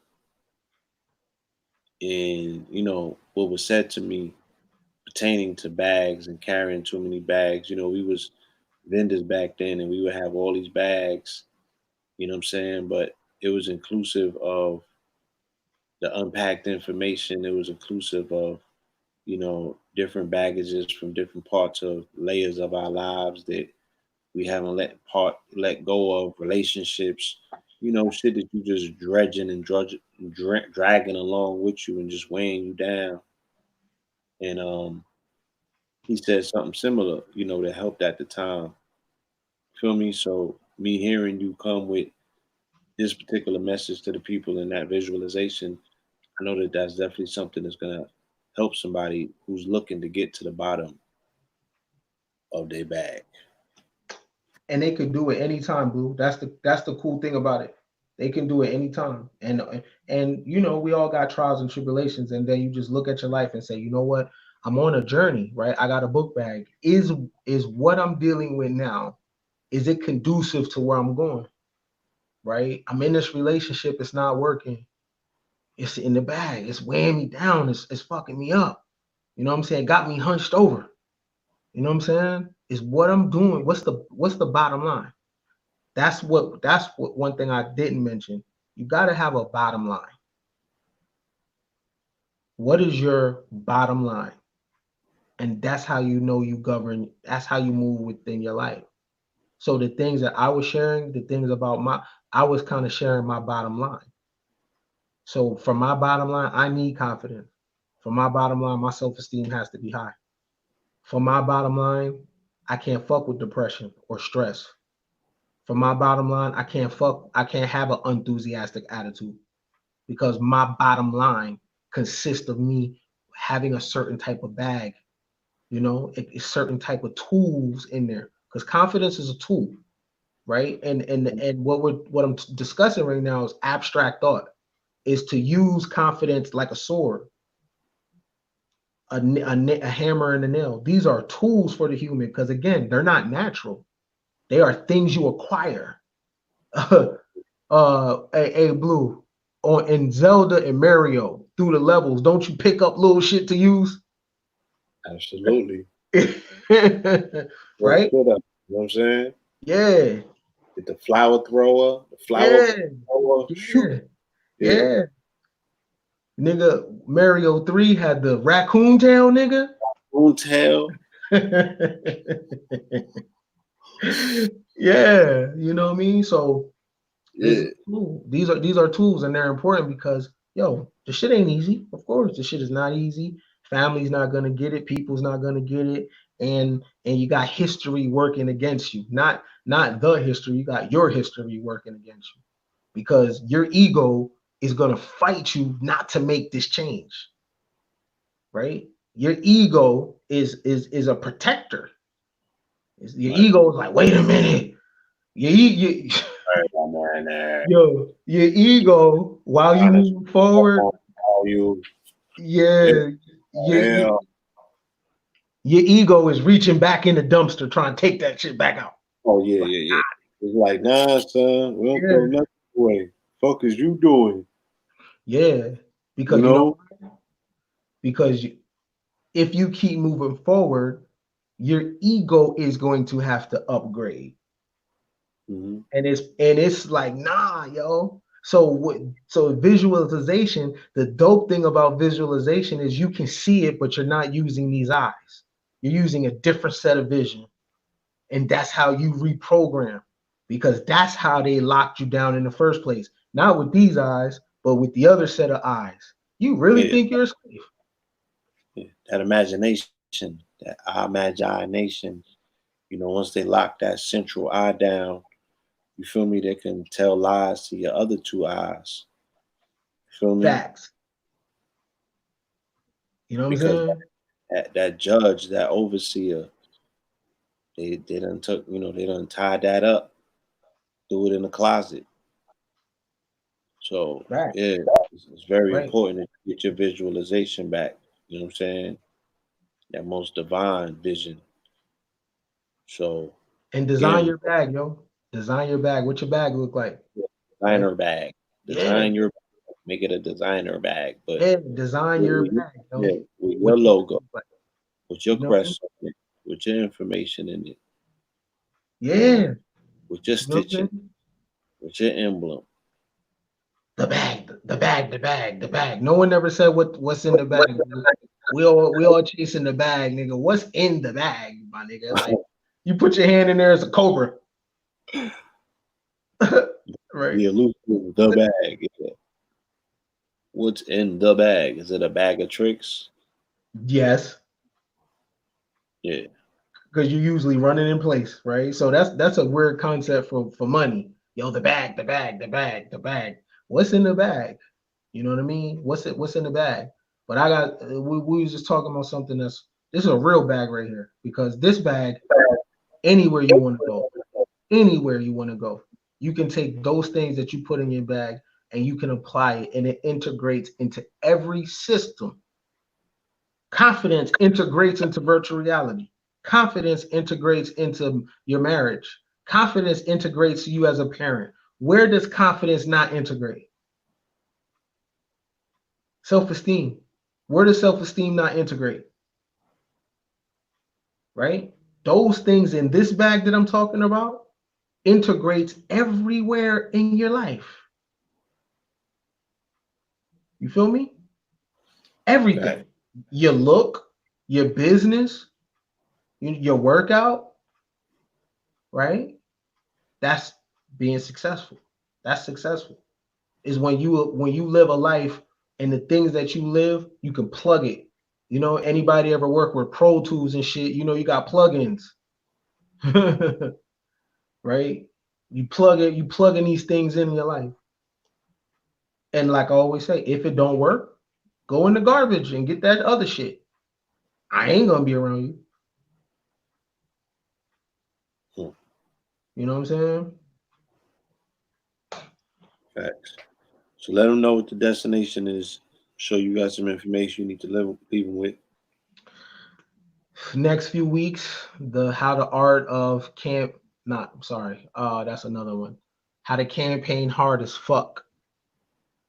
and what was said to me pertaining to bags and carrying too many bags. We was vendors back then, and we would have all these bags. You know what I'm saying? But it was inclusive of the unpacked information. It was inclusive of different baggages from different parts of layers of our lives that we haven't let go of, relationships, shit that you just dredging and dragging along with you and just weighing you down. And he said something similar, that helped at the time. Feel me? So me hearing you come with this particular message to the people in that visualization, I know that that's definitely something that's gonna help somebody who's looking to get to the bottom of their bag. And they could do it anytime, Blue. That's the cool thing about it. They can do it anytime. And we all got trials and tribulations, and then you just look at your life and say, you know what? I'm on a journey, right? I got a book bag. Is what I'm dealing with now, is it conducive to where I'm going? Right? I'm in this relationship, it's not working. It's in the bag, it's weighing me down, it's fucking me up. You know what I'm saying? Got me hunched over. You know what I'm saying? Is what I'm doing. What's the bottom line? That's what one thing I didn't mention. You got to have a bottom line. What is your bottom line? And that's how you know you govern. That's how you move within your life. So the things that I was sharing, the things about I was kind of sharing my bottom line. So for my bottom line, I need confidence. For my bottom line, my self-esteem has to be high. For my bottom line, I can't fuck with depression or stress. For my bottom line, I can't have an enthusiastic attitude because my bottom line consists of me having a certain type of bag, a certain type of tools in there. Because confidence is a tool, right? And what I'm discussing right now is abstract thought, is to use confidence like a sword, a hammer and a nail. These are tools for the human because again, they're not natural. They are things you acquire. A Blue on in Zelda and Mario through the levels. Don't you pick up little shit to use? Absolutely. Well, Right? shut up. You know what I'm saying? Yeah, Get the flower thrower, the flower yeah, thrower. Shoot. yeah, Yeah. yeah. Nigga, Mario 3 had the raccoon tail, nigga. Won't tell. Yeah, you know what I mean? So this is Yeah. a tool. These are tools, and they're important because yo, the shit ain't easy. Of course, the shit is not easy. Family's not gonna get it, people's not gonna get it, and you got history working against you. Not the history, you got your history working against you. Because your ego is gonna fight you not to make this change, right? Your ego is a protector. Your Right. ego is like, wait a minute. You, Right, man. yo, your ego, while you Honest. move forward, How you? Yeah. yeah, your Hell. your ego is reaching back in the dumpster trying to take that shit back out. Oh yeah, Like, yeah, yeah. It's like, nah, son. We don't throw yeah, nothing away. Fuck is you doing? yeah, You because you know, know? because if you keep moving forward, your ego is going to have to upgrade. Mm-hmm. And it's like, nah, yo. So visualization, the dope thing about visualization is you can see it, but you're not using these eyes. You're using a different set of vision. And that's how you reprogram, because that's how they locked you down in the first place. Not with these eyes, but with the other set of eyes. You really Yeah, think you're safe? yeah. That imagination, that I imagination. Once they lock that central eye down, you feel me? They can tell lies to your other two eyes. You feel me? Facts. You know what I'm Because saying? that judge, that overseer, they done took, they done tied that up, threw it in the closet. So Facts. yeah, it's very Right. important to get your visualization back. You know what I'm saying? That most divine vision. So And design again, your bag, yo. Design your bag. What your bag look like, right? designer bag. Yeah. Design your make it a designer bag, but Yeah. Design your bag, yo. yeah, with What your you want it to logo, look like. with your You know what I mean? crest on it, with your information in it, you know, Yeah. with your You know what I'm stitching, saying? with your emblem. The bag, the bag, the bag, the bag. No one ever said what's in the bag. We all chasing the bag, nigga. What's in the bag, my nigga? Like you put your hand in there as a cobra. Right? The illusion, the bag. Yeah. What's in the bag? Is it a bag of tricks? Yes, Yeah. because you're usually running in place, right? So that's a weird concept for money. Yo, the bag, the bag, the bag, the bag. What's in the bag? You know what I mean? What's in the bag? But I got we was just talking about something that's this is a real bag right here, because this bag, anywhere you want to go, anywhere you want to go, you can take those things that you put in your bag and you can apply it, and it integrates into every system. Confidence integrates into virtual reality. Confidence integrates into your marriage. Confidence integrates you as a parent. Where does confidence not integrate? Self-esteem. Where does self-esteem not integrate? Right? Those things in this bag that I'm talking about integrates everywhere in your life. You feel me? Fact. Everything. Your look, your business, your workout, right? That's being successful. That's successful. Is when you live a life, and the things that you live, you can plug it. Anybody ever work with Pro Tools and shit, you got plugins. Right? You plug it, you plug in these things in your life. And like I always say, if it don't work, go in the garbage and get that other shit. I ain't gonna be around you. Hmm. You know what I'm saying? Facts. So let them know what the destination is. Show you guys some information you need to leave them with. Next few weeks, the how the art of camp not I'm sorry, that's another one. How to campaign hard as fuck.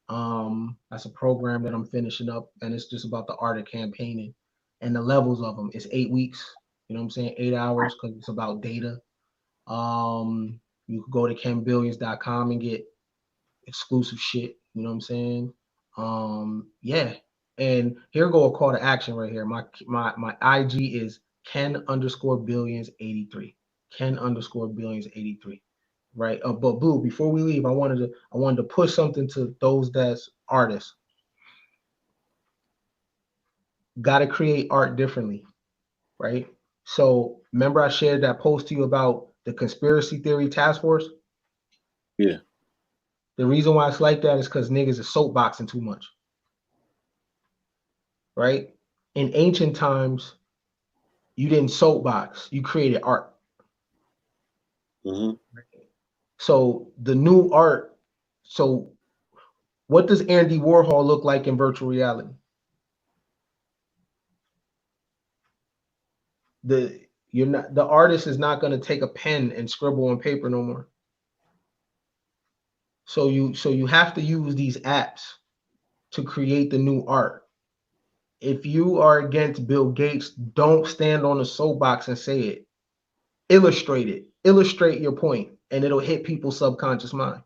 That's a program that I'm finishing up, and it's just about the art of campaigning and the levels of them. It's 8 weeks. You know what I'm saying? 8 hours because it's about data. You can go to kenbillions.com and get exclusive shit. You know what I'm saying? Yeah. And here go a call to action right here. My IG is Ken_billions83. Ken_billions83. Right. But Blue, before we leave, I wanted to push something to those that's artists. Got to create art differently, right? So remember I shared that post to you about the conspiracy theory task force? Yeah. The reason why it's like that is because niggas are soapboxing too much, right? In ancient times, you didn't soapbox, you created art. Mm-hmm. So the new art, so what does Andy Warhol look like in virtual reality? The artist is not going to take a pen and scribble on paper no more. So you have to use these apps to create the new art. If you are against Bill Gates, don't stand on a soapbox and say it. Illustrate it. Illustrate your point, and it'll hit people's subconscious mind.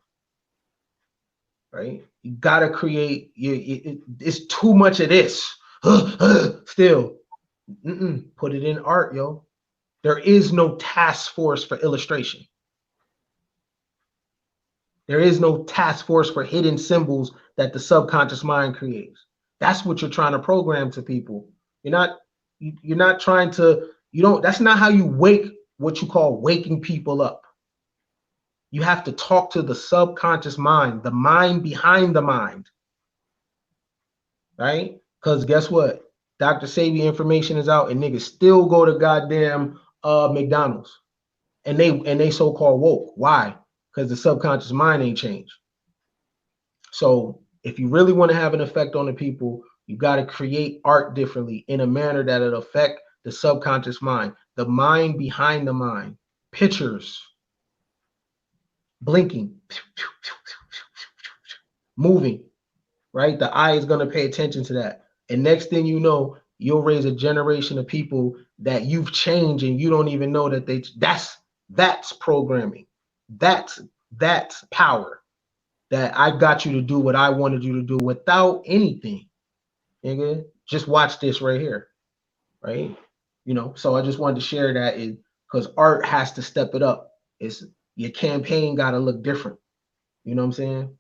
Right? You gotta create. It's too much of this. Still, put it in art, yo. There is no task force for illustration. There is no task force for hidden symbols that the subconscious mind creates. That's what you're trying to program to people. You're not trying to, that's not how you wake what you call waking people up. You have to talk to the subconscious mind, the mind behind the mind. Right? Because guess what? Dr. Sebi information is out and niggas still go to goddamn McDonald's. And they so-called woke. Why? Because the subconscious mind ain't changed. So if you really want to have an effect on the people, you got to create art differently in a manner that it'll affect the subconscious mind, the mind behind the mind. Pictures, blinking, moving, right? The eye is going to pay attention to that. And next thing you know, you'll raise a generation of people that you've changed and you don't even know that that's programming. That's power. That I got you to do what I wanted you to do without anything. Nigga, just watch this right here. Right? So I just wanted to share that because art has to step it up. It's your campaign gotta look different. You know what I'm saying?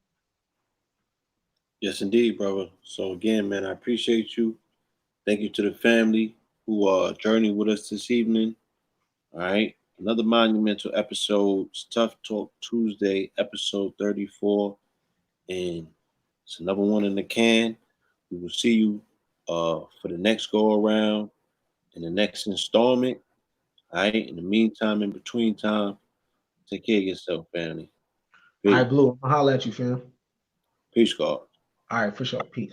Yes, indeed, brother. So again, man, I appreciate you. Thank you to the family who journeyed with us this evening. All right. Another monumental episode, TUFF TALK Tuesday, episode 34. And it's another one in the can. We will see you for the next go around in the next installment. All right. In the meantime, in between time, take care of yourself, family. All Peace. right, Blue. I'll holler at you, fam. Peace, God. All right, for sure. Peace.